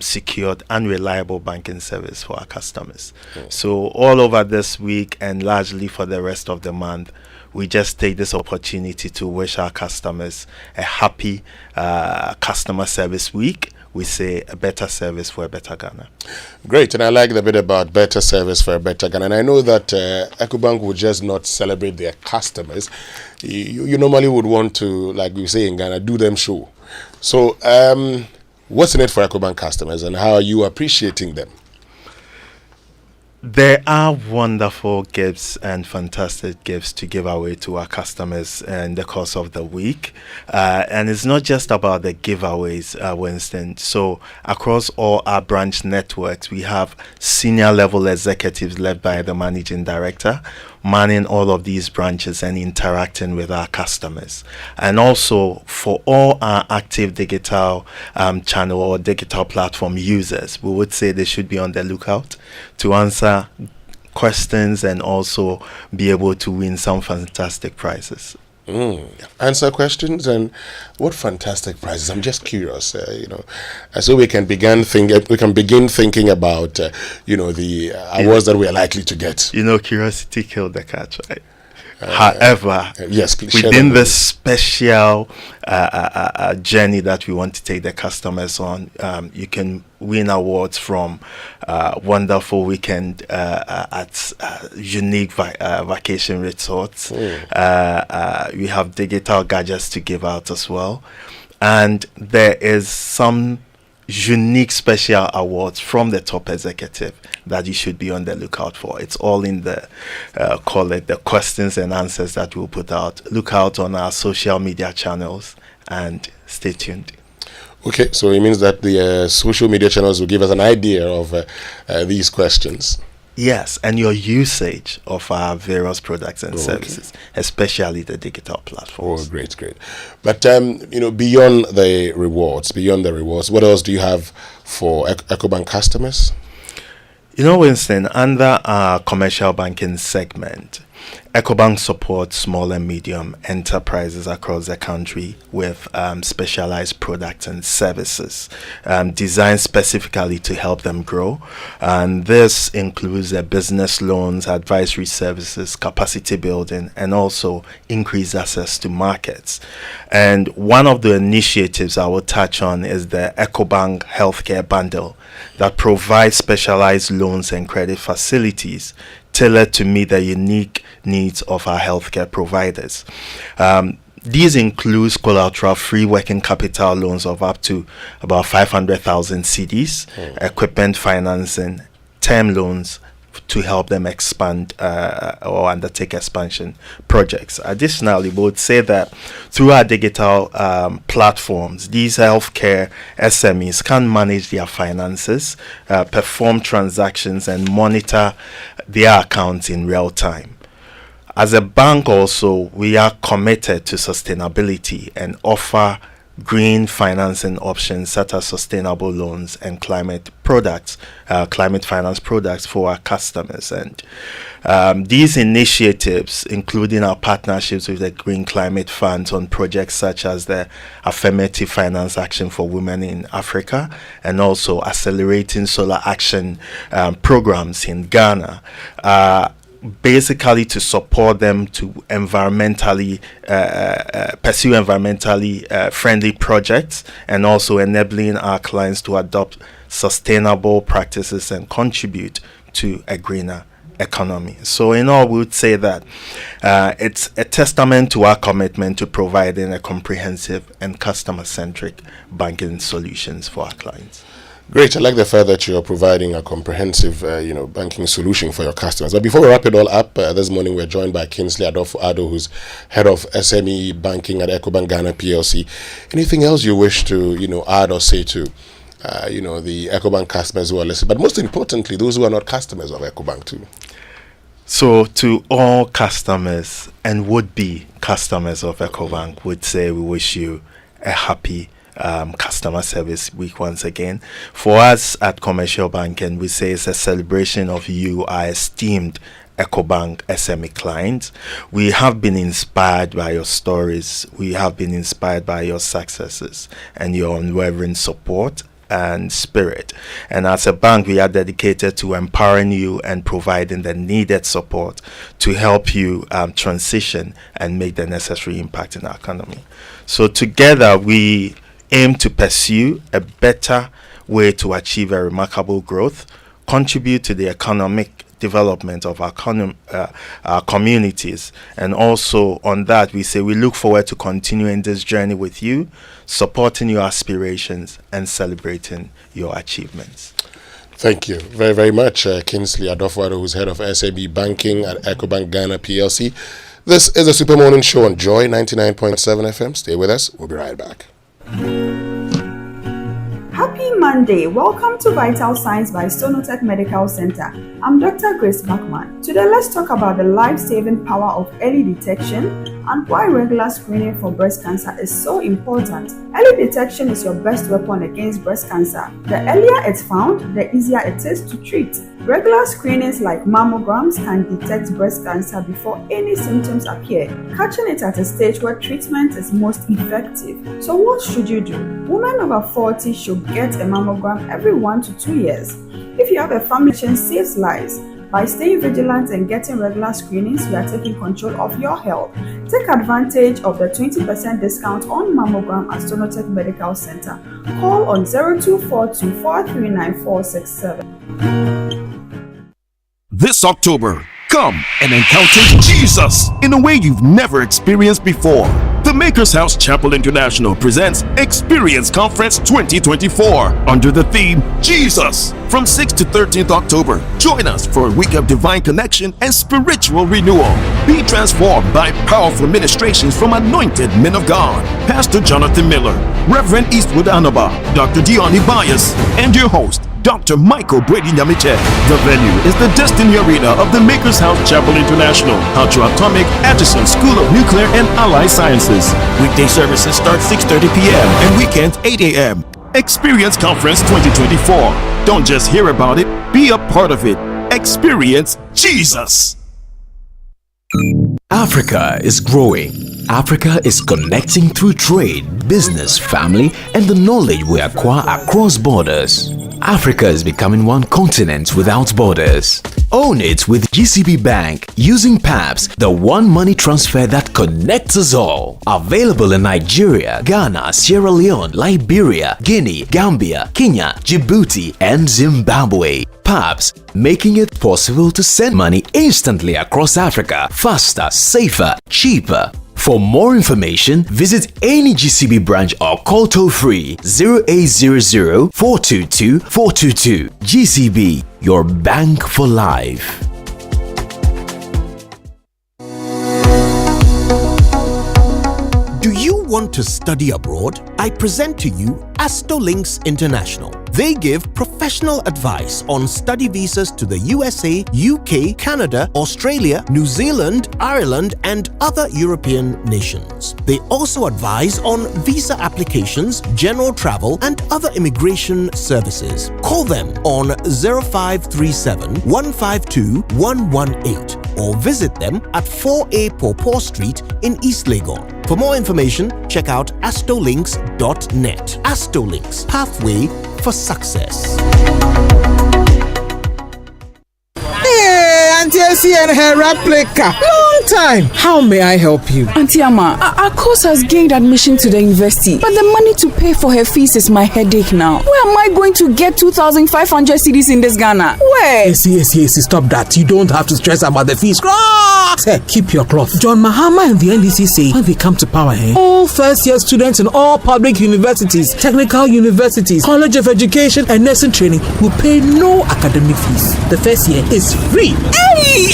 secured and reliable banking service for our customers. So all over this week and largely for the rest of the month, we just take this opportunity to wish our customers a happy customer service week. We say a better service for a better Ghana. Great, and I like the bit about better service for a better Ghana. And I know that EcoBank would just not celebrate their customers. You normally would want to, like we say in Ghana, do them show. So what's in it for EcoBank customers, and how are you appreciating them? There are wonderful gifts and fantastic gifts to give away to our customers in the course of the week. And it's not just about the giveaways, Winston. So across all our branch networks, we have senior level executives led by the managing director, manning all of these branches and interacting with our customers. And also for all our active digital channel or digital platform users, we would say they should be on the lookout to answer questions and also be able to win some fantastic prizes. Answer questions, and what fantastic prizes? I'm just curious, so we can begin thinking about the awards that we are likely to get. Curiosity killed the cat, right? However, yes, please within this special journey that we want to take the customers on, you can win awards from wonderful weekend at unique vacation resorts. We have digital gadgets to give out as well, and there is some unique special awards from the top executive that you should be on the lookout for. It's all in the call it the questions and answers that we'll put out. Look out on our social media channels and stay tuned. Okay, so it means that the social media channels will give us an idea of these questions. Yes, and your usage of our various products and services, especially the digital platforms. Oh, great. But beyond the rewards, what else do you have for EcoBank customers? Winston, under our commercial banking segment, EcoBank supports small and medium enterprises across the country with specialized products and services designed specifically to help them grow. And this includes business loans, advisory services, capacity building, and also increased access to markets. And one of the initiatives I will touch on is the EcoBank Healthcare Bundle that provides specialized loans and credit facilities tailored to meet the unique needs of our healthcare providers. These include collateral-free working capital loans of up to about 500,000 cedis, equipment financing, term loans to help them expand or undertake expansion projects. Additionally, we would say that through our digital platforms, these healthcare SMEs can manage their finances, perform transactions, and monitor their accounts in real time. As a bank also, we are committed to sustainability and offer green financing options such as sustainable loans and climate finance products for our customers. And these initiatives, including our partnerships with the Green Climate Funds on projects such as the Affirmative Finance Action for Women in Africa and also accelerating solar action programs in Ghana, basically to support them to environmentally pursue environmentally friendly projects and also enabling our clients to adopt sustainable practices and contribute to a greener economy. So in all, we would say that it's a testament to our commitment to providing a comprehensive and customer-centric banking solutions for our clients. Great. I like the fact that you're providing a comprehensive, banking solution for your customers. But before we wrap it all up, this morning we're joined by Kingsley Akuffo-Addo, who's head of SME banking at Ecobank Ghana PLC. Anything else you wish to, add or say to, the Ecobank customers who are listening, but most importantly, those who are not customers of Ecobank too? So to all customers and would-be customers of Ecobank, would say we wish you a happy customer service week once again. For us at Commercial Banking, we say it's a celebration of you, our esteemed Ecobank SME clients. We have been inspired by your stories. We have been inspired by your successes and your unwavering support and spirit. And as a bank, we are dedicated to empowering you and providing the needed support to help you transition and make the necessary impact in our economy. So together, we aim to pursue a better way to achieve a remarkable growth, contribute to the economic development of our communities, and also on that we say we look forward to continuing this journey with you, supporting your aspirations and celebrating your achievements. Thank you very, very much, Kingsley Akuffo-Addo, who's head of SME banking at Ecobank Ghana PLC. This is a Super Morning Show on Joy 99.7 FM. Stay with us. We'll be right back. Happy Monday! Welcome to Vital Signs by Sonotech Medical Center. I'm Dr. Grace Bachman. Today, let's talk about the life-saving power of early detection and why regular screening for breast cancer is so important. Early detection is your best weapon against breast cancer. The earlier it's found, the easier it is to treat. Regular screenings like mammograms can detect breast cancer before any symptoms appear, catching it at a stage where treatment is most effective. So what should you do? Women over 40 should get a mammogram every 1 to 2 years. If you have a family, saves lives. By staying vigilant and getting regular screenings, you are taking control of your health. Take advantage of the 20% discount on mammogram at Sonotech Medical Center. Call on 0242 439 467. This October, come and encounter Jesus in a way you've never experienced before. The Maker's House Chapel International presents Experience Conference 2024 under the theme Jesus. From 6th to 13th October, join us for a week of divine connection and spiritual renewal. Be transformed by powerful ministrations from anointed men of God, Pastor Jonathan Miller, Reverend Eastwood Anaba, Dr. Dion Bias, and your host, Dr. Michael Brady Nyamiche. The venue is the Destiny Arena of the Maker's House Chapel International, Atomic Atchison School of Nuclear and Allied Sciences. Weekday services start 6:30 p.m. and weekends 8 a.m. Experience Conference 2024. Don't just hear about it, be a part of it. Experience Jesus. Africa is growing. Africa is connecting through trade, business, family, and the knowledge we acquire across borders. Africa is becoming one continent without borders. Own it with GCB Bank using PAPS, the one money transfer that connects us all. Available in Nigeria, Ghana, Sierra Leone, Liberia, Guinea, Gambia, Kenya, Djibouti, and Zimbabwe. PAPS, making it possible to send money instantly across Africa, faster, safer, cheaper. For more information, visit any GCB branch or call toll-free 0800 422 422. GCB, your bank for life. Do you want to study abroad? I present to you Astolinks International. They give professional advice on study visas to the USA, UK, Canada, Australia, New Zealand, Ireland, and other European nations. They also advise on visa applications, general travel, and other immigration services. Call them on 0537 152 118 or visit them at 4A Pawpaw Street in East Legon. For more information, check out astolinks.net. Astolinks, pathway for success. Hey, Auntie Elsie and her replica. Long time. How may I help you? Auntie Ama, our course has gained admission to the university, but the money to pay for her fees is my headache now. Where am I going to get 2,500 cedis in this Ghana? Where? Yes, stop that. You don't have to stress about the fees. Hey, keep your cloth. John Mahama and the NDC say when they come to power, all first-year students in all public universities, technical universities, college of education and nursing training will pay no academic fees. The first year is free. Hey!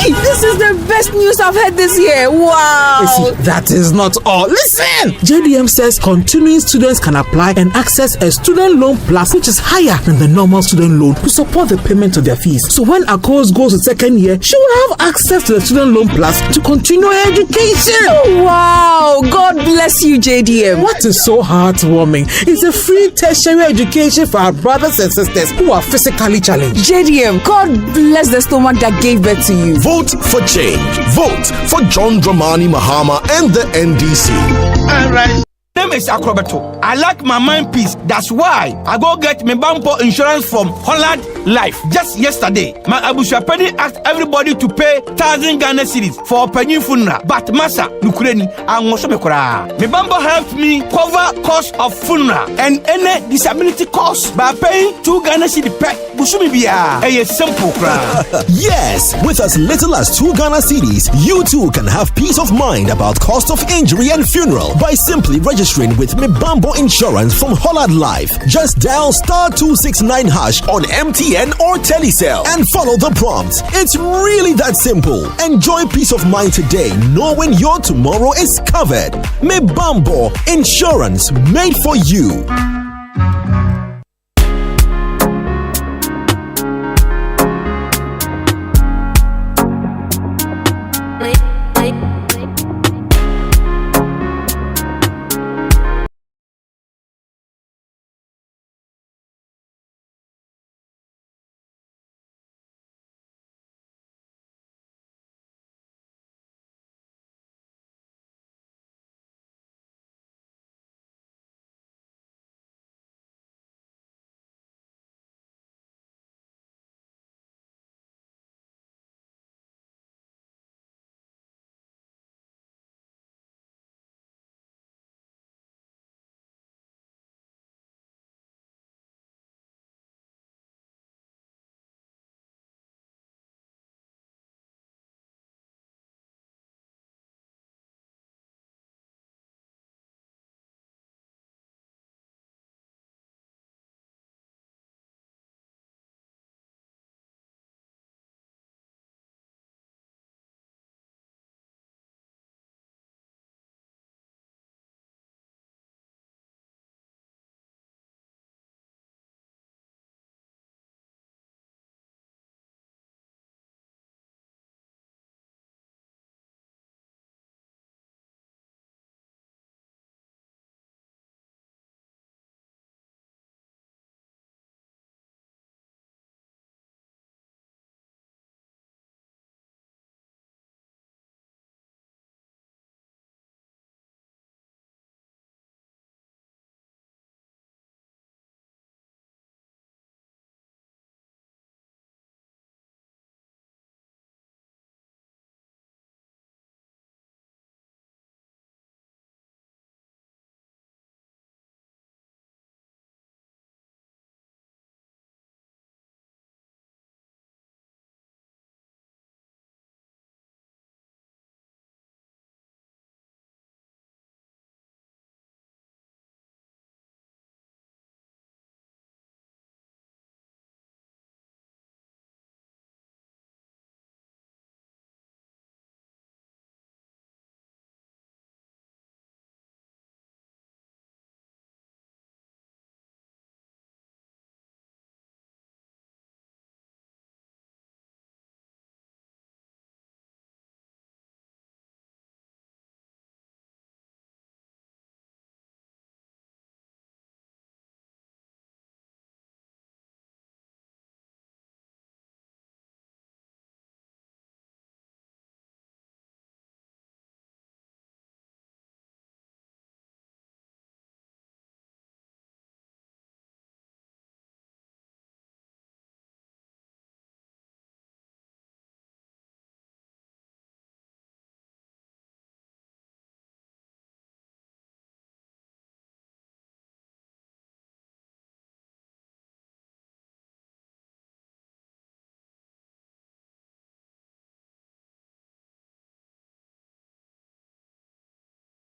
This is the best news I've heard this year. Wow! See, that is not all. Listen! JDM says continuing students can apply and access a student loan plus, which is higher than the normal student loan, to support the payment of their fees. So when a course goes to second year, she will have access to the student loan plus to continue her education. Oh, wow! God bless you, JDM. What is so heartwarming is a free tertiary education for our brothers and sisters who are physically challenged. JDM, God bless the stomach that gave birth to you. Vote for change. Vote for John Dramani Mahama and the NDC. All right. My name is Akrobato. I like my mind peace. That's why I go get my bumper insurance from Holland Life. Just yesterday, my Abushapeni asked everybody to pay 1,000 Ghana cedis for a penny funeral. But Masa Nukureni, I'm also mekora. My bumper helped me cover cost of funeral and any disability cost by paying 2 Ghana cedis per Bushumi Bia. A simple crowd. Yes, with as little as 2 Ghana cedis, you too can have peace of mind about cost of injury and funeral by simply registering with Mibambo Insurance from Holland Life. Just dial *269# on MTN or Telecel and follow the prompts. It's really that simple. Enjoy peace of mind today, knowing your tomorrow is covered. Mibambo Insurance, made for you.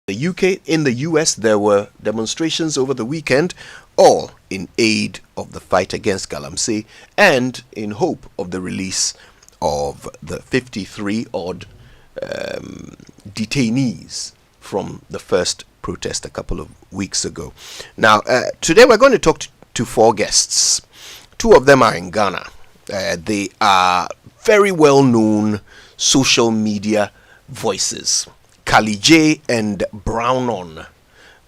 the UK, in the US, there were demonstrations over the weekend, all in aid of the fight against Galamsey and in hope of the release of the 53 odd detainees from the first protest a couple of weeks ago. Now, today we're going to talk to four guests. Two of them are in Ghana. They are very well known social media voices. Kali J and Brownon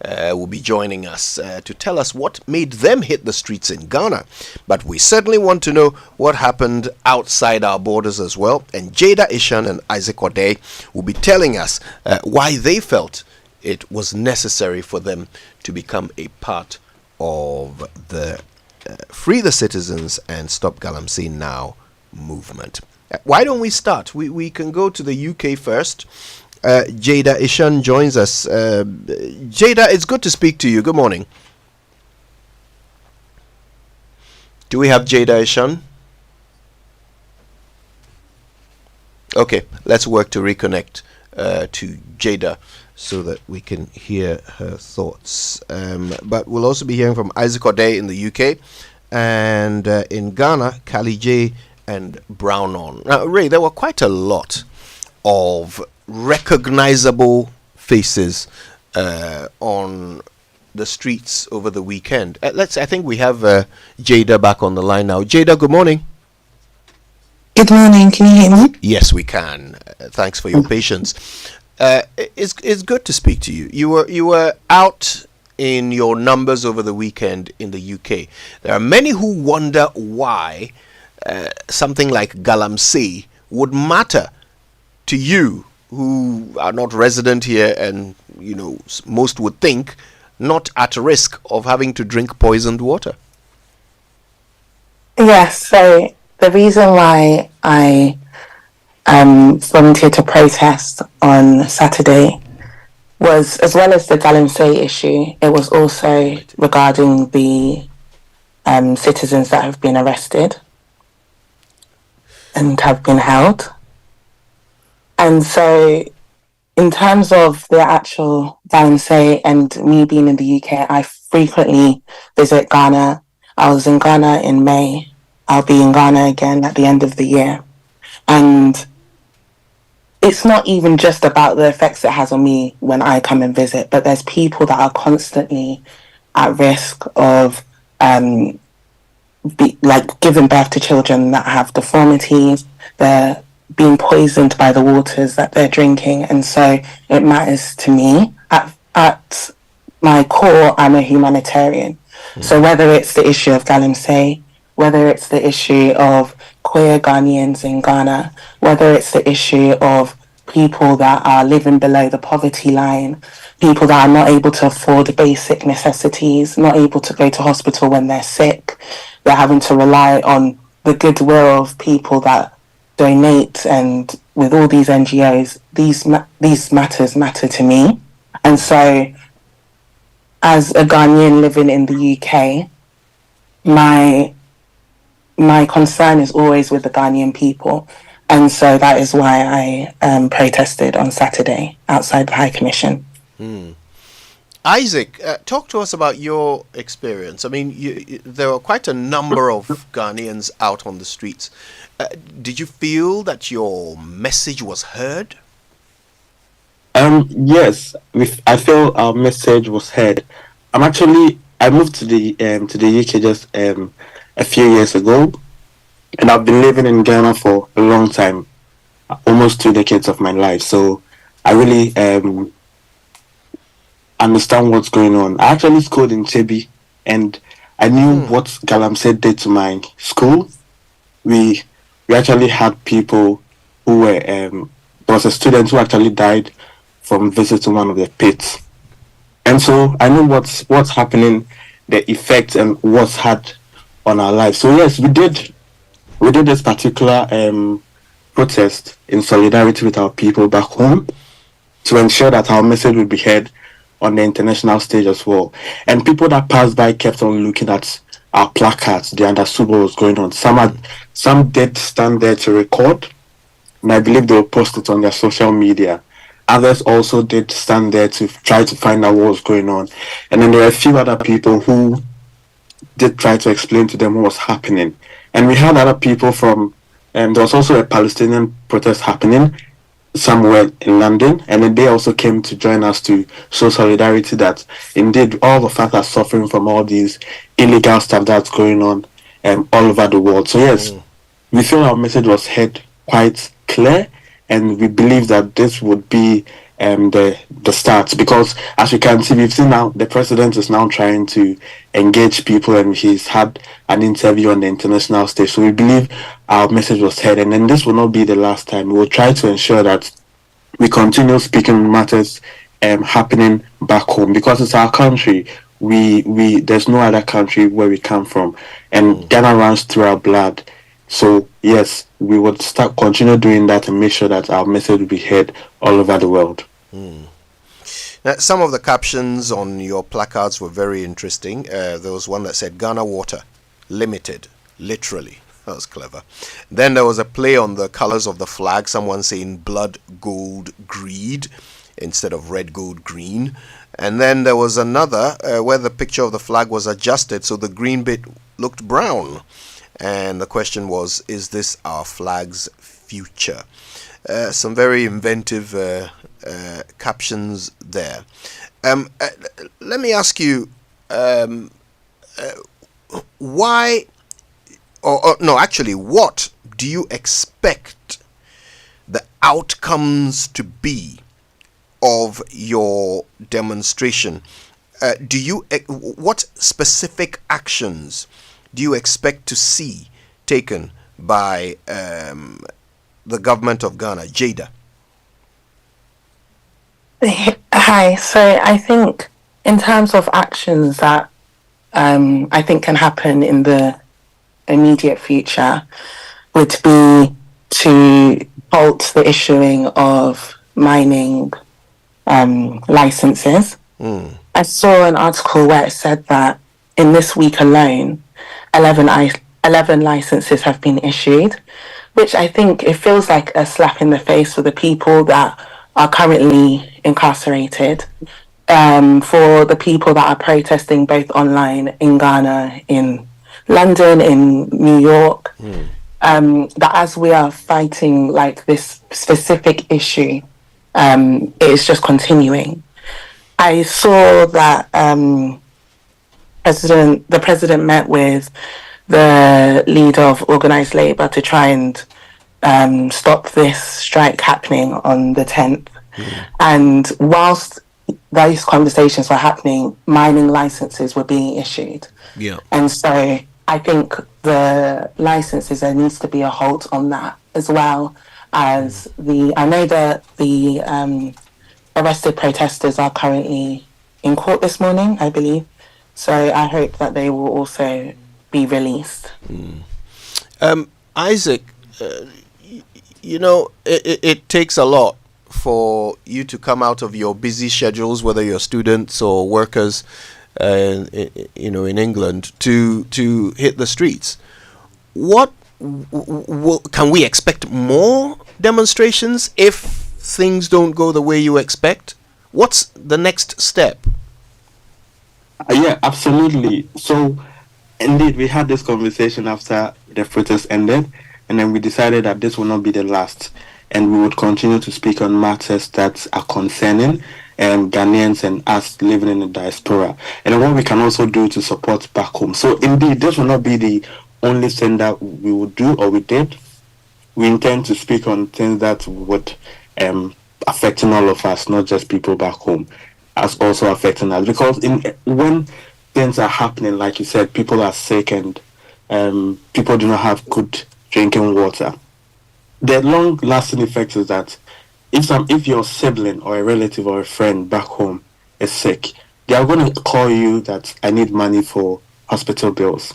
will be joining us to tell us what made them hit the streets in Ghana. But we certainly want to know what happened outside our borders as well. And Jada Ishan and Isaac Ode will be telling us why they felt it was necessary for them to become a part of the Free the Citizens and Stop Galamsey Now movement. Why don't we start? We can go to the UK first. Jada Ishan joins us. Jada, it's good to speak to you. Good morning. Do we have Jada Ishan? Okay, let's work to reconnect to Jada so that we can hear her thoughts. But we'll also be hearing from Isaac Ode in the UK, and in Ghana, Kali J and Brownon. Now, Ray, there were quite a lot of recognizable faces on the streets over the weekend. I think we have Jada back on the line now. Jada, good morning. Good morning. Can you hear me? Yes, we can. Thanks for your patience. It's good to speak to you. You were out in your numbers over the weekend in the UK. There are many who wonder why something like Galamsey would matter to you, who are not resident here, and most would think not at risk of having to drink poisoned water. Yes. So the reason why I volunteered to protest on Saturday was, as well as the Galamsey issue, it was also regarding the citizens that have been arrested and have been held. And so, in terms of the actual Galamsey and me being in the UK, I frequently visit Ghana. I was in Ghana in May. I'll be in Ghana again at the end of the year. And it's not even just about the effects it has on me when I come and visit, but there's people that are constantly at risk of giving birth to children that have deformities. They're being poisoned by the waters that they're drinking, and so it matters to me. At my core, I'm a humanitarian. So whether it's the issue of Galamsey, whether it's the issue of queer Ghanaians in Ghana, whether it's the issue of people that are living below the poverty line, people that are not able to afford basic necessities, not able to go to hospital when they're sick, they're having to rely on the goodwill of people that donate, and with all these NGOs, these matters matter to me. And so, as a Ghanaian living in the UK, my concern is always with the Ghanaian people, and so that is why I protested on Saturday outside the High Commission. Isaac, talk to us about your experience. I mean, there were quite a number of Ghanaians out on the streets. Did you feel that your message was heard? Yes, I feel our message was heard. I moved to the UK just a few years ago, and I've been living in Ghana for a long time, almost 2 decades of my life. So I really understand what's going on. I actually schooled in Chebi, and I knew what Galamsey did to my school. We actually had people who were there was a student who actually died from visiting one of the pits, and so I know what's happening, the effects and what's had on our lives. So yes, we did this particular protest in solidarity with our people back home to ensure that our message would be heard on the international stage as well. And people that passed by kept on looking at our placards. They understood what was going on. Some did stand there to record, and I believe they will post it on their social media. others also did stand there to try to find out what was going on. And then there were a few other people who did try to explain to them what was happening. And we had other people from, there was also a Palestinian protest happening somewhere in London, and then they also came to join us to show solidarity that indeed all of us are suffering from all these illegal stuff that's going on all over the world. So yes, we feel our message was heard quite clear, and we believe that this would be the start, because as you can see, we've seen now the president is now trying to engage people, and he's had an interview on the international stage. So we believe our message was heard, and then this will not be the last time. We will try to ensure that we continue speaking on matters happening back home, because it's our country. We there's no other country where we come from, and Ghana runs through our blood. So yes, we would continue doing that and make sure that our message will be heard all over the world. Now, some of the captions on your placards were very interesting. There was one that said Ghana Water Limited, literally. That was clever. Then there was a play on the colors of the flag. Someone saying blood, gold, greed instead of red, gold, green. And then there was another where the picture of the flag was adjusted so the green bit looked brown. And the question was, is this our flag's future? Some very inventive captions there. Let me ask you, why, or no, actually, what do you expect the outcomes to be of your demonstration? What specific actions do you expect to see taken by the government of Ghana? Jada. Hi. So I think in terms of actions that I think can happen in the immediate future would be to halt the issuing of mining licenses. I saw an article where it said that in this week alone, 11 licenses have been issued, which I think it feels like a slap in the face for the people that are currently incarcerated, for the people that are protesting both online in Ghana, in London, in New York, that as we are fighting like this specific issue, it is just continuing. I saw that the president met with the leader of organized labor to try and stop this strike happening on the 10th. And whilst those conversations were happening, mining licenses were being issued. And so I think the licenses, there needs to be a halt on that, as well as I know that the arrested protesters are currently in court this morning, I believe. So I hope that they will also be released. Isaac, it takes a lot for you to come out of your busy schedules, whether you're students or workers, in England, to hit the streets. What can we expect more demonstrations if things don't go the way you expect? What's the next step? Yeah, absolutely. So, indeed, we had this conversation after the protest ended, and then we decided that this will not be the last, and we would continue to speak on matters that are concerning Ghanaians and us living in the diaspora, and what we can also do to support back home. So, indeed, this will not be the only thing that we would do or we did. We intend to speak on things that would affecting all of us, not just people back home, as also affecting us. Because when things are happening, like you said, people are sick and people do not have good drinking water. The long-lasting effect is that if your sibling or a relative or a friend back home is sick, they are going to call you that I need money for hospital bills.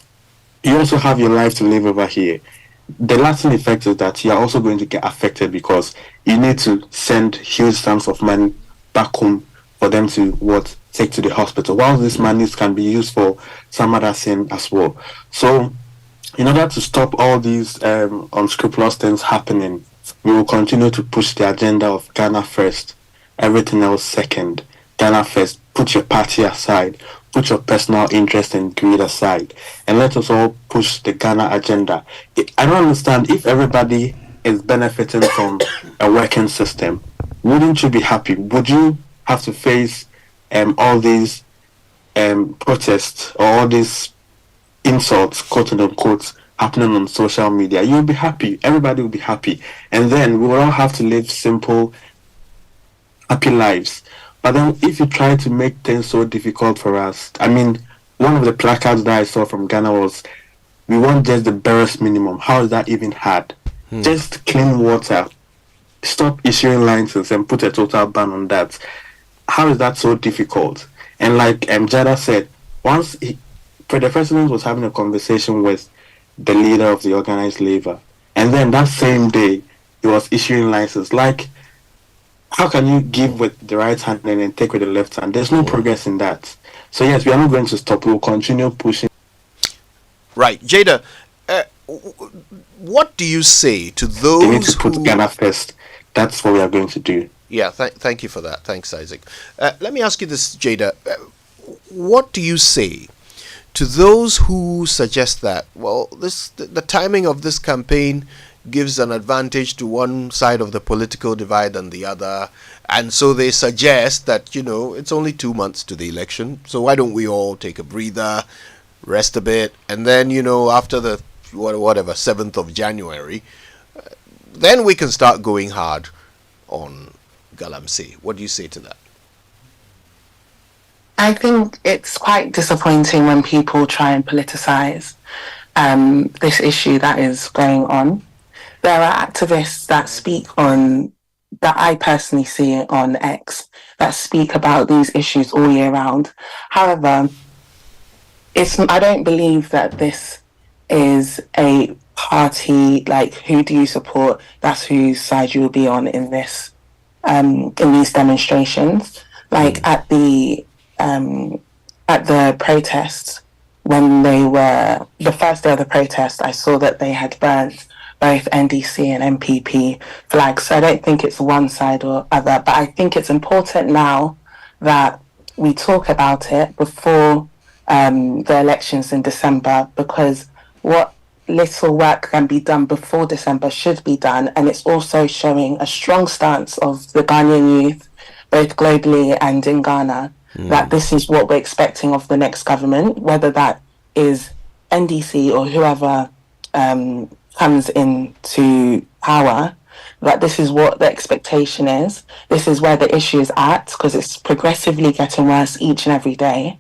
You also have your life to live over here. The lasting effect is that you are also going to get affected because you need to send huge sums of money back home for them to take to the hospital, while these monies can be used for some other thing as well. So in order to stop all these unscrupulous things happening, we will continue to push the agenda of Ghana first everything else second. Ghana first. Put your party aside. Put your personal interest and greed aside. And let us all push the Ghana agenda. I don't understand, if everybody is benefiting from a working system, wouldn't you be happy? Would you have to face all these protests or all these insults, quote unquote, happening on social media? You'll be happy. Everybody will be happy. And then we will all have to live simple, happy lives. But then if you try to make things so difficult for us, I mean, one of the placards that I saw from Ghana was, we want just the barest minimum. How is that even hard? Just clean water. Stop issuing licenses and put a total ban on that. How is that so difficult? And like Jada said, the president was having a conversation with the leader of the organized labor, and then that same day he was issuing licenses. Like, how can you give with the right hand and then take with the left hand? There's no progress in that. So yes, we are not going to stop. We'll continue pushing. Right, Jada. What do you say to those we need to put Ghana first? That's what we are going to do. Yeah, thank you for that. Thanks, Isaac. Let me ask you this, Jada. What do you say to those who suggest that, well, the timing of this campaign gives an advantage to one side of the political divide than the other, and so they suggest that, it's only 2 months to the election, so why don't we all take a breather, rest a bit, and then, after the 7th of January, then we can start going hard on Galamsey. What do you say to that? I think it's quite disappointing when people try and politicize this issue that is going on. There are activists that that I personally see on X, that speak about these issues all year round. However, I don't believe that this is a party, like, who do you support? That's whose side you will be on in this, in these demonstrations. Like at the protests, when they were the first day of the protest, I saw that they had burnt both NDC and MPP flags. So I don't think it's one side or other, but I think it's important now that we talk about it before the elections in December, because what little work can be done before December should be done, and it's also showing a strong stance of the Ghanaian youth, both globally and in Ghana, that this is what we're expecting of the next government, whether that is NDC or whoever comes into power, that this is what the expectation is. This is where the issue is at, because it's progressively getting worse each and every day.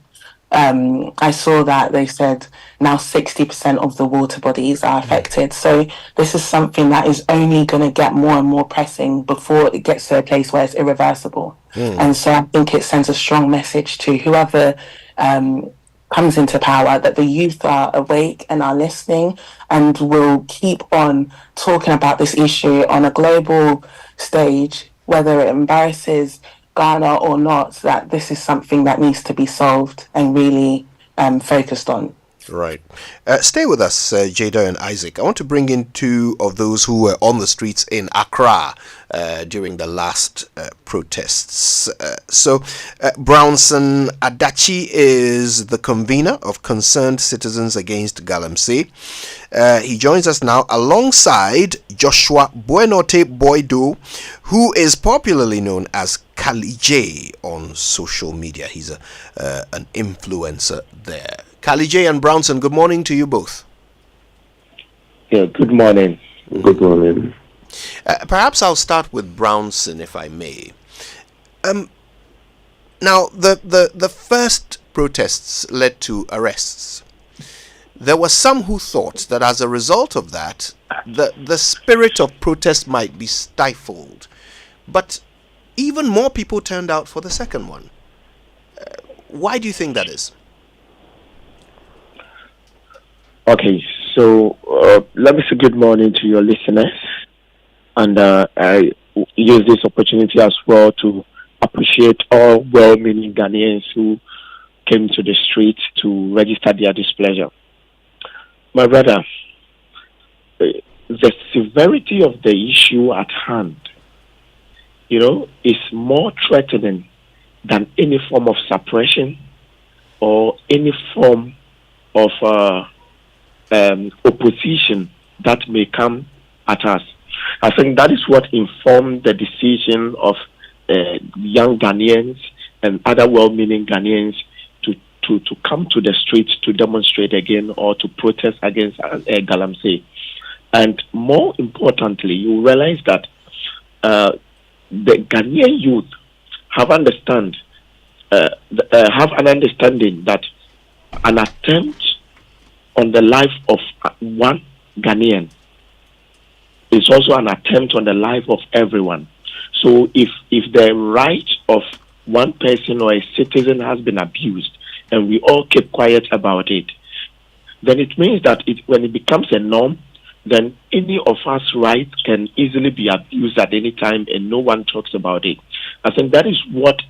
I saw that they said now 60% of the water bodies are affected. So this is something that is only going to get more and more pressing before it gets to a place where it's irreversible. And so I think it sends a strong message to whoever comes into power, that the youth are awake and are listening and will keep on talking about this issue on a global stage, whether it embarrasses Ghana or not, that this is something that needs to be solved and really focused on. Right. Stay with us, Jada and Isaac. I want to bring in two of those who were on the streets in Accra during the last protests. Brownson Adachi is the convener of Concerned Citizens Against Galamsey. He joins us now alongside Joshua Buenote Boydo, who is popularly known as Kali J on social media. He's an influencer there. Kali J and Brownson, good morning to you both. Yeah, good morning. Good morning. Perhaps I'll start with Brownson, if I may. Now, the first protests led to arrests. There were some who thought that as a result of that, the spirit of protest might be stifled. But even more people turned out for the second one. Why do you think that is? Okay, so let me say good morning to your listeners, and I use this opportunity as well to appreciate all well-meaning Ghanaians who came to the street to register their displeasure. My brother, the severity of the issue at hand is more threatening than any form of suppression or any form of opposition that may come at us. I think that is what informed the decision of young Ghanaians and other well-meaning Ghanaians to come to the streets to demonstrate again or to protest against Galamsey. And more importantly, you realize that the Ghanaian youth have an understanding that an attempt on the life of one Ghanaian is also an attempt on the life of everyone. So if the right of one person or a citizen has been abused and we all keep quiet about it, then it means that when it becomes a norm, then any of us rights can easily be abused at any time and no one talks about it. I think that is what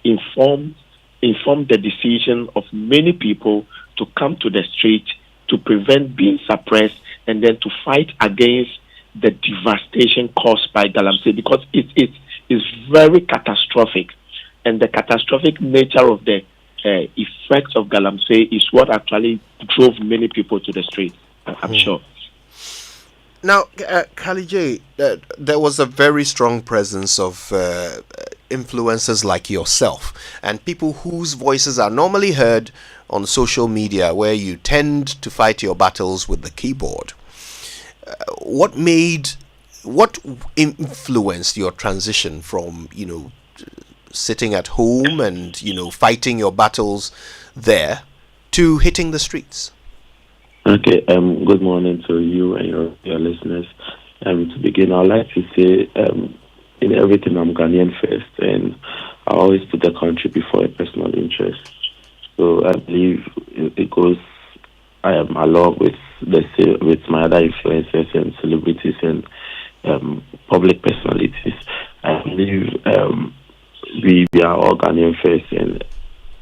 informed the decision of many people to come to the street to prevent being suppressed and then to fight against the devastation caused by Galamsey, because it's very catastrophic, and the catastrophic nature of the effects of Galamsey is what actually drove many people to the street. I'm sure. Now, Kali J, there was a very strong presence of influencers like yourself and people whose voices are normally heard on social media, where you tend to fight your battles with the keyboard. What influenced your transition from, sitting at home and, fighting your battles there to hitting the streets? Okay, good morning to you and your listeners. To begin, I'd like to say, in everything, I'm Ghanaian first, and I always put the country before a personal interest. So I believe it goes along with my other influencers and celebrities and public personalities. I believe we are all Ghanaian first, and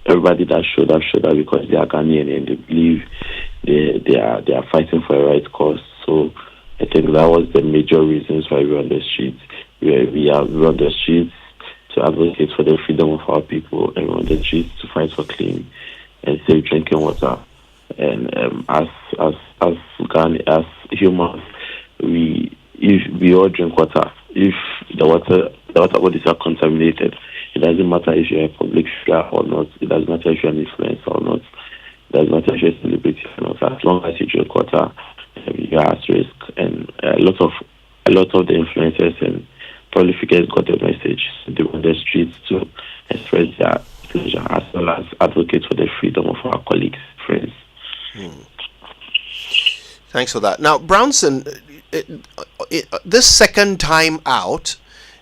everybody that showed up because they are Ghanaian and they believe they are fighting for a right cause. So I think that was the major reasons why we're on the streets. We're on the streets to advocate for the freedom of our people, and we're on the streets to fight for clean and safe drinking water. And as humans, if we all drink water. If the water bodies are contaminated, it doesn't matter if you're a public figure or not. It doesn't matter if you're an influencer or not. It doesn't matter if you're a celebrity or not. As long as you drink water, you are at risk. And a lot of the influencers and public figures got the message. So they were on the streets to express their pleasure as well as advocate for the freedom of our colleagues, friends. Thanks for that. Now, Brownson, this second time out,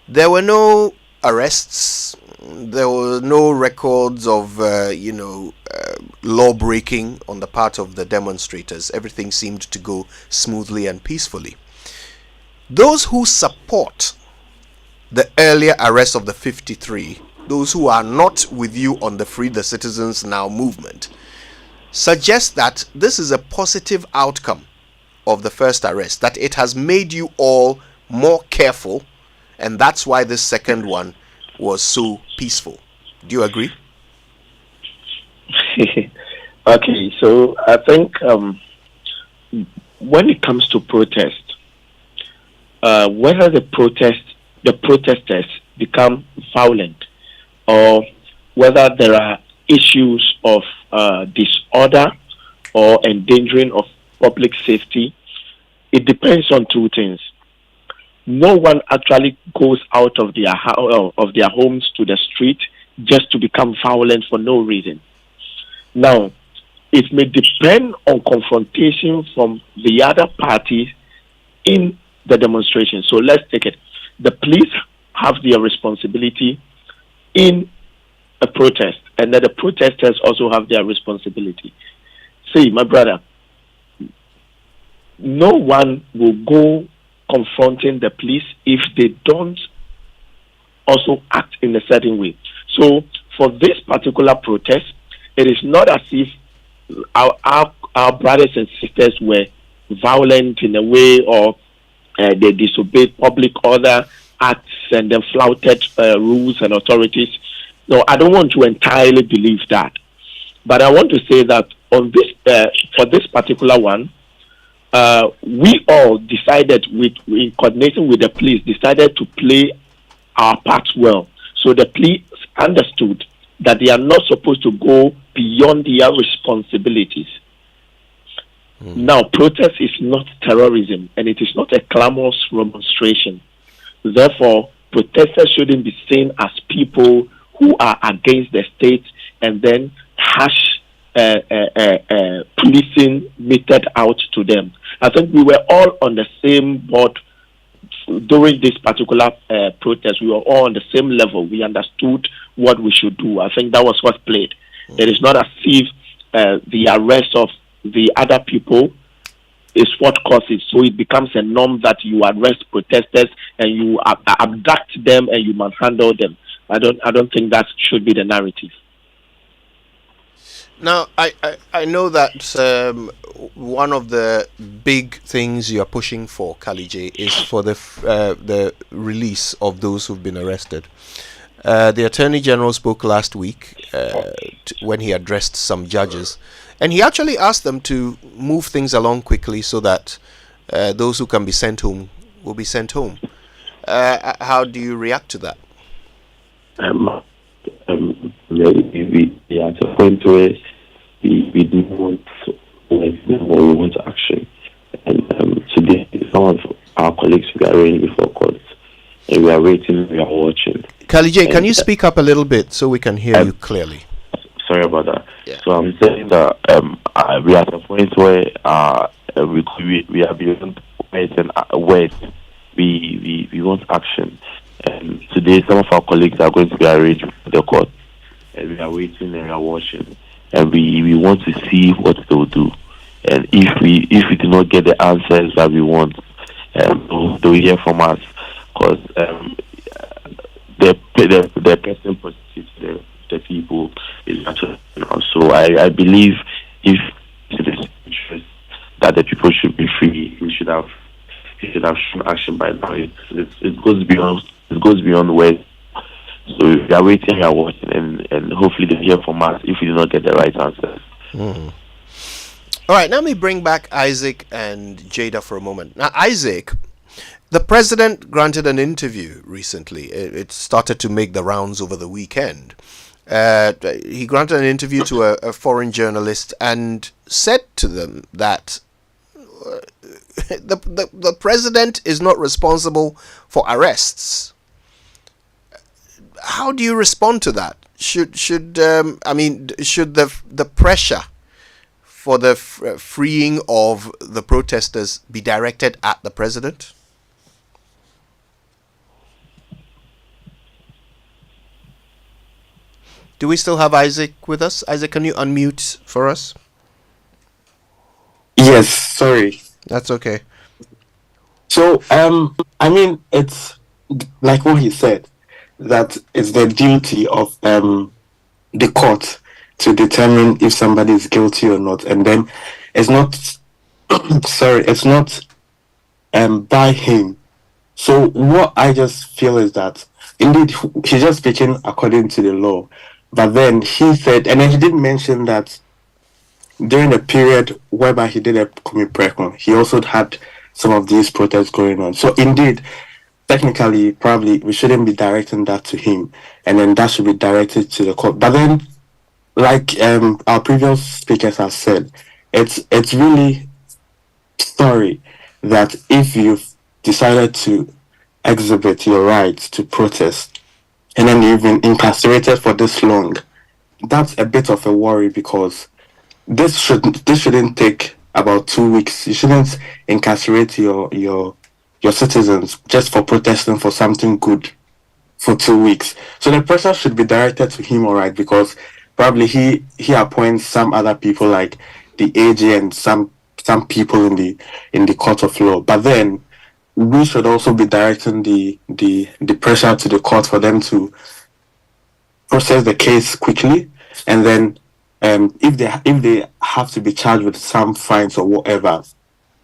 there were no arrests. There were no records of, law breaking on the part of the demonstrators. Everything seemed to go smoothly and peacefully. Those who support the earlier arrest of the 53, those who are not with you on the Free the Citizens Now movement, suggest that this is a positive outcome of the first arrest, that it has made you all more careful, and that's why this second one was so peaceful. Do you agree? Okay, so I think when it comes to protest, whether the protesters become violent or whether there are issues of disorder or endangering of public safety, it depends on two things. No one actually goes out of their homes to the street just to become violent for no reason. Now, it may depend on confrontation from the other parties in the demonstration. So let's take it. The police have their responsibility in a protest, and then the protesters also have their responsibility. See, my brother, no one will go confronting the police if they don't also act in a certain way. So for this particular protest, it is not as if our brothers and sisters were violent in a way or they disobeyed public order acts and then flouted rules and authorities. No, I don't want to entirely believe that. But I want to say that on this, for this particular one, we all decided, in coordination with the police, decided to play our part well. So the police understood that they are not supposed to go beyond their responsibilities. Now, protest is not terrorism, and it is not a clamorous demonstration. Therefore, protesters shouldn't be seen as people who are against the state and then harsh policing meted out to them. I think we were all on the same board during this particular protest. We were all on the same level. We understood what we should do. I think that was what played. It is not as if the arrest of the other people is what causes. So it becomes a norm that you arrest protesters and you abduct them and you manhandle them. I don't think that should be the narrative. Now, I know that one of the big things you are pushing for, Kalije, is for the release of those who've been arrested. The Attorney General spoke last week when he addressed some judges, and he actually asked them to move things along quickly so that those who can be sent home will be sent home. How do you react to that? We are at a point where we do want we want action. And today, some of our colleagues we are arraigned before court, and we are waiting, we are watching. Kalije, can you speak up a little bit so we can hear you clearly? Sorry about that. Yeah. So I'm saying that we are at a point where we are beyond words and words. We want action. And today, some of our colleagues are going to be arraigned before the court, and we are waiting and we are watching, and we want to see what they will do. And if we do not get the answers that we want, they will hear from us, because the person prosecutes the people is actually. So I believe if it is interest that the people should be free, we should have shown action by now. It goes beyond words. So we are waiting, we are watching, and hopefully they hear from us if we do not get the right answers. All right, let me bring back Isaac and Jada for a moment. Now, Isaac, the president granted an interview recently. It started to make the rounds over the weekend. He granted an interview to a foreign journalist and said to them that the president is not responsible for arrests. How do you respond to that? Should the pressure for the freeing of the protesters be directed at the president? Do we still have Isaac with us? Isaac, can you unmute for us? Yes, sorry. That's okay. So, it's like what he said, that it's the duty of the court to determine if somebody is guilty or not, and then it's not it's not by him. So what I just feel is that indeed he's just speaking according to the law, but then he said, and then he did mention that during the period whereby he did a precon, he also had some of these protests going on. So indeed, technically, probably we shouldn't be directing that to him, and then that should be directed to the court. But then, like our previous speakers have said, it's really sorry that if you've decided to exhibit your rights to protest, and then you've been incarcerated for this long, that's a bit of a worry, because this shouldn't take about 2 weeks. You shouldn't incarcerate your citizens just for protesting for something good for 2 weeks. So the pressure should be directed to him, all right, because probably he appoints some other people like the AG and some people in the court of law. But then we should also be directing the pressure to the court for them to process the case quickly, and then if they have to be charged with some fines or whatever,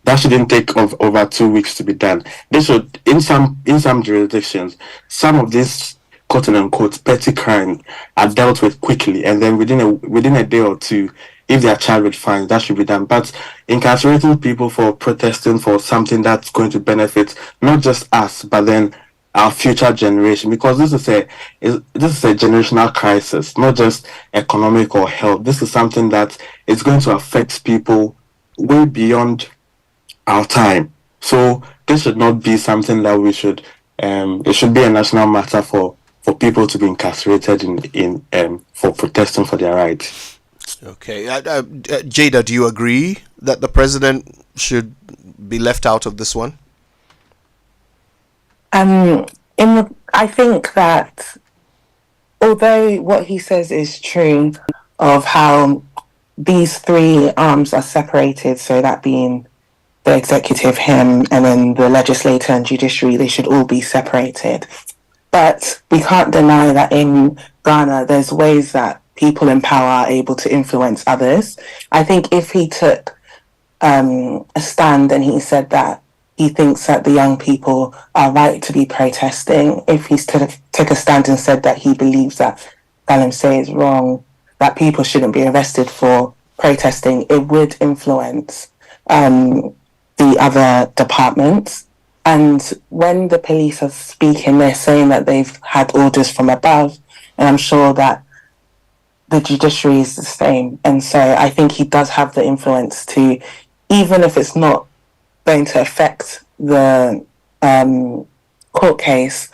that shouldn't take over 2 weeks to be done. They should, in some jurisdictions, some of these quote unquote petty crime are dealt with quickly, and then within a day or two, if they are charged with fines, that should be done. But incarcerating people for protesting for something that's going to benefit not just us, but then our future generation, because this is a generational crisis, not just economic or health. This is something that is going to affect people way beyond our time. So this should not be something that we should. It should be a national matter for people to be incarcerated in for protesting for their rights. Okay, Jada, do you agree that the president should be left out of this one? I think that although what he says is true of how these three arms are separated, so that being the executive, him, and then the legislature and judiciary, they should all be separated. But we can't deny that in Ghana, there's ways that people in power are able to influence others. I think if he took a stand and he said that he thinks that the young people are right to be protesting, if he took a stand and said that he believes that Galamsey is wrong, that people shouldn't be arrested for protesting, it would influence the other departments. And when the police are speaking, they're saying that they've had orders from above, and I'm sure that the judiciary is the same. And so I think he does have the influence to, even if it's not going to affect the court case,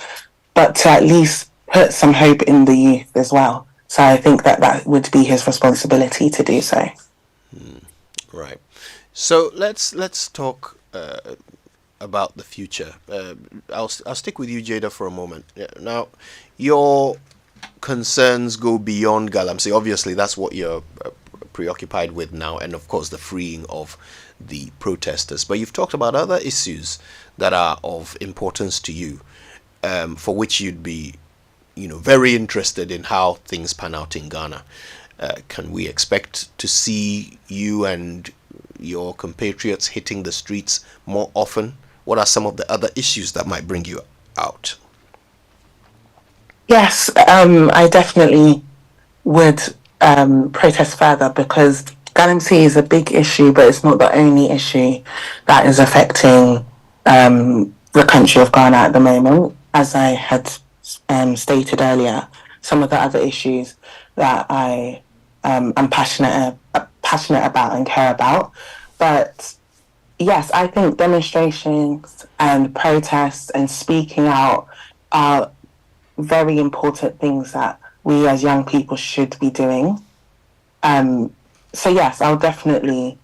but to at least put some hope in the youth as well. So I think that would be his responsibility to do so. Right. So let's talk about the future. I'll stick with you, Jada, for a moment. Now, your concerns go beyond Galamsey. Obviously, that's what you're preoccupied with now, and of course the freeing of the protesters. But you've talked about other issues that are of importance to you, for which you'd be, very interested in how things pan out in Ghana. Can we expect to see you and your compatriots hitting the streets more often? What are some of the other issues that might bring you out? Yes, I definitely would protest further, because Galamsey is a big issue, but it's not the only issue that is affecting the country of Ghana at the moment. As I had stated earlier, some of the other issues that I'm passionate about and care about. But yes, I think demonstrations and protests and speaking out are very important things that we as young people should be doing. So yes, I would definitely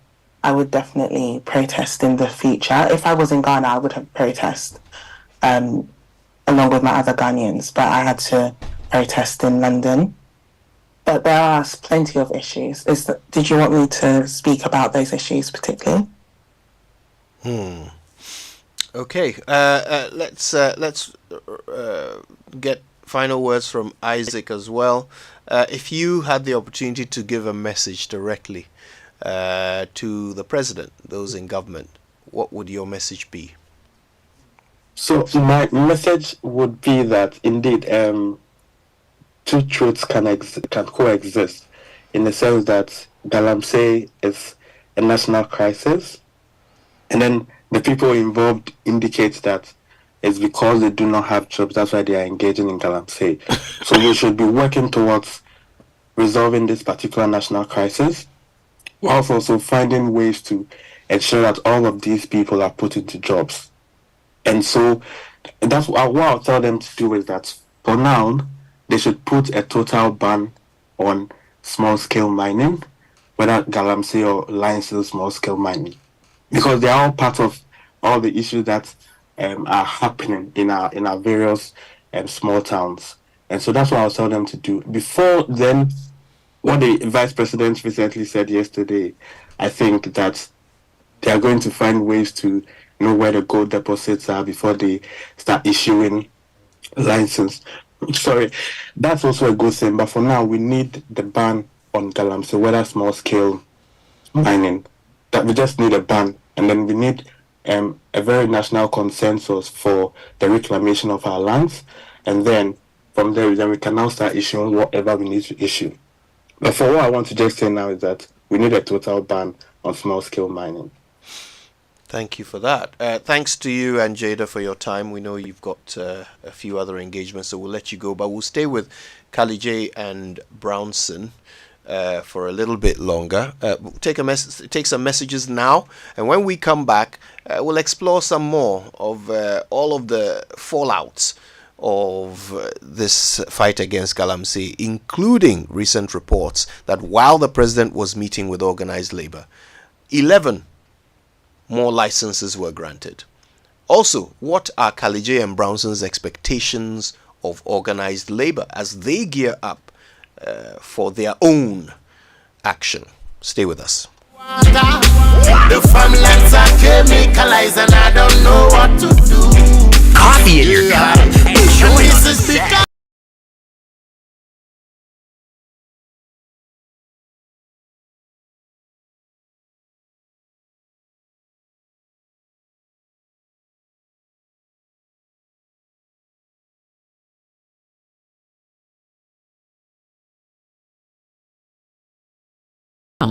protest in the future. If I was in Ghana, I would have protest along with my other Ghanaians, but I had to protest in London. But there are plenty of issues. Did you want me to speak about those issues particularly? Okay. Let's get final words from Isaac as well. If you had the opportunity to give a message directly to the president, those in government, what would your message be? So my message would be that indeed two truths can coexist, in the sense that Galamsey is a national crisis, and then the people involved indicate that it's because they do not have jobs, that's why they are engaging in Galamsey. So we should be working towards resolving this particular national crisis, whilst also finding ways to ensure that all of these people are put into jobs. And so that's what I'll tell them to do, is that for now, they should put a total ban on small-scale mining, whether Galamsey or Lionsville small-scale mining, because they are all part of all the issues that are happening in our various small towns. And so that's what I'll tell them to do. Before then, what the Vice President recently said yesterday, I think that they are going to find ways to know where the gold deposits are before they start issuing license. Sorry, that's also a good thing. But for now, we need the ban on Galamsey, whether small-scale mining. That we just need a ban, And then we need a very national consensus for the reclamation of our lands. And then from there, we can now start issuing whatever we need to issue. But for what I want to just say now is that we need a total ban on small-scale mining. Thank you for that. Thanks to you and Jada for your time. We know you've got a few other engagements, so we'll let you go. But we'll stay with Kalijay and Brownson for a little bit longer. We'll take some messages now, and when we come back, we'll explore some more of all of the fallouts of this fight against Galamsey, including recent reports that while the president was meeting with organized labor, 11 more licenses were granted. Also, what are Kalijay and Brownson's expectations of organized labor as they gear up for their own action? Stay with us. The farmlands are chemicalized and I don't know what to do. Coffee in your cup.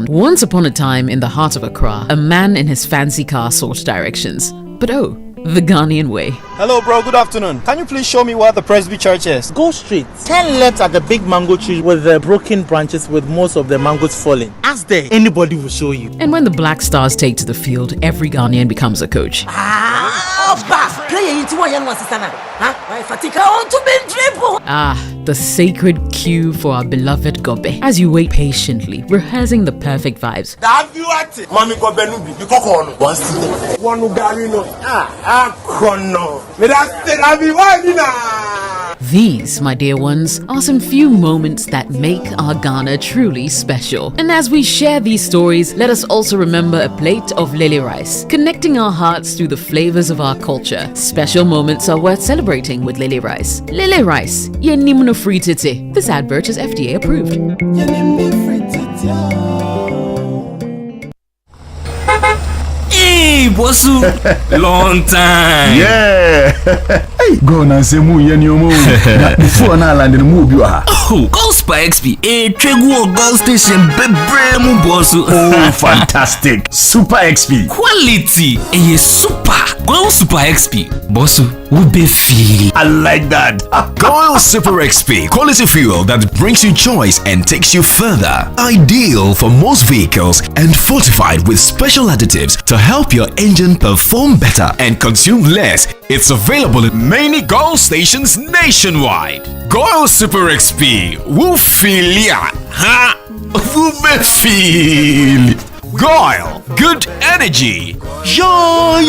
Once upon a time in the heart of Accra, a man in his fancy car sought directions. But oh, the Ghanaian way. Hello bro, good afternoon. Can you please show me where the Presby Church is? Go straight. 10 left at the big mango tree with the broken branches with most of the mangoes falling. Ask there, anybody will show you. And when the Black Stars take to the field, every Ghanaian becomes a coach. The sacred cue for our beloved Gobe. As you wait patiently, rehearsing the perfect vibes. These, my dear ones, are some few moments that make our Ghana truly special. And as we share these stories, let us also remember a plate of lily rice, connecting our hearts through the flavors of our culture. Special moments are worth celebrating with lily rice. Lily rice, yenimno free tete. This advert is FDA approved. Hey, Bosu, long time. Yeah. Hey, go na se mu ye ni omo. Before na land ni mu bi wa. Oh, go Super XP. Tregu Gold Station bebre mu Bosu. Oh, fantastic. Super XP. Quality. Super. Go Super XP. Bosu, we be feel. I like that. Goil Super XP, quality fuel that brings you choice and takes you further. Ideal for most vehicles and fortified with special additives to help your engine perform better and consume less. It's available at many Goil stations nationwide. Goil Super XP, woo feel ya, huh? Woo be feel. Goil, good energy. Yeah,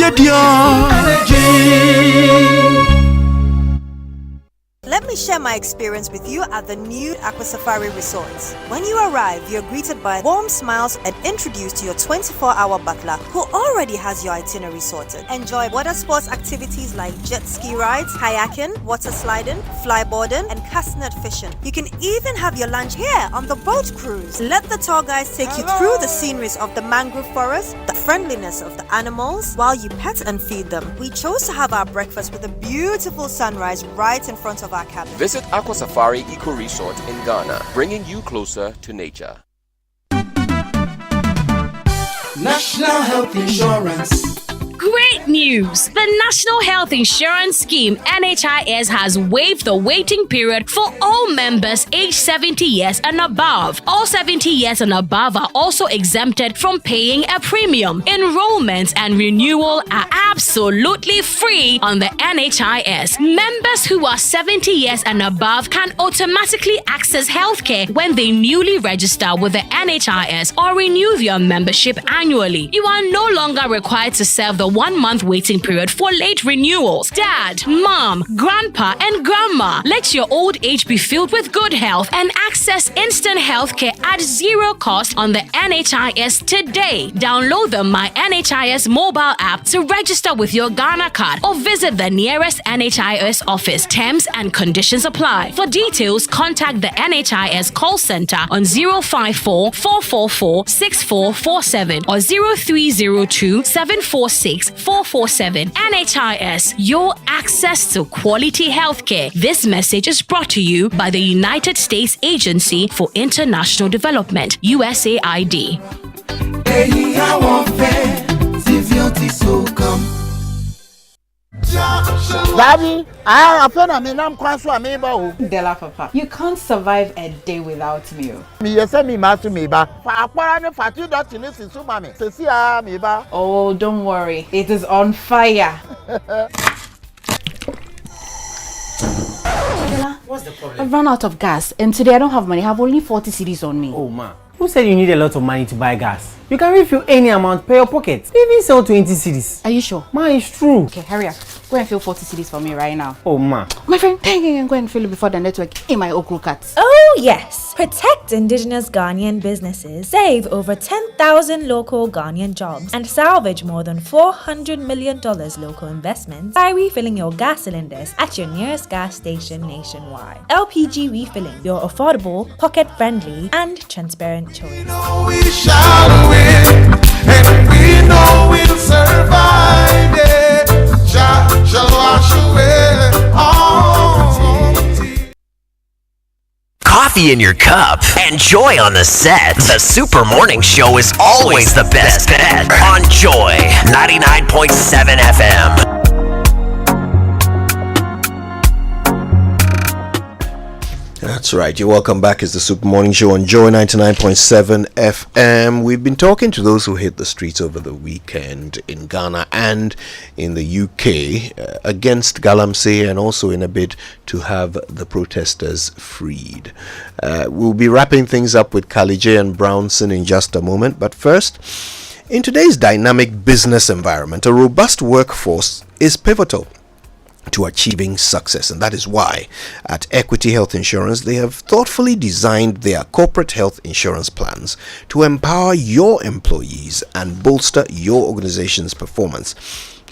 Let me share my experience with you at the new Aqua Safari Resorts. When you arrive, you're greeted by warm smiles and introduced to your 24-hour butler who already has your itinerary sorted. Enjoy water sports activities like jet ski rides, kayaking, water sliding, flyboarding, and castanet fishing. You can even have your lunch here on the boat cruise. Let the tour guides take you through the sceneries of the mangrove forest, the friendliness of the animals, while you pet and feed them. We chose to have our breakfast with a beautiful sunrise right in front of our cabin. Visit Aqua Safari Eco Resort in Ghana, bringing you closer to nature. National Health Insurance. Great news! The National Health Insurance Scheme (NHIS) has waived the waiting period for all members aged 70 years and above. All 70 years and above are also exempted from paying a premium. Enrollment and renewal are absolutely free on the NHIS. Members who are 70 years and above can automatically access healthcare when they newly register with the NHIS or renew their membership annually. You are no longer required to serve the 1-month waiting period for late renewals. Dad, mom, grandpa, and grandma, let your old age be filled with good health and access instant healthcare at zero cost on the NHIS today. Download the My NHIS mobile app to register with your Ghana card or visit the nearest NHIS office. Terms and conditions apply. For details, contact the NHIS call center on 054 444 6447 or 0302 746 447. NHIS, your access to quality healthcare. This message is brought to you by the United States Agency for International Development, USAID. Daddy, I feel I'm in Della Papa, you can't survive a day without me. Oh, don't worry, it is on fire. Della, what's the problem? I've run out of gas, and today I don't have money. I have only 40 cedis on me. Oh, ma. Who said you need a lot of money to buy gas? You can refill any amount per your pocket. Even sell 20 cedis. Are you sure? Ma, it's true. Okay, hurry up. Go and fill 40 cedis for me right now. Oh, ma. My friend, go and fill it before the network in my okra cuts. Oh, yes. Protect indigenous Ghanaian businesses, save over 10,000 local Ghanaian jobs, and salvage more than $400 million local investments by refilling your gas cylinders at your nearest gas station nationwide. LPG Refilling, your affordable, pocket-friendly, and transparent choice. We know we shall win, and we know we'll survive it. Shall wash away all tears. Coffee in your cup and Joy on the set. The Super Morning Show is always the best bet on Joy 99.7 FM. That's right. You're welcome back. It's the Super Morning Show on Joy 99.7 FM. We've been talking to those who hit the streets over the weekend in Ghana and in the UK against Galamsey and also in a bid to have the protesters freed. We'll be wrapping things up with Kalijay and Brownson in just a moment. But first, in today's dynamic business environment, a robust workforce is pivotal to achieving success, and that is why at Equity Health Insurance they have thoughtfully designed their corporate health insurance plans to empower your employees and bolster your organization's performance.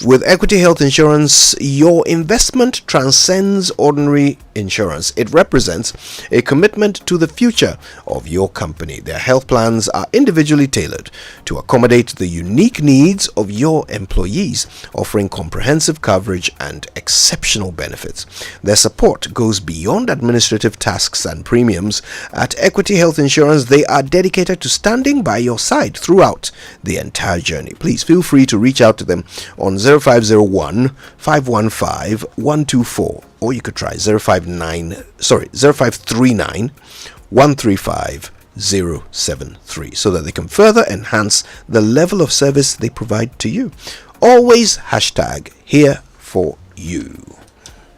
With Equity Health Insurance, your investment transcends ordinary insurance. It represents a commitment to the future of your company. Their health plans are individually tailored to accommodate the unique needs of your employees, offering comprehensive coverage and exceptional benefits. Their support goes beyond administrative tasks and premiums. At Equity Health Insurance, they are dedicated to standing by your side throughout the entire journey. Please feel free to reach out to them on 0501 515 124, or you could try 053 135 073 so that they can further enhance the level of service they provide to you. Always #here for you.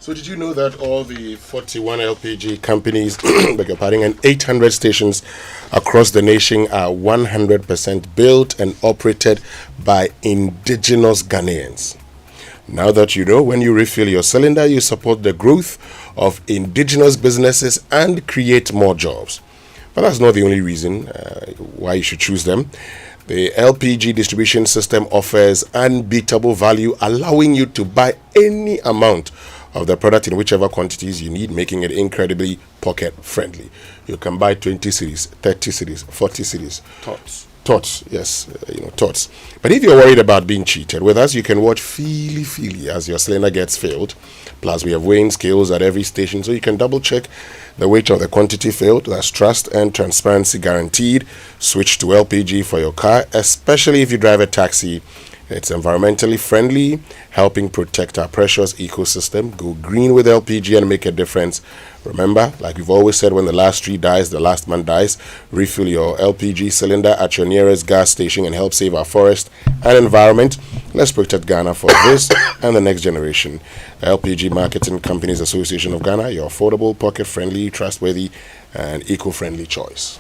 So did you know that all the 41 LPG companies and 800 stations across the nation are 100% built and operated by indigenous Ghanaians? Now that you know, when you refill your cylinder, you support the growth of indigenous businesses and create more jobs. But that's not the only reason why you should choose them. The LPG distribution system offers unbeatable value, allowing you to buy any amount of the product in whichever quantities you need, making it incredibly pocket friendly. You can buy 20 cedis, 30 cedis, 40 cedis. Tots, yes, tots. But if you're worried about being cheated, with us you can watch feely as your cylinder gets filled. Plus we have weighing scales at every station, so you can double check the weight of the quantity filled. That's trust and transparency guaranteed. Switch to LPG for your car, especially if you drive a taxi. It's environmentally friendly, helping protect our precious ecosystem. Go green with LPG and make a difference. Remember, like we've always said, when the last tree dies, the last man dies. Refill your LPG cylinder at your nearest gas station and help save our forest and environment. Let's protect Ghana for this and the next generation. LPG Marketing Companies Association of Ghana, your affordable, pocket-friendly, trustworthy, and eco-friendly choice.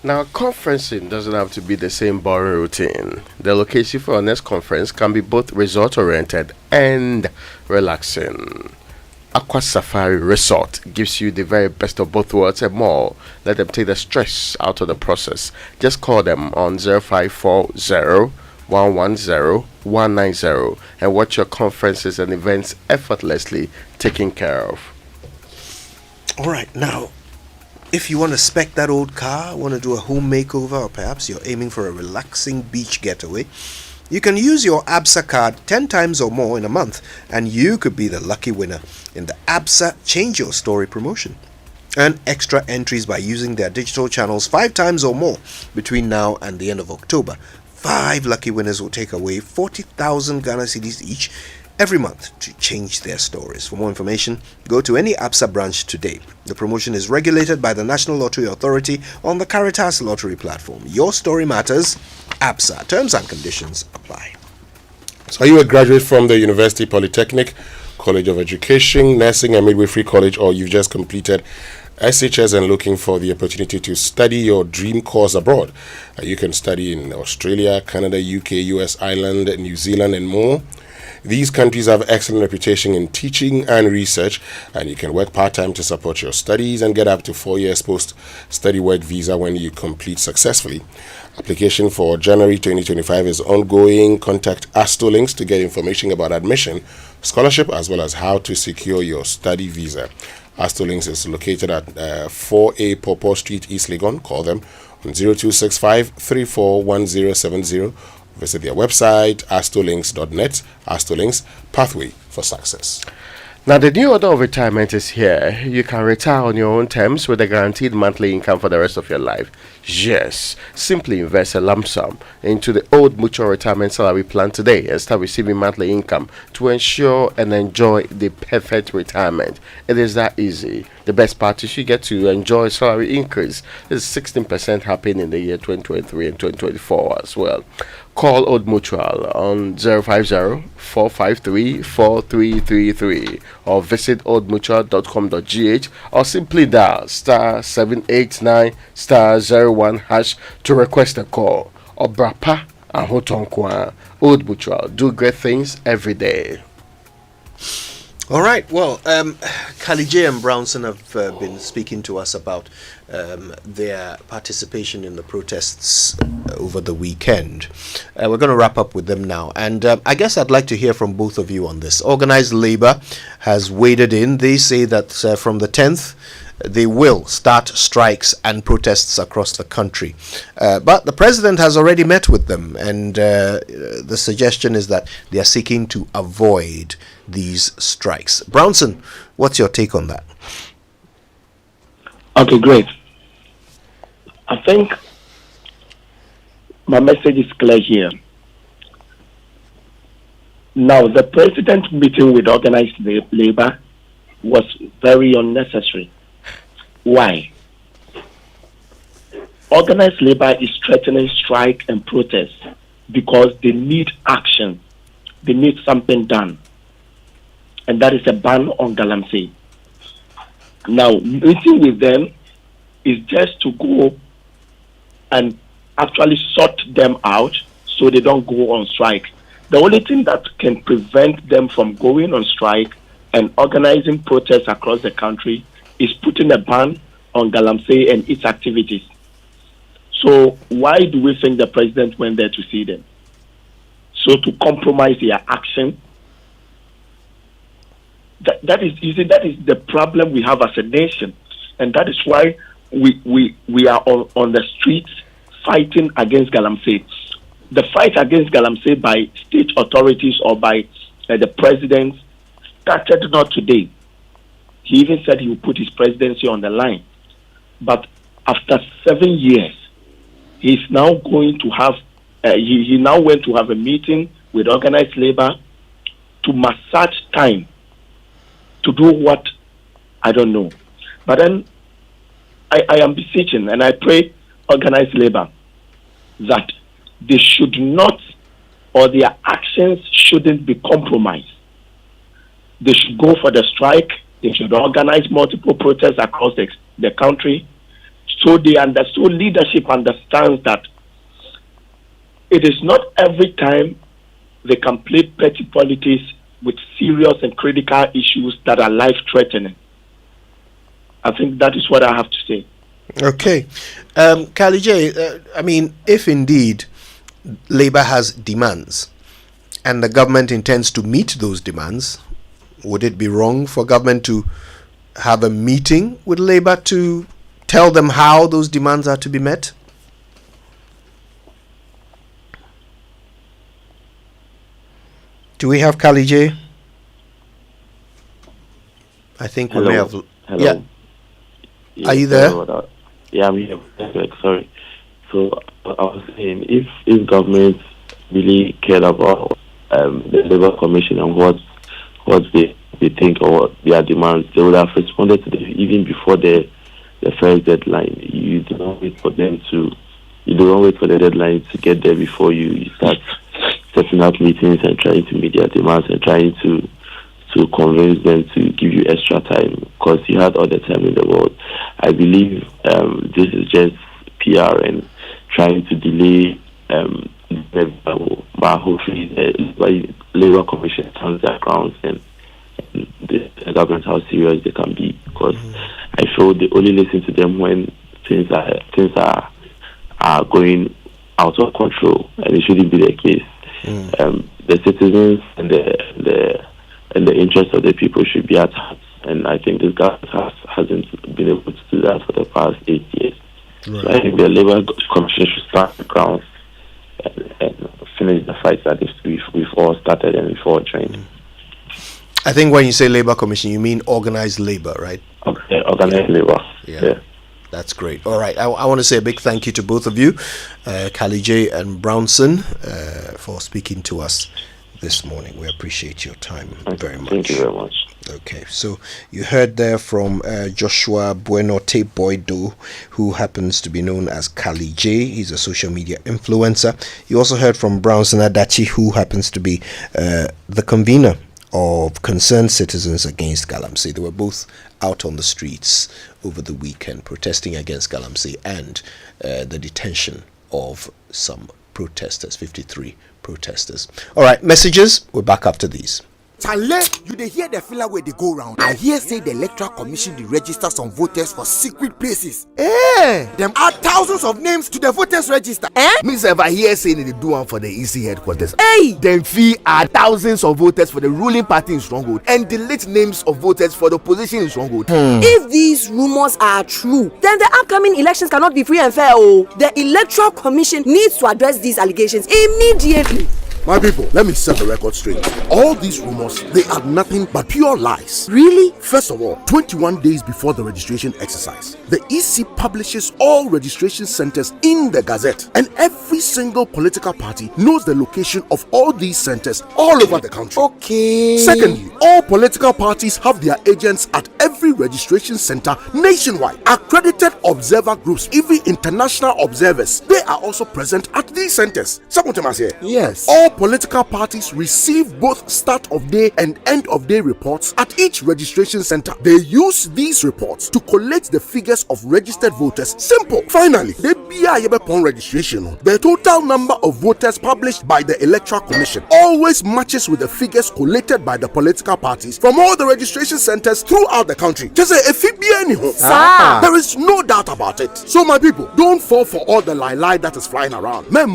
Now, conferencing doesn't have to be the same boring routine. The location for our next conference can be both resort-oriented and relaxing. Aqua Safari Resort gives you the very best of both worlds and more. Let them take the stress out of the process. Just call them on 0540 110 190 and watch your conferences and events effortlessly taken care of. All right, now, if you want to spec that old car, want to do a home makeover, or perhaps you're aiming for a relaxing beach getaway, you can use your ABSA card 10 times or more in a month, and you could be the lucky winner in the ABSA Change Your Story promotion. Earn extra entries by using their digital channels 5 times or more between now and the end of October. 5 lucky winners will take away 40,000 Ghana cedis each every month to change their stories. For more information, go to any ABSA branch today. The promotion is regulated by the National Lottery Authority on the Caritas Lottery platform. Your story matters. ABSA. Terms and conditions apply. So are you a graduate from the University Polytechnic, College of Education, Nursing and Midwifery College, or you've just completed SHS and looking for the opportunity to study your dream course abroad? You can study in Australia, Canada, UK, US, Ireland, New Zealand and more. These countries have excellent reputation in teaching and research, and you can work part-time to support your studies and get up to 4 years post-study work visa when you complete successfully. Application for January 2025 is ongoing. Contact Astolinks to get information about admission, scholarship, as well as how to secure your study visa. Astolinks is located at 4A Popo Street, East Legon. Call them on 0265 341070. Visit their website, astolinks.net. Astolinks, pathway for success. Now, the new order of retirement is here. You can retire on your own terms with a guaranteed monthly income for the rest of your life. Yes, simply invest a lump sum into the Old Mutual Retirement Salary Plan today and start receiving monthly income to ensure and enjoy the perfect retirement. It is that easy. The best part is you get to enjoy salary increase. This is 16% happening in the year 2023 and 2024 as well. Call Old Mutual on 050-453-4333 or visit oldmutual.com.gh or simply dial *789*01# to request a call. Obrapa and Hotonkwa. Old Mutual, do great things every day. All right. Well, Khalid and Brownson have been speaking to us about their participation in the protests over the weekend. We're going to wrap up with them now. And I guess I'd like to hear from both of you on this. Organized labor has waded in. They say that from the 10th, they will start strikes and protests across the country. But the president has already met with them, and the suggestion is that they are seeking to avoid these strikes. Brownson, what's your take on that? Okay, great. I think my message is clear here. Now, the president meeting with organized labor was very unnecessary. Why? Organized labor is threatening strike and protest because they need action. They need something done. And that is a ban on galamsey. Now, meeting with them is just to go and actually sort them out so they don't go on strike. The only thing that can prevent them from going on strike and organizing protests across the country is putting a ban on galamsey and its activities. So why do we think the president went there to see them? So to compromise their action? That is the problem we have as a nation, and that is why we are on the streets fighting against galamsey. The fight against galamsey by state authorities or by the president started not today. He even said he would put his presidency on the line. But after 7 years, he's now going to have, he now went to have a meeting with organized labor to massage time to do what, I don't know. But then I am beseeching and I pray organized labor that they should not, or their actions shouldn't be compromised. They should go for the strike. They should organize multiple protests across the country So leadership understands that it is not every time they can play petty politics with serious and critical issues that are life-threatening. I think that is what I have to say. Okay. Kali J, I mean, if indeed Labour has demands and the government intends to meet those demands, would it be wrong for government to have a meeting with Labour to tell them how those demands are to be met? Do we have Kali J? I think we may have. Hello. Yeah. Are you there? Yeah, I'm here. Sorry. So I was saying, if government really cared about the Labour Commission and what they think or what their demands, they would have responded to them even before the first deadline. You do not wait for them to. You don't wait for the deadline to get there before you start setting up meetings and trying to meet their demands and trying to convince them to give you extra time because you had all the time in the world. I believe this is just PR and trying to delay but hopefully the Labour Commission stands their grounds and the government how serious they can be because I feel they only listen to them when things are going out of control and it shouldn't be the case. The citizens and the interests of the people should be at heart, and I think this government hasn't been able to do that for the past 8 years. Right. So I think the Labour Commission should start the ground and finish the fight that we've all started and we've all trained. I think when you say Labour Commission, you mean organized labour, right? Okay, organized labour. Yeah. That's great. All right. I want to say a big thank you to both of you, Kali J and Brownson, for speaking to us this morning. We appreciate your time very much. Thank you very much. Okay, so you heard there from Joshua Bueno Boydo, who happens to be known as Kali J. He's a social media influencer. You also heard from Brownson Adachi, who happens to be the convener of Concerned Citizens Against Galamsey. They were both out on the streets over the weekend protesting against Galamsey and the detention of some protesters, 53 protesters. All right, messages. We're back after these. Chale, you dey hear the filler where they go round. I hear say the Electoral Commission dey register some voters for secret places. Them add thousands of names to the voters register. Me sef I hear saying they do one for the EC headquarters. Them fee add thousands of voters for the ruling party in Stronghold and delete names of voters for the opposition in Stronghold. If these rumors are true, then the upcoming elections cannot be free and fair. The Electoral Commission needs to address these allegations immediately. My people, let me set the record straight. All these rumors, they are nothing but pure lies. Really? First of all, 21 days before the registration exercise, the EC publishes all registration centers in the Gazette, and every single political party knows the location of all these centers all over the country. Okay. Secondly, all political parties have their agents at every registration center nationwide. Accredited observer groups, even international observers, they are also present at these centers. Yes. All political parties receive both start of day and end of day reports at each registration center. They use these reports to collate the figures of registered voters. Simple. Finally, they upon registration. The total number of voters published by the Electoral Commission always matches with the figures collated by the political parties from all the registration centers throughout the country. Just there is no doubt about it. So my people, don't fall for all the lie that is flying around. The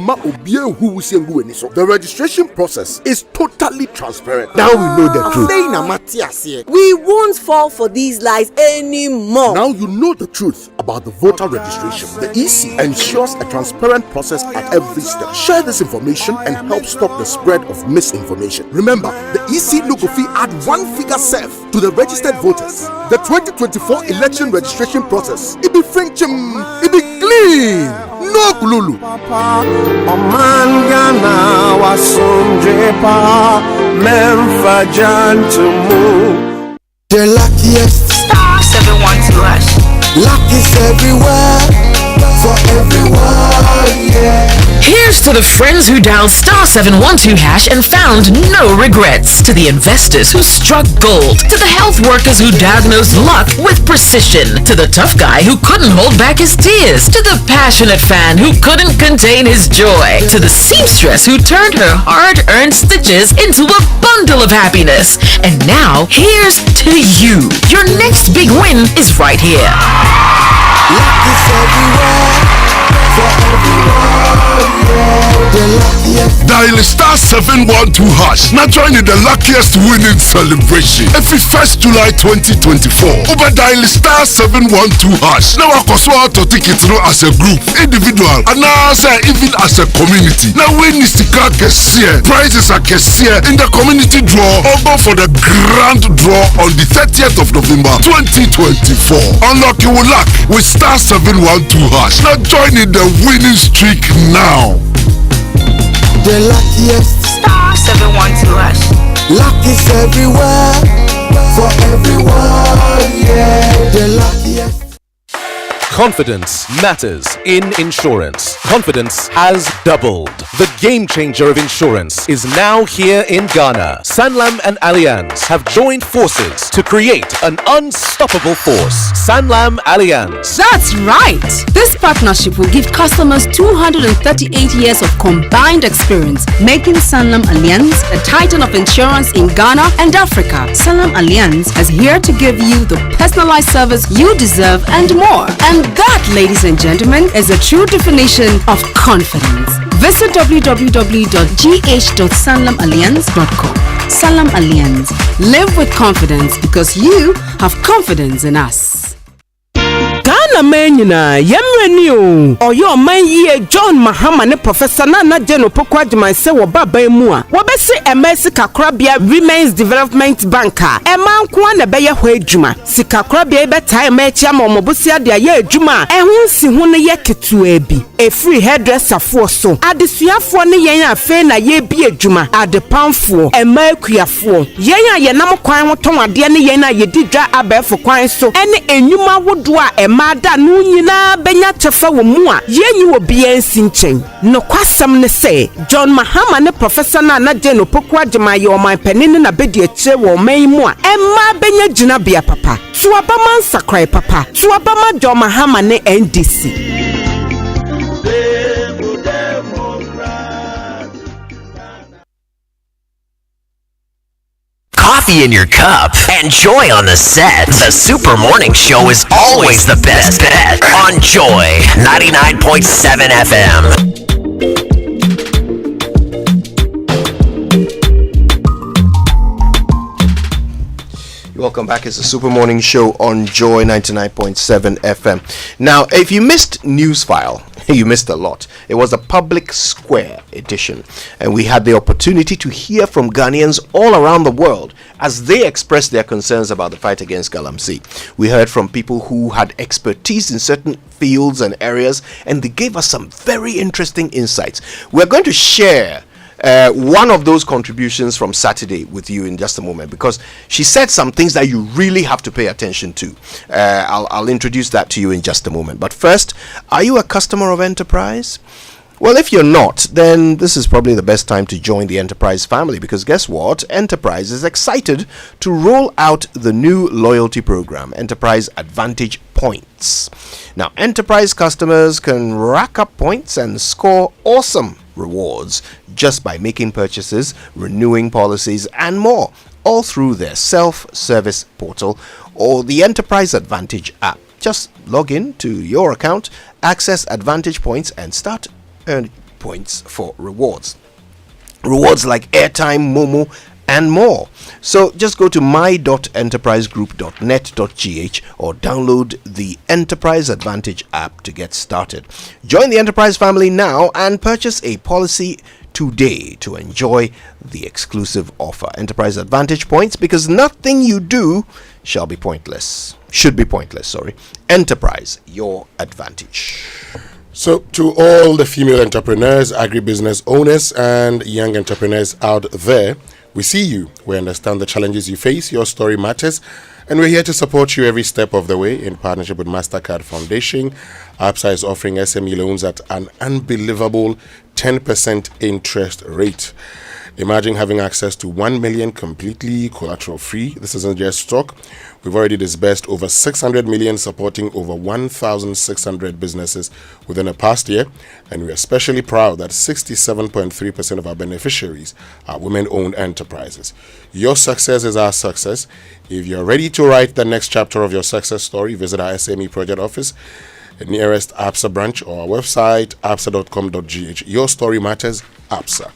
registration process is totally transparent. Now we know the truth. We won't fall for these lies anymore. Now you know the truth about the voter registration. The EC ensures a transparent process at every step. Share this information and help stop the spread of misinformation. Remember, the EC logo fee add one figure self to the registered voters. The 2024 election registration process, it be French, it be clean. No kululu. Oman Ghana wasundrepa memfa jantumu. The luckiest. *712#. Luck is everywhere. for everyone, yeah. Here's to the friends who dialed *712# and found no regrets. To the investors who struck gold. To the health workers who diagnosed luck with precision. To the tough guy who couldn't hold back his tears. To the passionate fan who couldn't contain his joy. To the seamstress who turned her hard-earned stitches into a bundle of happiness. And now, here's to you. Your next big win is right here. Luck is everywhere, for everyone, yeah. The luckiest. Dial *712#. Now join in the luckiest winning celebration every 1st July 2024. Over dial *712#. Now I to tickets no as a group, individual, and now even as a community. Now win is the car cashier. Prizes are cashier in the community draw or go for the grand draw on the 30th of November 2024. Unlock your luck with *712#. Now join in the winning streak now. The luckiest. *712#. Luck is everywhere, for everyone, yeah. The luckiest. Confidence matters in insurance. Confidence has doubled. The game changer of insurance is now here in Ghana. Sanlam and Allianz have joined forces to create an unstoppable force. Sanlam Allianz. That's right. This partnership will give customers 238 years of combined experience, making Sanlam Allianz a titan of insurance in Ghana and Africa. Sanlam Allianz is here to give you the personalized service you deserve and more. And that, ladies and gentlemen, is a true definition of confidence. Visit www.gh.sanlamallianz.com. Sanlam Allianz. Live with confidence because you have confidence in us. Ghana menyina yemreni o oyo man ye John Mahama ne Professor Nana Jeno Pokwadman se wo baba mu a wo besi MS Kakrabia Women's Development Banker e man ko na be ye ho adwuma sikakrabia be time ma echi ama omobusia de ye adwuma e hu si hu ne ye ketu abi e free hairdresser fo so adesuafo ne yen afe na ye bi adwuma adepanfo e ma akuafo yen a ye nam kwan ho ton ade ne yen a ye didwa abefo kwan so ene enwuma wodo a e ma da no nyina benya chefa wo mu a yenyi wo bia nsinchen no kwasam ne se John Mahama ne Professor Nana Jeno Pokwadman ye oman panini na bedi eche wo man mu a emma benya gina bia papa tuabama nsakrai papa tuabama John Mahama ne NDC. Coffee in your cup and Joy on the set. The Super Morning Show is always the best bet on Joy 99.7 FM. Welcome back. It's the Super Morning Show on Joy 99.7 FM. Now, if you missed Newsfile, you missed a lot. It was a public square edition, and we had the opportunity to hear from Ghanaians all around the world as they expressed their concerns about the fight against galamsey. We heard from people who had expertise in certain fields and areas, and they gave us some very interesting insights. We're going to share one of those contributions from Saturday with you in just a moment, because she said some things that you really have to pay attention to. I'll introduce that to you in just a moment. But first, are you a customer of Enterprise? Well, if you're not, then this is probably the best time to join the Enterprise family, because guess what? Enterprise is excited to roll out the new loyalty program, Enterprise Advantage Points. Now, Enterprise customers can rack up points and score awesome rewards just by making purchases, renewing policies, and more, all through their self-service portal or the Enterprise Advantage app. Just log in to your account, access Advantage Points, and start earning points for rewards. Rewards like airtime, Momo, and more. So just go to my.enterprisegroup.net.gh or download the Enterprise Advantage app to get started. Join the Enterprise family now and purchase a policy today to enjoy the exclusive offer. Enterprise Advantage Points, because nothing you do should be pointless. Enterprise, your advantage. So, to all the female entrepreneurs, agribusiness owners, and young entrepreneurs out there, we see you. We understand the challenges you face. Your story matters. And we're here to support you every step of the way in partnership with MasterCard Foundation. ABSA is offering SME loans at an unbelievable 10% interest rate. Imagine having access to 1 million completely collateral free. This isn't just stock. We've already disbursed over 600 million, supporting over 1,600 businesses within the past year. And we're especially proud that 67.3% of our beneficiaries are women-owned enterprises. Your success is our success. If you're ready to write the next chapter of your success story, visit our SME project office, the nearest ABSA branch, or our website, absa.com.gh. Your story matters, ABSA.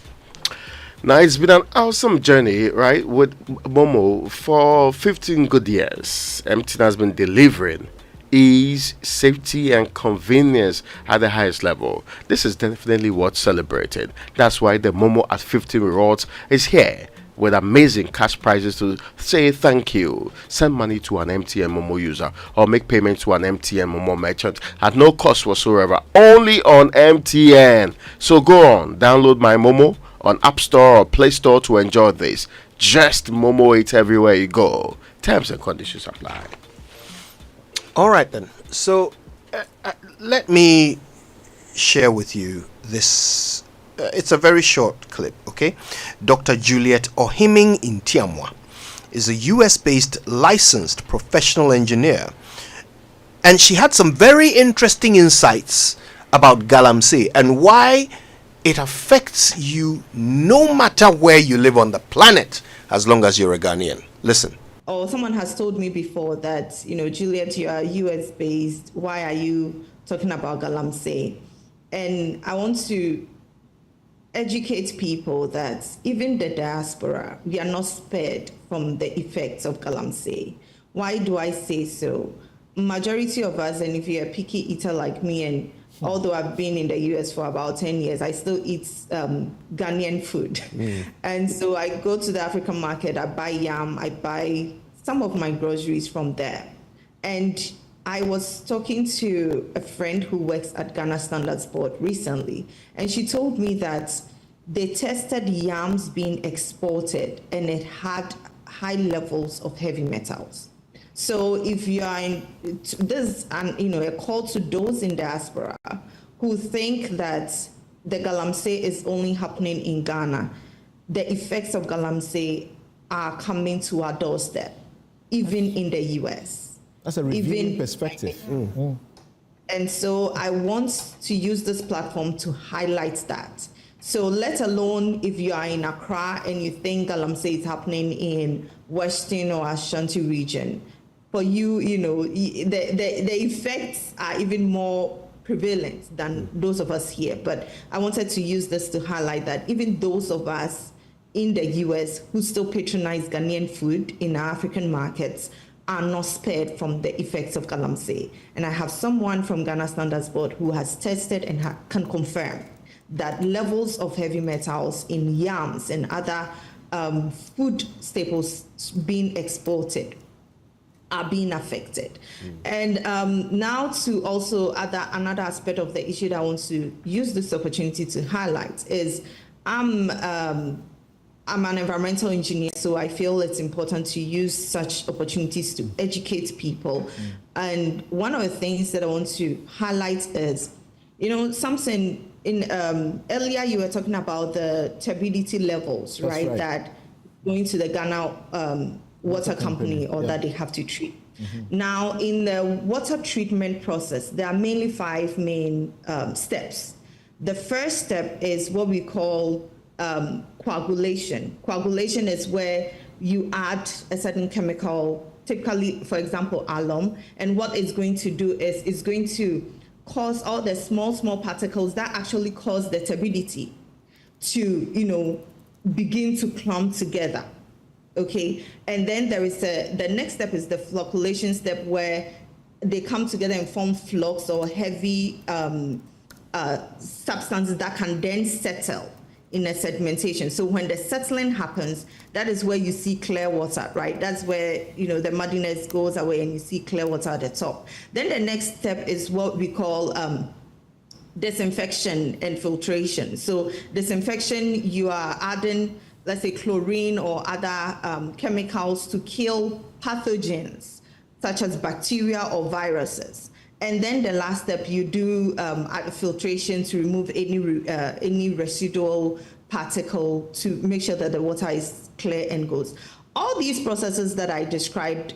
Now, it's been an awesome journey, right, with Momo for 15 good years. MTN has been delivering ease, safety, and convenience at the highest level. This is definitely what's celebrated. That's why the Momo at 15 Rewards is here with amazing cash prizes to say thank you. Send money to an MTN Momo user or make payment to an MTN Momo merchant at no cost whatsoever, only on MTN. So go on, download my Momo on App Store or Play Store to enjoy this. Just Momo it everywhere you go. Terms and conditions apply. All right then. So let me share with you this. It's a very short clip, okay? Dr. Juliet Ohiming Intiamwa is a US-based licensed professional engineer, and she had some very interesting insights about galamsey and why it affects you no matter where you live on the planet, as long as you're a Ghanaian. Listen. Or someone has told me before that, Juliet, you are US based. Why are you talking about galamsey? And I want to educate people that even the diaspora, we are not spared from the effects of galamsey. Why do I say so? Majority of us, and if you're a picky eater like me, and although I've been in the US for about 10 years, I still eat Ghanaian food. And so I go to the African market, I buy yam, I buy some of my groceries from there. And I was talking to a friend who works at Ghana Standards Board recently, and she told me that they tested yams being exported and it had high levels of heavy metals. So if you are in this, and a call to those in diaspora who think that the galamsey is only happening in Ghana, the effects of galamsey are coming to our doorstep, even in the US. That's a reviewing perspective. And so I want to use this platform to highlight that. So let alone if you are in Accra and you think galamsey is happening in Western or Ashanti region, for you, the effects are even more prevalent than those of us here. But I wanted to use this to highlight that even those of us in the US who still patronize Ghanaian food in our African markets are not spared from the effects of galamsey. And I have someone from Ghana Standards Board who has tested and can confirm that levels of heavy metals in yams and other food staples being exported are being affected. And now to also another aspect of the issue that I want to use this opportunity to highlight is I'm an environmental engineer, so I feel it's important to use such opportunities to educate people. And one of the things that I want to highlight is, something in earlier you were talking about the turbidity levels, right? That going to the Ghana water company or that they have to treat. Now, in the water treatment process, there are mainly 5 main steps. The first step is what we call coagulation. Coagulation is where you add a certain chemical, typically, for example, alum, and what it's going to do is it's going to cause all the small particles that actually cause the turbidity to, begin to clump together. Okay, and then there is the next step is the flocculation step, where they come together and form flocks or heavy substances that can then settle in a sedimentation. So when the settling happens, that is where you see clear water, right? That's where, the muddiness goes away and you see clear water at the top. Then the next step is what we call disinfection and filtration. So disinfection, you are adding let's say, chlorine or other chemicals to kill pathogens such as bacteria or viruses. And then the last step, you do filtration to remove any residual particle to make sure that the water is clear and goes. All these processes that I described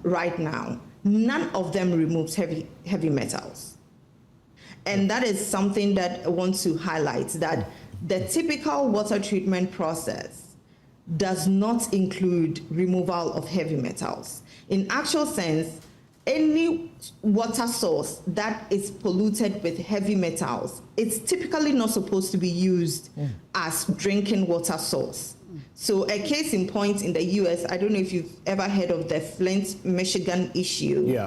right now, none of them removes heavy metals. And that is something that I want to highlight, that the typical water treatment process does not include removal of heavy metals. In actual sense, any water source that is polluted with heavy metals, it's typically not supposed to be used as drinking water source. So a case in point in the US, I don't know if you've ever heard of the Flint, Michigan issue,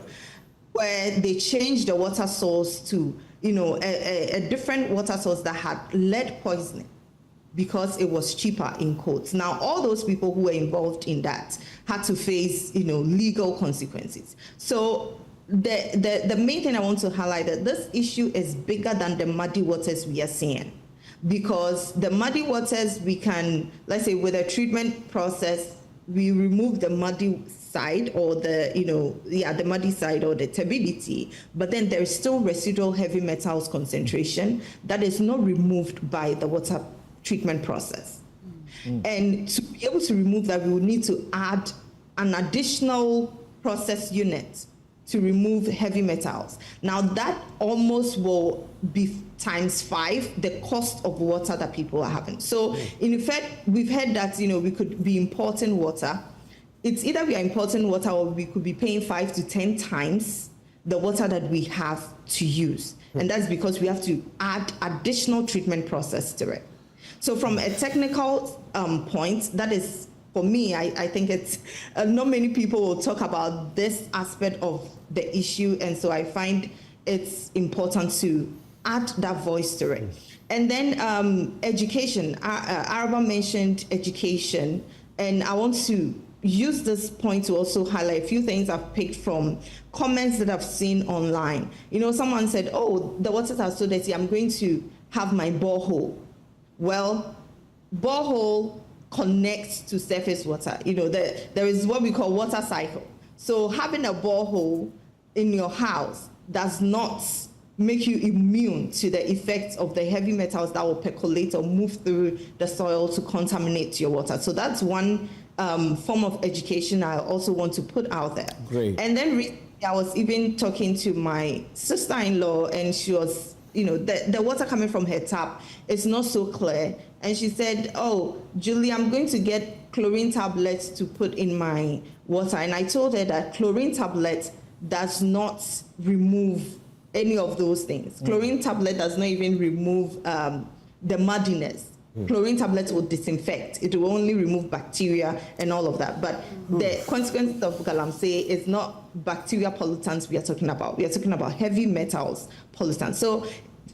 where they changed the water source to, a different water source that had lead poisoning because it was cheaper, in quotes. Now, all those people who were involved in that had to face, legal consequences. So the main thing I want to highlight that this issue is bigger than the muddy waters we are seeing. Because the muddy waters, we can, let's say with a treatment process, we remove the muddy side or the muddy side or the turbidity, but then there is still residual heavy metals concentration that is not removed by the water treatment process. And to be able to remove that, we would need to add an additional process unit to remove heavy metals. Now that almost will be ×5 the cost of water that people are having. So in effect, we've heard that we could be importing water. It's either we are importing water or we could be paying 5 to 10 times the water that we have to use. And that's because we have to add additional treatment process to it. So from a technical point, that is, for me, I think it's not many people will talk about this aspect of the issue, and so I find it's important to add that voice to it. And then education. Araba mentioned education, and I want to use this point to also highlight a few things I've picked from comments that I've seen online. Someone said, "Oh, the waters are so dirty, I'm going to have my borehole." Well, borehole connects to surface water. There is what we call water cycle. So having a borehole in your house does not make you immune to the effects of the heavy metals that will percolate or move through the soil to contaminate your water. So that's one form of education I also want to put out there. Great. And then I was even talking to my sister-in-law, and she was, the water coming from her tap is not so clear. And she said, "Oh, Julie, I'm going to get chlorine tablets to put in my water." And I told her that chlorine tablet does not remove any of those things. Chlorine tablet does not even remove the muddiness. Chlorine tablets will disinfect. It will only remove bacteria and all of that. But the consequences of galamsey is not bacteria pollutants we are talking about. We are talking about heavy metals pollutants. So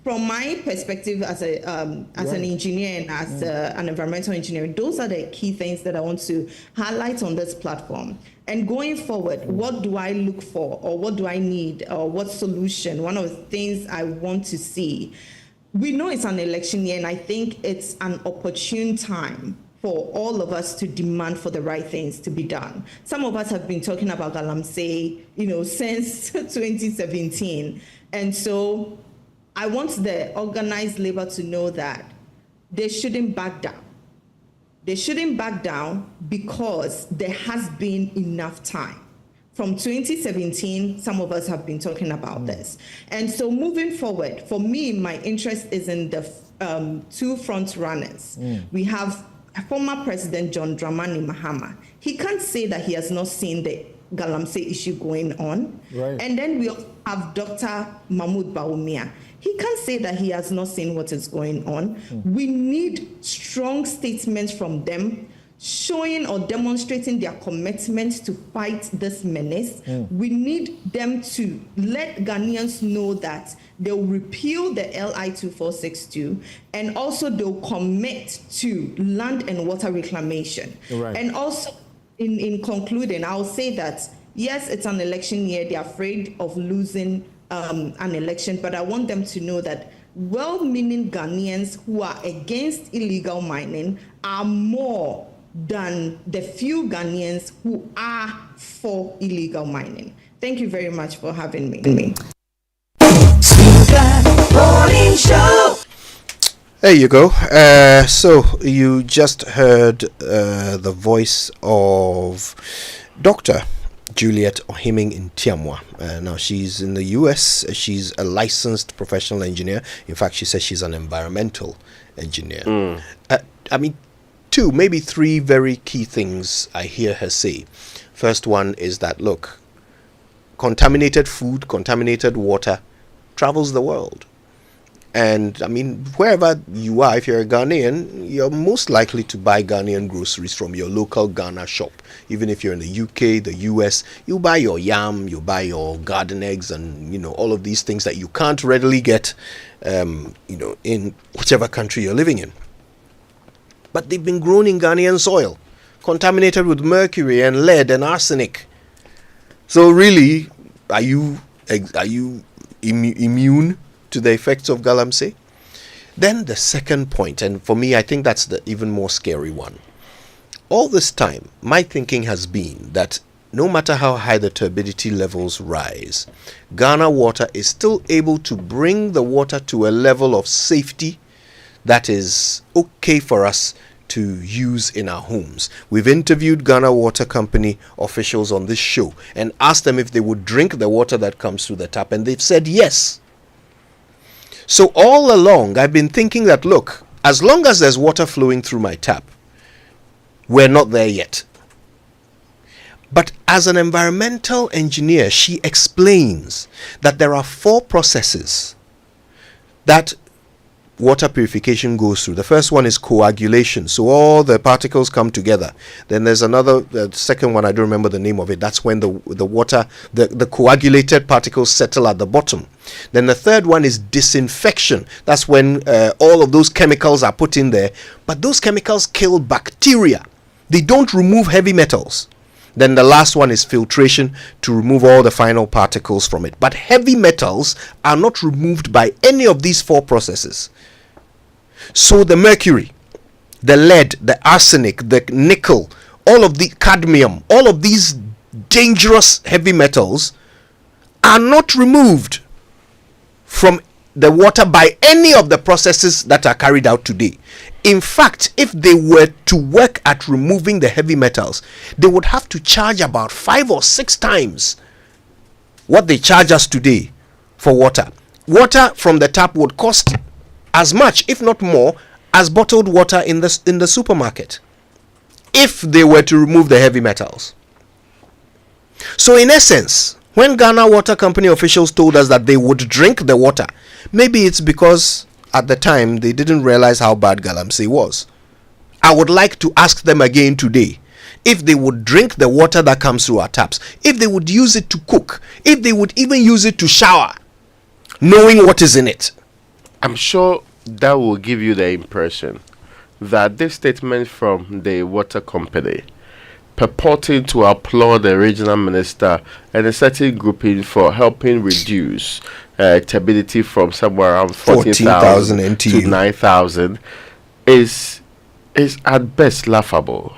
from my perspective as an engineer and as an environmental engineer, those are the key things that I want to highlight on this platform. And going forward, what do I look for, or what do I need, or what solution? One of the things I want to see. We know it's an election year, and I think it's an opportune time for all of us to demand for the right things to be done. Some of us have been talking about galamsey, since 2017. And so I want the organized labor to know that they shouldn't back down. They shouldn't back down because there has been enough time. From 2017, some of us have been talking about this. And so moving forward, for me, my interest is in the two front runners. We have former President John Dramani Mahama. He can't say that he has not seen the galamsey issue going on. Right. And then we also have Dr. Mahmoud Bawumia. He can't say that he has not seen what is going on. We need strong statements from them showing or demonstrating their commitment to fight this menace. We need them to let Ghanaians know that they'll repeal the LI 2462 and also they'll commit to land and water reclamation. Right. And also, in concluding, I'll say that, yes, it's an election year. They're afraid of losing an election, but I want them to know that well-meaning Ghanaians who are against illegal mining are more than the few Ghanaians who are for illegal mining. Thank you very much for having me. There you go. So you just heard the voice of Dr. Juliet Ohiming in Tiamwa. Now she's in the US. She's a licensed professional engineer. In fact, she says she's an environmental engineer. I mean, two, maybe three very key things I hear her say. First one is that, look, contaminated food, contaminated water travels the world. And I mean, wherever you are, if you're a Ghanaian, you're most likely to buy Ghanaian groceries from your local Ghana shop. Even if you're in the UK, the US, you buy your yam, you buy your garden eggs, and all of these things that you can't readily get, in whichever country you're living in. But they've been grown in Ghanaian soil, contaminated with mercury and lead and arsenic. So really, are you immune to the effects of galamsey? Then the second point, and for me I think that's the even more scary one. All this time my thinking has been that no matter how high the turbidity levels rise, Ghana Water is still able to bring the water to a level of safety that is okay for us to use in our homes. We've interviewed Ghana Water Company officials on this show and asked them if they would drink the water that comes through the tap, and they've said yes. So all along, I've been thinking that, look, as long as there's water flowing through my tap, we're not there yet. But as an environmental engineer, she explains that there are 4 processes that water purification goes through. The first one is coagulation. So all the particles come together. Then there's the second one, I don't remember the name of it. That's when the water, the coagulated particles settle at the bottom. Then the third one is disinfection. That's when all of those chemicals are put in there. But those chemicals kill bacteria. They don't remove heavy metals. Then the last one is filtration to remove all the final particles from it. But heavy metals are not removed by any of these 4 processes. So the mercury, the lead, the arsenic, the nickel, all of the cadmium, all of these dangerous heavy metals are not removed from the water by any of the processes that are carried out today. In fact, if they were to work at removing the heavy metals, they would have to charge about 5 or 6 times what they charge us today for water. Water from the tap would cost as much, if not more, as bottled water in the supermarket, if they were to remove the heavy metals. So in essence, when Ghana Water Company officials told us that they would drink the water, maybe it's because at the time they didn't realize how bad galamsey was. I would like to ask them again today if they would drink the water that comes through our taps, if they would use it to cook, if they would even use it to shower, knowing what is in it. I'm sure that will give you the impression that this statement from the water company, purporting to applaud the regional minister and a certain grouping for helping reduce turbidity from somewhere around 14,000 to 9,000, is at best laughable.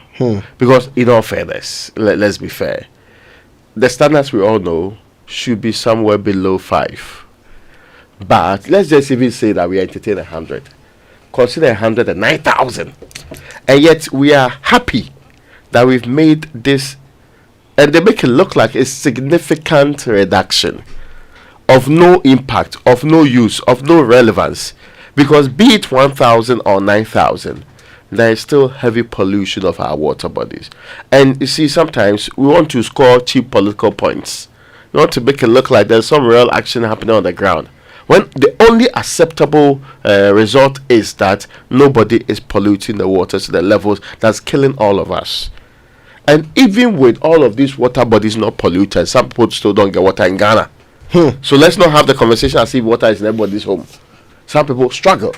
Because in all fairness, let's be fair, the standards we all know should be somewhere below 5. But let's just even say that we entertain 100. Consider 109,000. And yet we are happy that we've made this, and they make it look like a significant reduction of no impact, of no use, of no relevance. Because be it 1,000 or 9,000, there is still heavy pollution of our water bodies. And you see, sometimes we want to score cheap political points. We want to make it look like there's some real action happening on the ground, when the only acceptable result is that nobody is polluting the water to the levels that's killing all of us. And even with all of these water bodies not polluted, some people still don't get water in Ghana. So let's not have the conversation as if water is in everybody's home. Some people struggle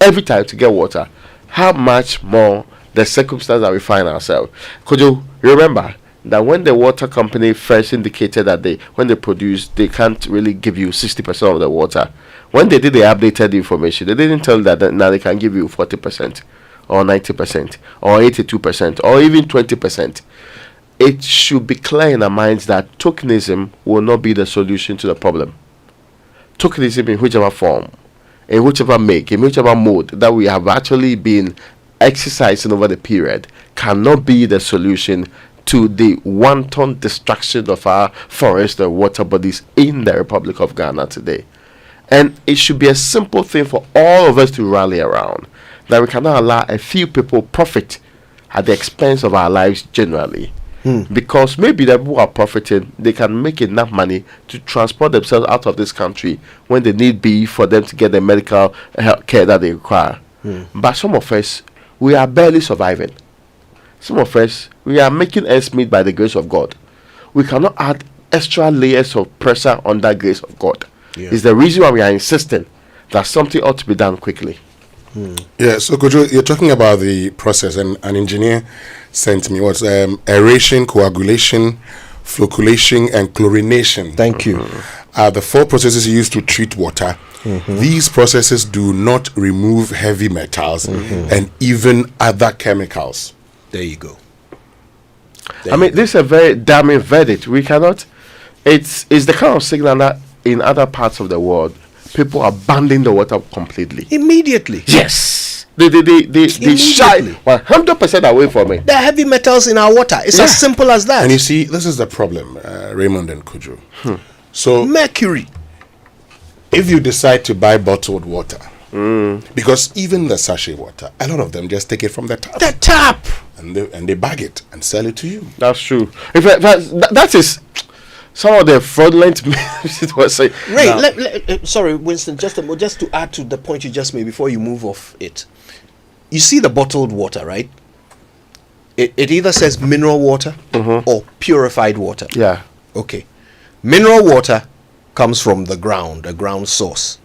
every time to get water. How much more the circumstance that we find ourselves? Could you remember that when the water company first indicated that when they produce, they can't really give you 60% of the water. When they did the updated information, they didn't tell that now they can give you 40% or 90% or 82% or even 20%. It should be clear in our minds that tokenism will not be the solution to the problem. Tokenism, in whichever form, in whichever make, in whichever mode that we have actually been exercising over the period, cannot be the solution to the wanton destruction of our forest and water bodies in the Republic of Ghana today. And it should be a simple thing for all of us to rally around, that we cannot allow a few people profit at the expense of our lives generally. Because maybe the people who are profiting, they can make enough money to transport themselves out of this country when they need be for them to get the medical health care that they require. But some of us, we are barely surviving. Some of us, we are making ends meet by the grace of God. We cannot add extra layers of pressure on that grace of God. It's the reason why we are insisting that something ought to be done quickly. Yeah, so Kojo, you're talking about the process, and an engineer sent me what's aeration, coagulation, flocculation, and chlorination. Thank you. Are the 4 processes used to treat water. These processes do not remove heavy metals and even other chemicals. There you go. I mean, this is a very damning verdict. We cannot. It's the kind of signal that in other parts of the world, people are banning the water completely. Immediately. Yes. They shy 100% away from it. There are heavy metals in our water. It's as simple as that. And you see, this is the problem, Raymond and Kojo. So mercury. If you decide to buy bottled water, because even the sachet water, a lot of them just take it from the tap. The tap. And they bag it and sell it to you. That's true. In fact, that is some of the fraudulent it was saying. Ray, sorry, Winston, just to add to the point you just made before you move off it. You see the bottled water, right? It either says mineral water or purified water. Yeah. Okay. Mineral water comes from the ground, a ground source.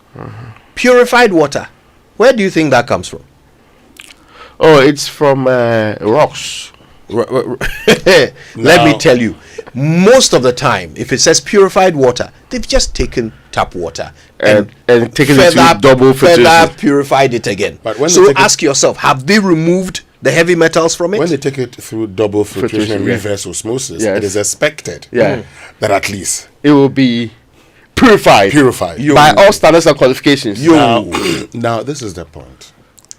Purified water, where do you think that comes from? Oh, it's from rocks. Let me tell you, most of the time, if it says purified water, they've just taken tap water and taken it to double filtration. Further purified it again. So ask yourself, have they removed the heavy metals from it? When they take it through double filtration and reverse osmosis, it is expected that at least it will be purified by all standards and qualifications. Now, this is the point.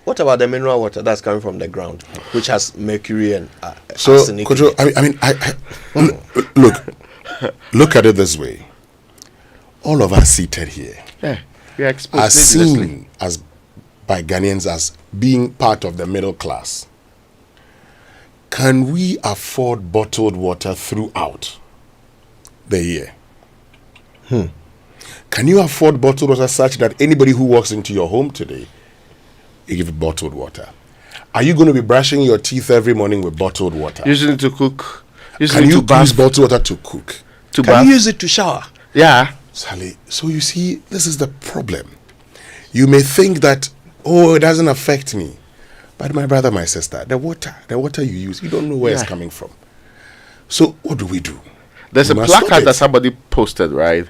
What about the mineral water that's coming from the ground, which has mercury and so, arsenic? Kojo, look at it this way. All of us seated here are seen as by Ghanaians as being part of the middle class. Can we afford bottled water throughout the year? Can you afford bottled water such that anybody who walks into your home today, you give it bottled water? Are you going to be brushing your teeth every morning with bottled water? Using it to cook. Can you use bottled water to cook? Can you use it to shower? Yeah. Sally, so you see, this is the problem. You may think that, oh, it doesn't affect me. But my brother, my sister, the water you use, you don't know where it's coming from. So what do we do? There's a placard that somebody posted, right?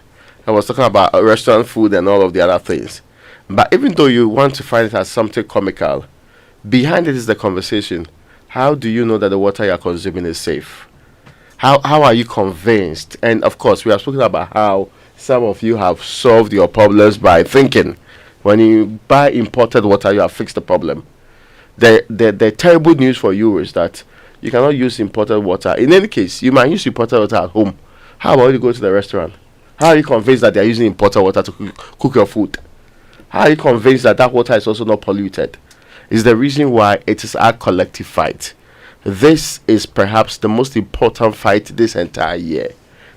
I was talking about restaurant food and all of the other things. But even though you want to find it as something comical, behind it is the conversation. How do you know that the water you are consuming is safe? How are you convinced? And of course, we are speaking about how some of you have solved your problems by thinking. When you buy imported water, you have fixed the problem. The terrible news for you is that you cannot use imported water. In any case, you might use imported water at home. How about you go to the restaurant? How are you convinced that they are using imported water to cook your food? How are you convinced that that water is also not polluted? Is the reason why it is our collective fight. This is perhaps the most important fight this entire year,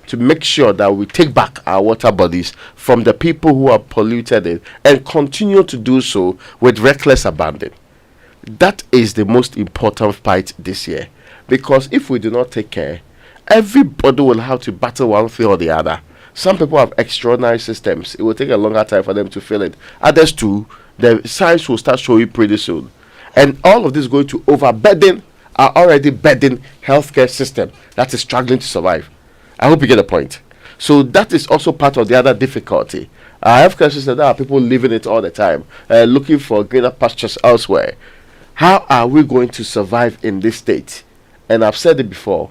to make sure that we take back our water bodies from the people who have polluted it and continue to do so with reckless abandon. That is the most important fight this year, because if we do not take care, everybody will have to battle one thing or the other. Some people have extraordinary systems. It will take a longer time for them to fill it. Others too, the signs will start showing pretty soon. And all of this is going to overburden are already bedding healthcare system that is struggling to survive. I hope you get the point. So that is also part of the other difficulty. Our healthcare system, there are people living it all the time, looking for greener pastures elsewhere. How are we going to survive in this state? And I've said it before,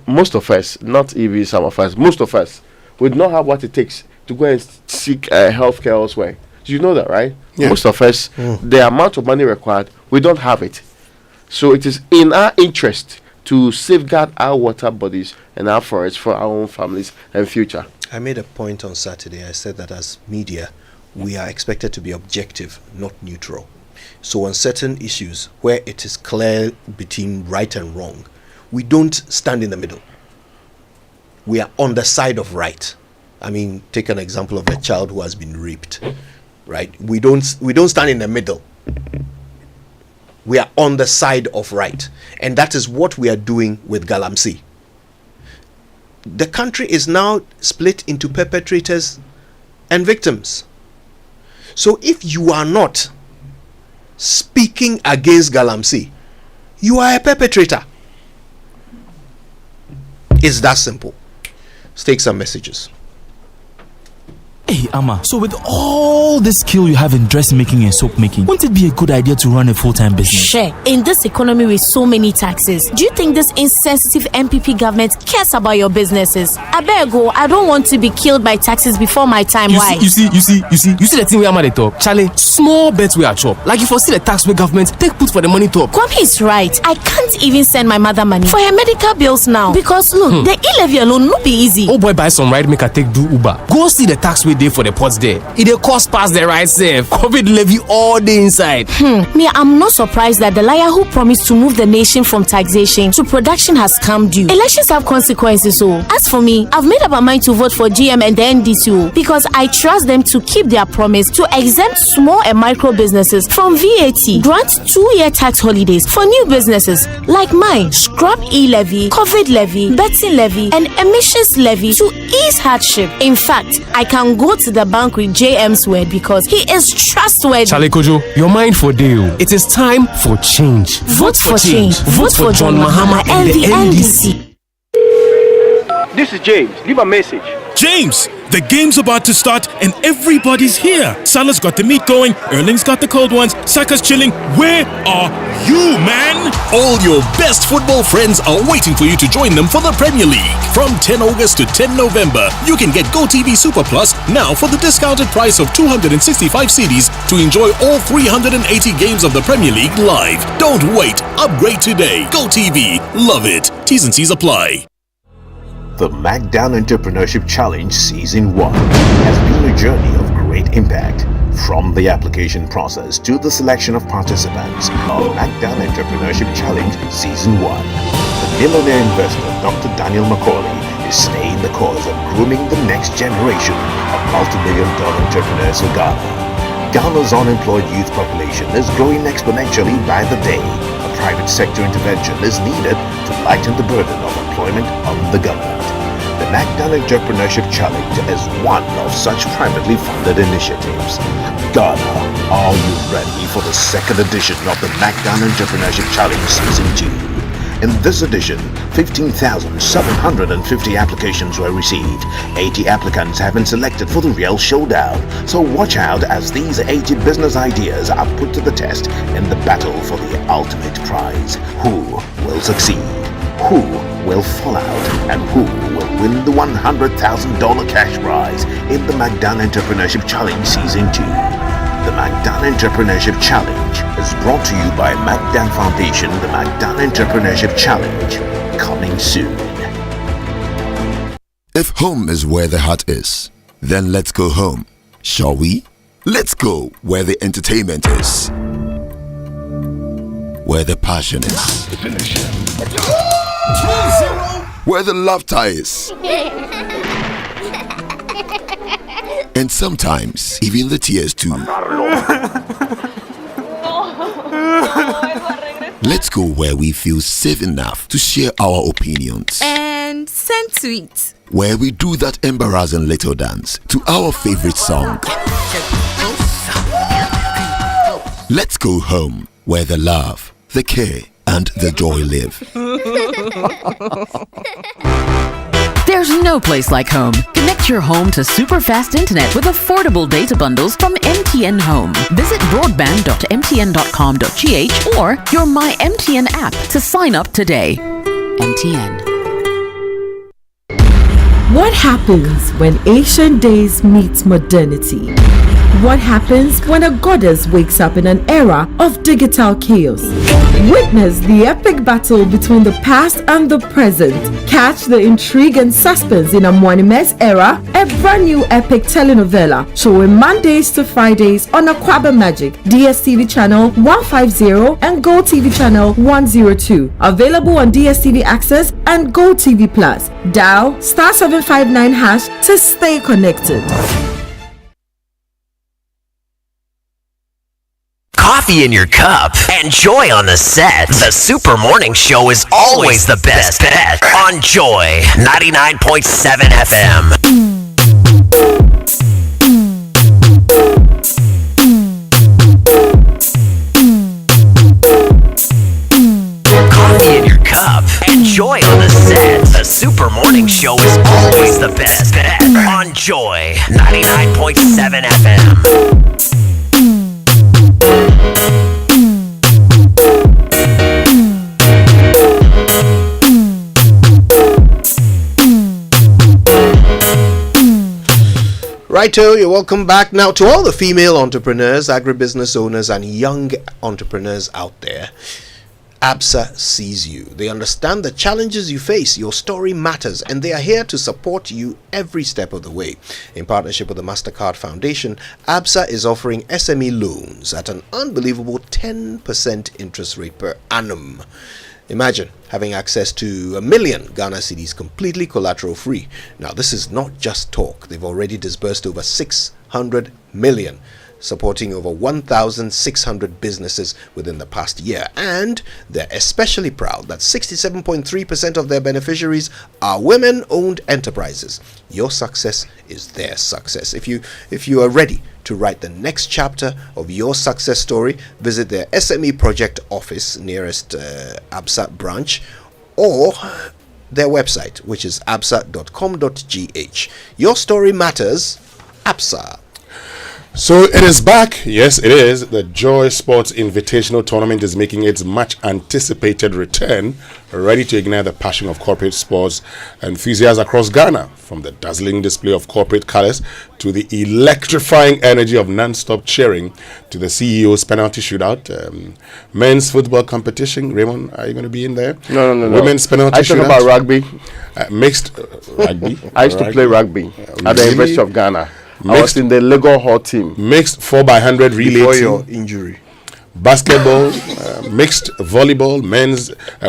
most of us, not even some of us, most of us would not have what it takes to go and seek healthcare elsewhere. Do you know that, right? Yeah. Most of us, the amount of money required, we don't have it. So it is in our interest to safeguard our water bodies and our forests for our own families and future. I made a point on Saturday. I said that as media, we are expected to be objective, not neutral. So on certain issues where it is clear between right and wrong, we don't stand in the middle. We are on the side of right. I mean, take an example of a child who has been raped, right? We don't stand in the middle. We are on the side of right. And that is what we are doing with Galamsey. The country is now split into perpetrators and victims. So if you are not speaking against Galamsey, you are a perpetrator. It's that simple. Let's take some messages. Hey, Amma, so with all the skill you have in dressmaking and soap making, wouldn't it be a good idea to run a full-time business? Sure. In this economy with so many taxes, do you think this insensitive MPP government cares about your businesses? I beg you, I don't want to be killed by taxes before my time. Why? You see the thing where Amma they talk. Charlie, small bets we are chop. Like if you see the tax where government take put for the money top. Kwame is right. I can't even send my mother money for her medical bills now. Because look, the e-levy alone no be easy. Oh boy, buy some ride, make her take do Uber. Go see the tax way day for the pots there. It dey cost past the right safe. COVID levy all day inside. Me, I'm not surprised that the liar who promised to move the nation from taxation to production has come due. Elections have consequences, so as for me, I've made up my mind to vote for GM and the NDCO because I trust them to keep their promise to exempt small and micro businesses from VAT, grant 2-year tax holidays for new businesses like mine, scrap e-levy, COVID levy, betting levy, and emissions levy to ease hardship. In fact, I can go to the bank with JM's word because he is trustworthy. Charlie Kojo, your mind for deal. It is time for change. Vote for change. Vote for John Mahama and the NDC. This is James. Leave a message. James, the game's about to start and everybody's here. Salah's got the meat going, Erling's got the cold ones, Saka's chilling. Where are you, man? All your best football friends are waiting for you to join them for the Premier League. From 10 August to 10 November, you can get GoTV Super Plus now for the discounted price of 265 cedis to enjoy all 380 games of the Premier League live. Don't wait. Upgrade today. GoTV. Love it. T's and C's apply. The MacDown Entrepreneurship Challenge Season 1 has been a journey of great impact. From the application process to the selection of participants, the MacDown Entrepreneurship Challenge Season 1. The millionaire investor Dr. Daniel Macaulay is staying the course of grooming the next generation of multi-million-dollar entrepreneurs for Ghana. Ghana's unemployed youth population is growing exponentially by the day. A private sector intervention is needed to lighten the burden of employment on the government. The MacDown Entrepreneurship Challenge is one of such privately funded initiatives. Ghana, are you ready for the second edition of the MacDown Entrepreneurship Challenge Season 2? In this edition, 15,750 applications were received. 80 applicants have been selected for the real showdown. So watch out as these 80 business ideas are put to the test in the battle for the ultimate prize. Who will succeed? Who will fall out? And who will win the $100,000 cash prize in the MacDown Entrepreneurship Challenge Season 2? The MacDown Entrepreneurship Challenge is brought to you by MacDown Foundation. The MacDown Entrepreneurship Challenge, coming soon. If home is where the heart is, then let's go home, shall we? Let's go where the entertainment is, where the passion is, where the laughter is, and sometimes even the tears too. Let's go where we feel safe enough to share our opinions and send tweets, where we do that embarrassing little dance to our favorite song. Let's go home where the love, the care, and the joy live. There's no place like home. Connect your home to super fast internet with affordable data bundles from MTN Home. Visit broadband.mtn.com.gh or your My MTN app to sign up today. MTN. What happens when ancient days meet modernity? What happens when a goddess wakes up in an era of digital chaos? Witness the epic battle between the past and the present. Catch the intrigue and suspense in Amwanime's era, a brand new epic telenovela showing Mondays to Fridays on Aquaba Magic, DSTV channel 150 and Go TV channel 102. Available on DSTV Access and Go TV Plus. Dial *759# to stay connected. Coffee in your cup and Joy on the set. The Super Morning Show is always the best bet on Joy 99.7 FM. Coffee in your cup and Joy on the set. The Super Morning Show is always the best bet on Joy 99.7 FM. Righto, you're welcome back. Now, to all the female entrepreneurs, agribusiness owners, and young entrepreneurs out there, ABSA sees you. They understand the challenges you face. Your story matters, and they are here to support you every step of the way. In partnership with the MasterCard Foundation, ABSA is offering SME loans at an unbelievable 10% interest rate per annum. Imagine having access to 1 million Ghana cedis completely collateral free. Now, this is not just talk. They've already disbursed over 600 million, supporting over 1,600 businesses within the past year. And they're especially proud that 67.3% of their beneficiaries are women-owned enterprises. Your success is their success. If you are ready to write the next chapter of your success story, visit their SME project office nearest ABSA branch or their website, which is absa.com.gh. Your story matters, ABSA. So it is back. Yes, it is. The Joy Sports Invitational Tournament is making its much anticipated return, ready to ignite the passion of corporate sports enthusiasts across Ghana. From the dazzling display of corporate colors to the electrifying energy of non-stop cheering to the CEO's penalty shootout, men's football competition. Raymond, are you going to be in there? No. Women's penalty shootout. I talk about rugby. Mixed rugby. I used to play rugby at the University of Ghana. I was in the Lego Hall team. Mixed 4x100 relay before team. your injury. Basketball, mixed volleyball,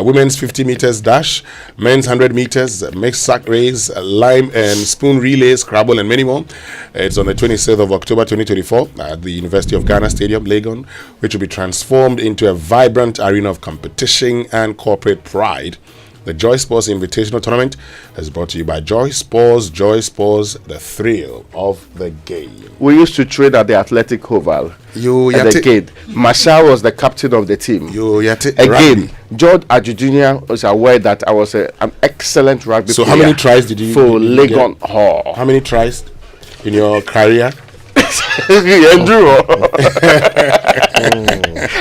women's 50 meters dash, men's 100 meters, mixed sack race, lime and spoon relays, Scrabble, and many more. It's on the 26th of October 2024 at the University of Ghana Stadium, Legon, which will be transformed into a vibrant arena of competition and corporate pride. The Joy Sports Invitational Tournament is brought to you by Joy Sports, the thrill of the game. We used to train at the Athletic Oval. At the gate. Marshall was the captain of the team. Again, George Adju Jr. was aware that I was an excellent rugby player. So how many tries did you for Legon Hall? How many tries in your career?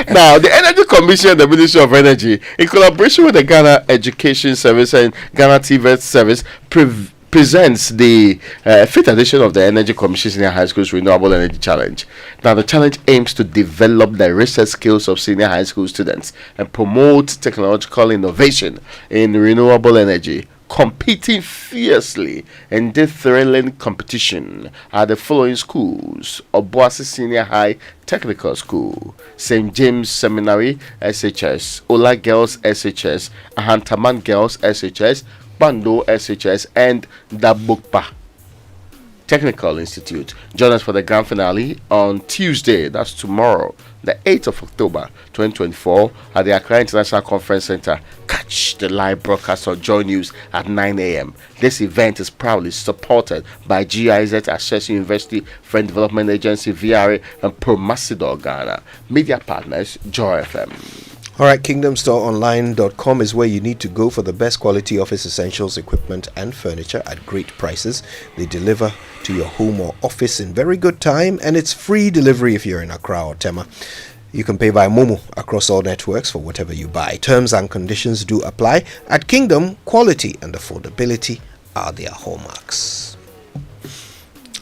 Now, the Energy Commission, the Ministry of Energy, in collaboration with the Ghana Education Service and Ghana TVET Service, presents the 5th edition of the Energy Commission Senior High School's Renewable Energy Challenge. Now, the challenge aims to develop the research skills of senior high school students and promote technological innovation in renewable energy. Competing fiercely in this thrilling competition are the following schools: Obuasi Senior High Technical School, St. James Seminary SHS, Ola Girls SHS, Ahantaman Girls SHS, Bando SHS, and Dabukpa Technical Institute. Join us for the grand finale on Tuesday, that's tomorrow, the 8th of October 2024 at the Accra International Conference Center. Catch the live broadcast on Joy News at 9 a.m. This event is proudly supported by GIZ, Access University, Friend Development Agency, VRA, and Promasidor Ghana. Media partners, Joy FM. All right, kingdomstoreonline.com is where you need to go for the best quality office essentials, equipment, and furniture at great prices. They deliver to your home or office in very good time, and it's free delivery if you're in Accra or Tema. You can pay by Momo across all networks for whatever you buy. Terms and conditions do apply. At Kingdom, quality and affordability are their hallmarks.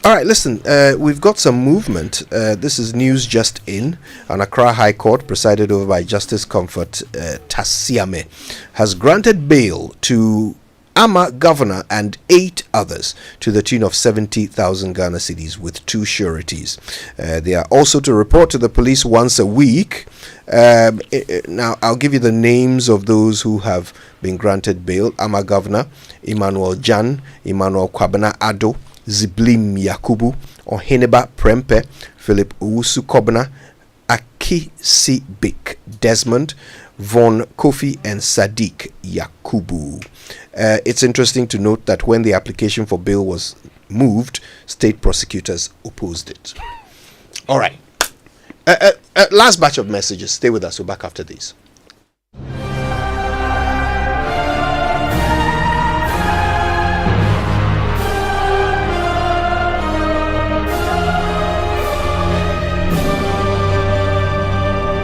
All right, listen, we've got some movement. This is news just in. An Accra High Court, presided over by Justice Comfort Tasiame, has granted bail to Ama Governor and 8 others to the tune of 70,000 Ghana cedis with 2 sureties. They are also to report to the police once a week. Now, I'll give you the names of those who have been granted bail. Ama Governor, Emmanuel Jan, Emmanuel Kwabena-Addo, Ziblim Yakubu, Oheneba Prempe, Philip Owusu Kobna, Aki Sibik Desmond, Von Kofi, and Sadiq Yakubu. It's interesting to note that when the application for bail was moved, state prosecutors opposed it. All right. Last batch of messages. Stay with us. We're back after these.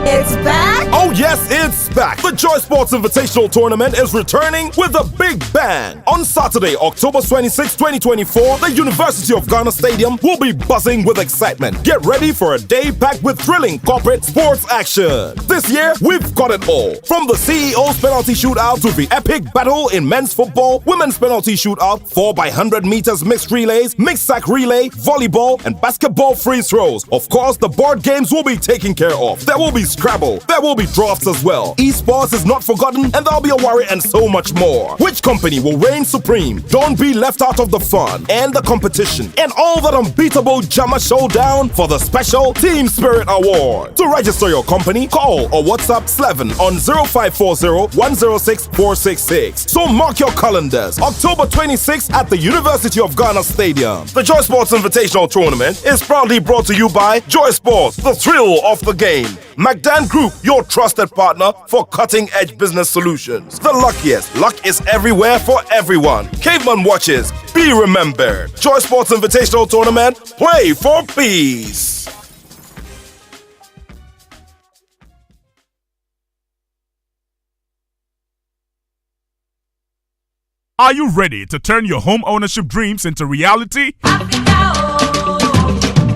It's back! Oh yes, it's back! The Joy Sports Invitational Tournament is returning with a big bang! On Saturday, October 26, 2024, the University of Ghana Stadium will be buzzing with excitement. Get ready for a day packed with thrilling corporate sports action. This year, we've got it all. From the CEO's penalty shootout to the epic battle in men's football, women's penalty shootout, 4x100 meters mixed relays, mixed sack relay, volleyball, and basketball free throws. Of course, the board games will be taken care of. There will be Scrabble. There will be drafts as well. Esports is not forgotten, and there'll be a worry and so much more. Which company will reign supreme? Don't be left out of the fun and the competition and all that unbeatable Jama showdown for the special Team Spirit Award. To register your company, call or WhatsApp Slevin on 0540-106-466. So mark your calendars. October 26th at the University of Ghana Stadium. The Joy Sports Invitational Tournament is proudly brought to you by Joy Sports, the thrill of the game. Magdan Group, your trusted partner for cutting-edge business solutions. The luckiest. Luck is everywhere for everyone. Caveman Watches. Be remembered. Joy Sports Invitational Tournament. Play for peace. Are you ready to turn your home ownership dreams into reality?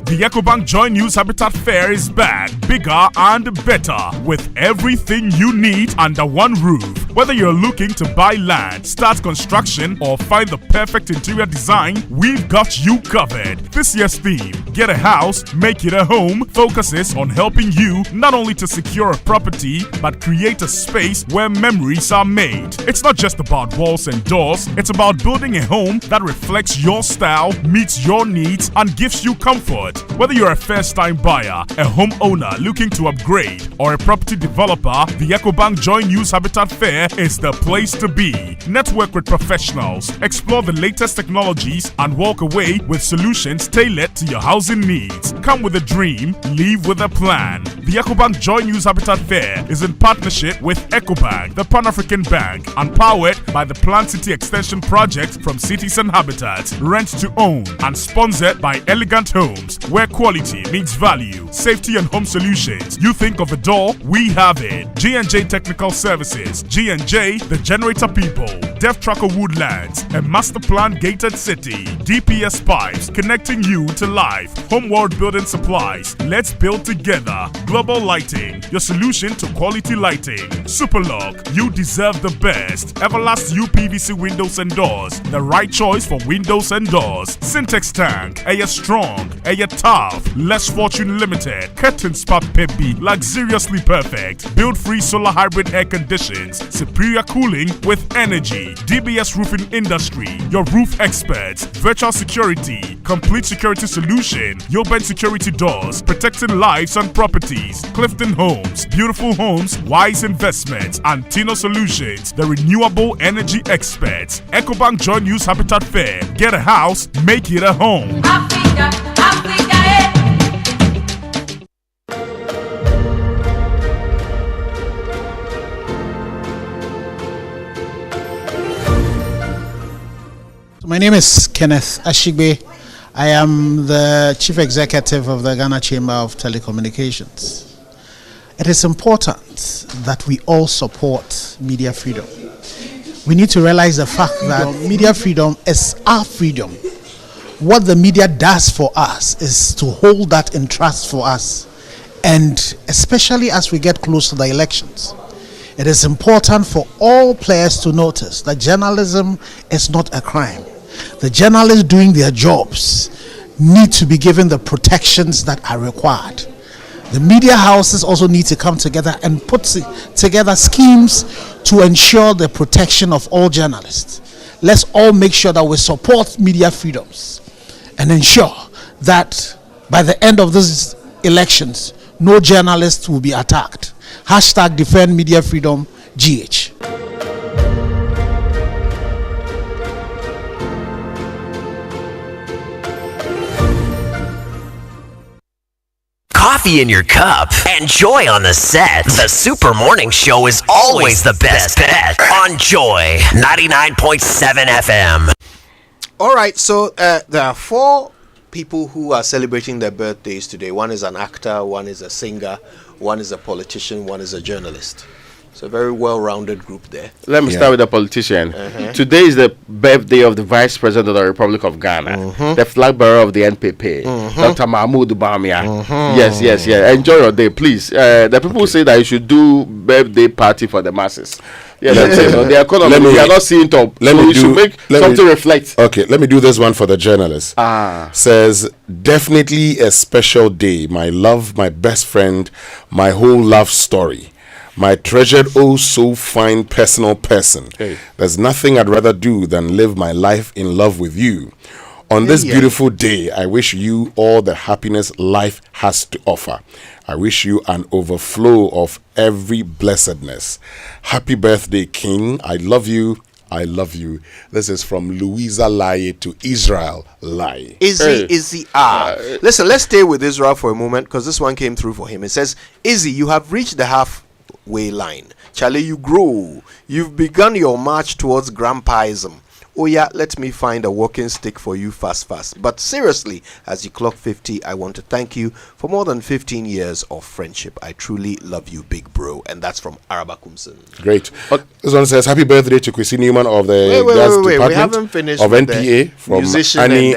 The EcoBank Joy News Habitat Fair is back, bigger and better, with everything you need under one roof. Whether you're looking to buy land, start construction, or find the perfect interior design, we've got you covered. This year's theme, Get a House, Make It a Home, focuses on helping you not only to secure a property, but create a space where memories are made. It's not just about walls and doors, it's about building a home that reflects your style, meets your needs, and gives you comfort. Whether you're a first-time buyer, a homeowner looking to upgrade, or a property developer, the EcoBank Joy News Habitat Fair is the place to be. Network with professionals, explore the latest technologies, and walk away with solutions tailored to your housing needs. Come with a dream, leave with a plan. The EcoBank Joy News Habitat Fair is in partnership with EcoBank, the Pan-African Bank, and powered by the Plant City Extension Project from Cities and Habitat. Rent to own and sponsored by Elegant Homes, where quality meets value. Safety and home solutions. You think of a door, we have it. G&J Technical Services. G&J, the generator people. Dev Tracker Woodlands, a master plan gated city. DPS Pipes, connecting you to life. Homeworld Building Supplies. Let's build together. Global Lighting, your solution to quality lighting. Superlock, you deserve the best. Everlast UPVC windows and doors, the right choice for windows and doors. Syntex Tank, Air Strong, Air Tough. Less Fortune Limited, Curtain Spot Peppy, luxuriously perfect. Build free solar hybrid air conditions, superior cooling with energy. DBS Roofing Industry, your roof experts. Virtual security, complete security solution. Yoben Security Doors, protecting lives and properties. Clifton Homes, beautiful homes, wise investments. And Tino Solutions, the renewable energy experts. EcoBank Joy News Habitat Fair. Get a house, make it a home. Africa, Africa, My name is Kenneth Ashigbe. I am the Chief Executive of the Ghana Chamber of Telecommunications. It is important that we all support media freedom. We need to realize the fact that media freedom is our freedom. What the media does for us is to hold that in trust for us, and especially as we get close to the elections. It is important for all players to notice that journalism is not a crime. The journalists doing their jobs need to be given the protections that are required. The media houses also need to come together and put together schemes to ensure the protection of all journalists. Let's all make sure that we support media freedoms and ensure that by the end of these elections, no journalist will be attacked. Hashtag defend media freedom, GH. Coffee in your cup and Joy on the set. The Super Morning Show is always the best bet on Joy 99.7 FM. All right, so there are 4 people who are celebrating their birthdays today. One is an actor, one is a singer, one is a politician, one is a journalist. It's a very well-rounded group there. Let me start with the politician. Today is the birthday of the Vice President of the Republic of Ghana, the flag bearer of the NPP, Dr. Mahmoud Bamia. Yes. Enjoy your day, please. The people say that you should do birthday party for the masses. Yeah, that's it. So the economy, we are not seeing top. Should make something reflect. Okay, let me do this one for the journalist. Says, definitely a special day. My love, my best friend, my whole love story. My treasured, oh so fine personal person. There's nothing I'd rather do than live my life in love with you. On this beautiful day, I wish you all the happiness life has to offer. I wish you an overflow of every blessedness. Happy birthday, King. I love you. I love you. This is from Louisa Lai to Israel Lai. Izzy. Listen, let's stay with Israel for a moment because this one came through for him. It says, Izzy, you have reached the halfway line. Charlie, you grow. You've begun your march towards grandpaism. Oh yeah, let me find a walking stick for you fast. But seriously, as you clock 50, I want to thank you for more than 15 years of friendship. I truly love you, big bro. And that's from Arabakumson. Great. This one says, happy birthday to Chrissy Newman of the Gas Department. We haven't finished of NPA from Annie.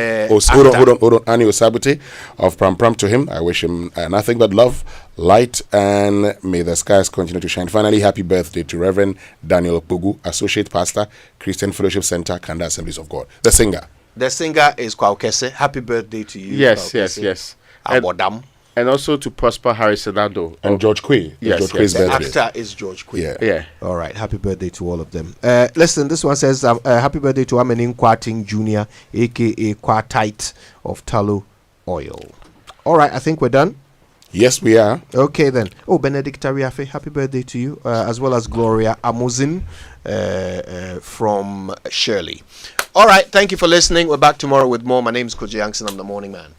Hold on, Annie Osabute of Pram Pram to him. I wish him nothing but love, light, and may the skies continue to shine. Finally, happy birthday to Reverend Daniel Pogu, Associate Pastor, Christian Fellowship Center, Kanda Assemblies of God. The singer is Kwaukese. Happy birthday to you. Yes. Abodam. And also to Prosper Harris-Senado. And George Quay. Yes. The actor is George Quay. Yeah. All right. Happy birthday to all of them. Listen, this one says, happy birthday to Amenin Kwating Jr., a.k.a. Kwatite of Talo Oil. All right. I think we're done. Yes, we are. Okay, then. Oh, Benedict Ariafe, happy birthday to you, as well as Gloria Amozin from Shirley. All right, thank you for listening. We're back tomorrow with more. My name is Koji Yankson. I'm the Morning Man.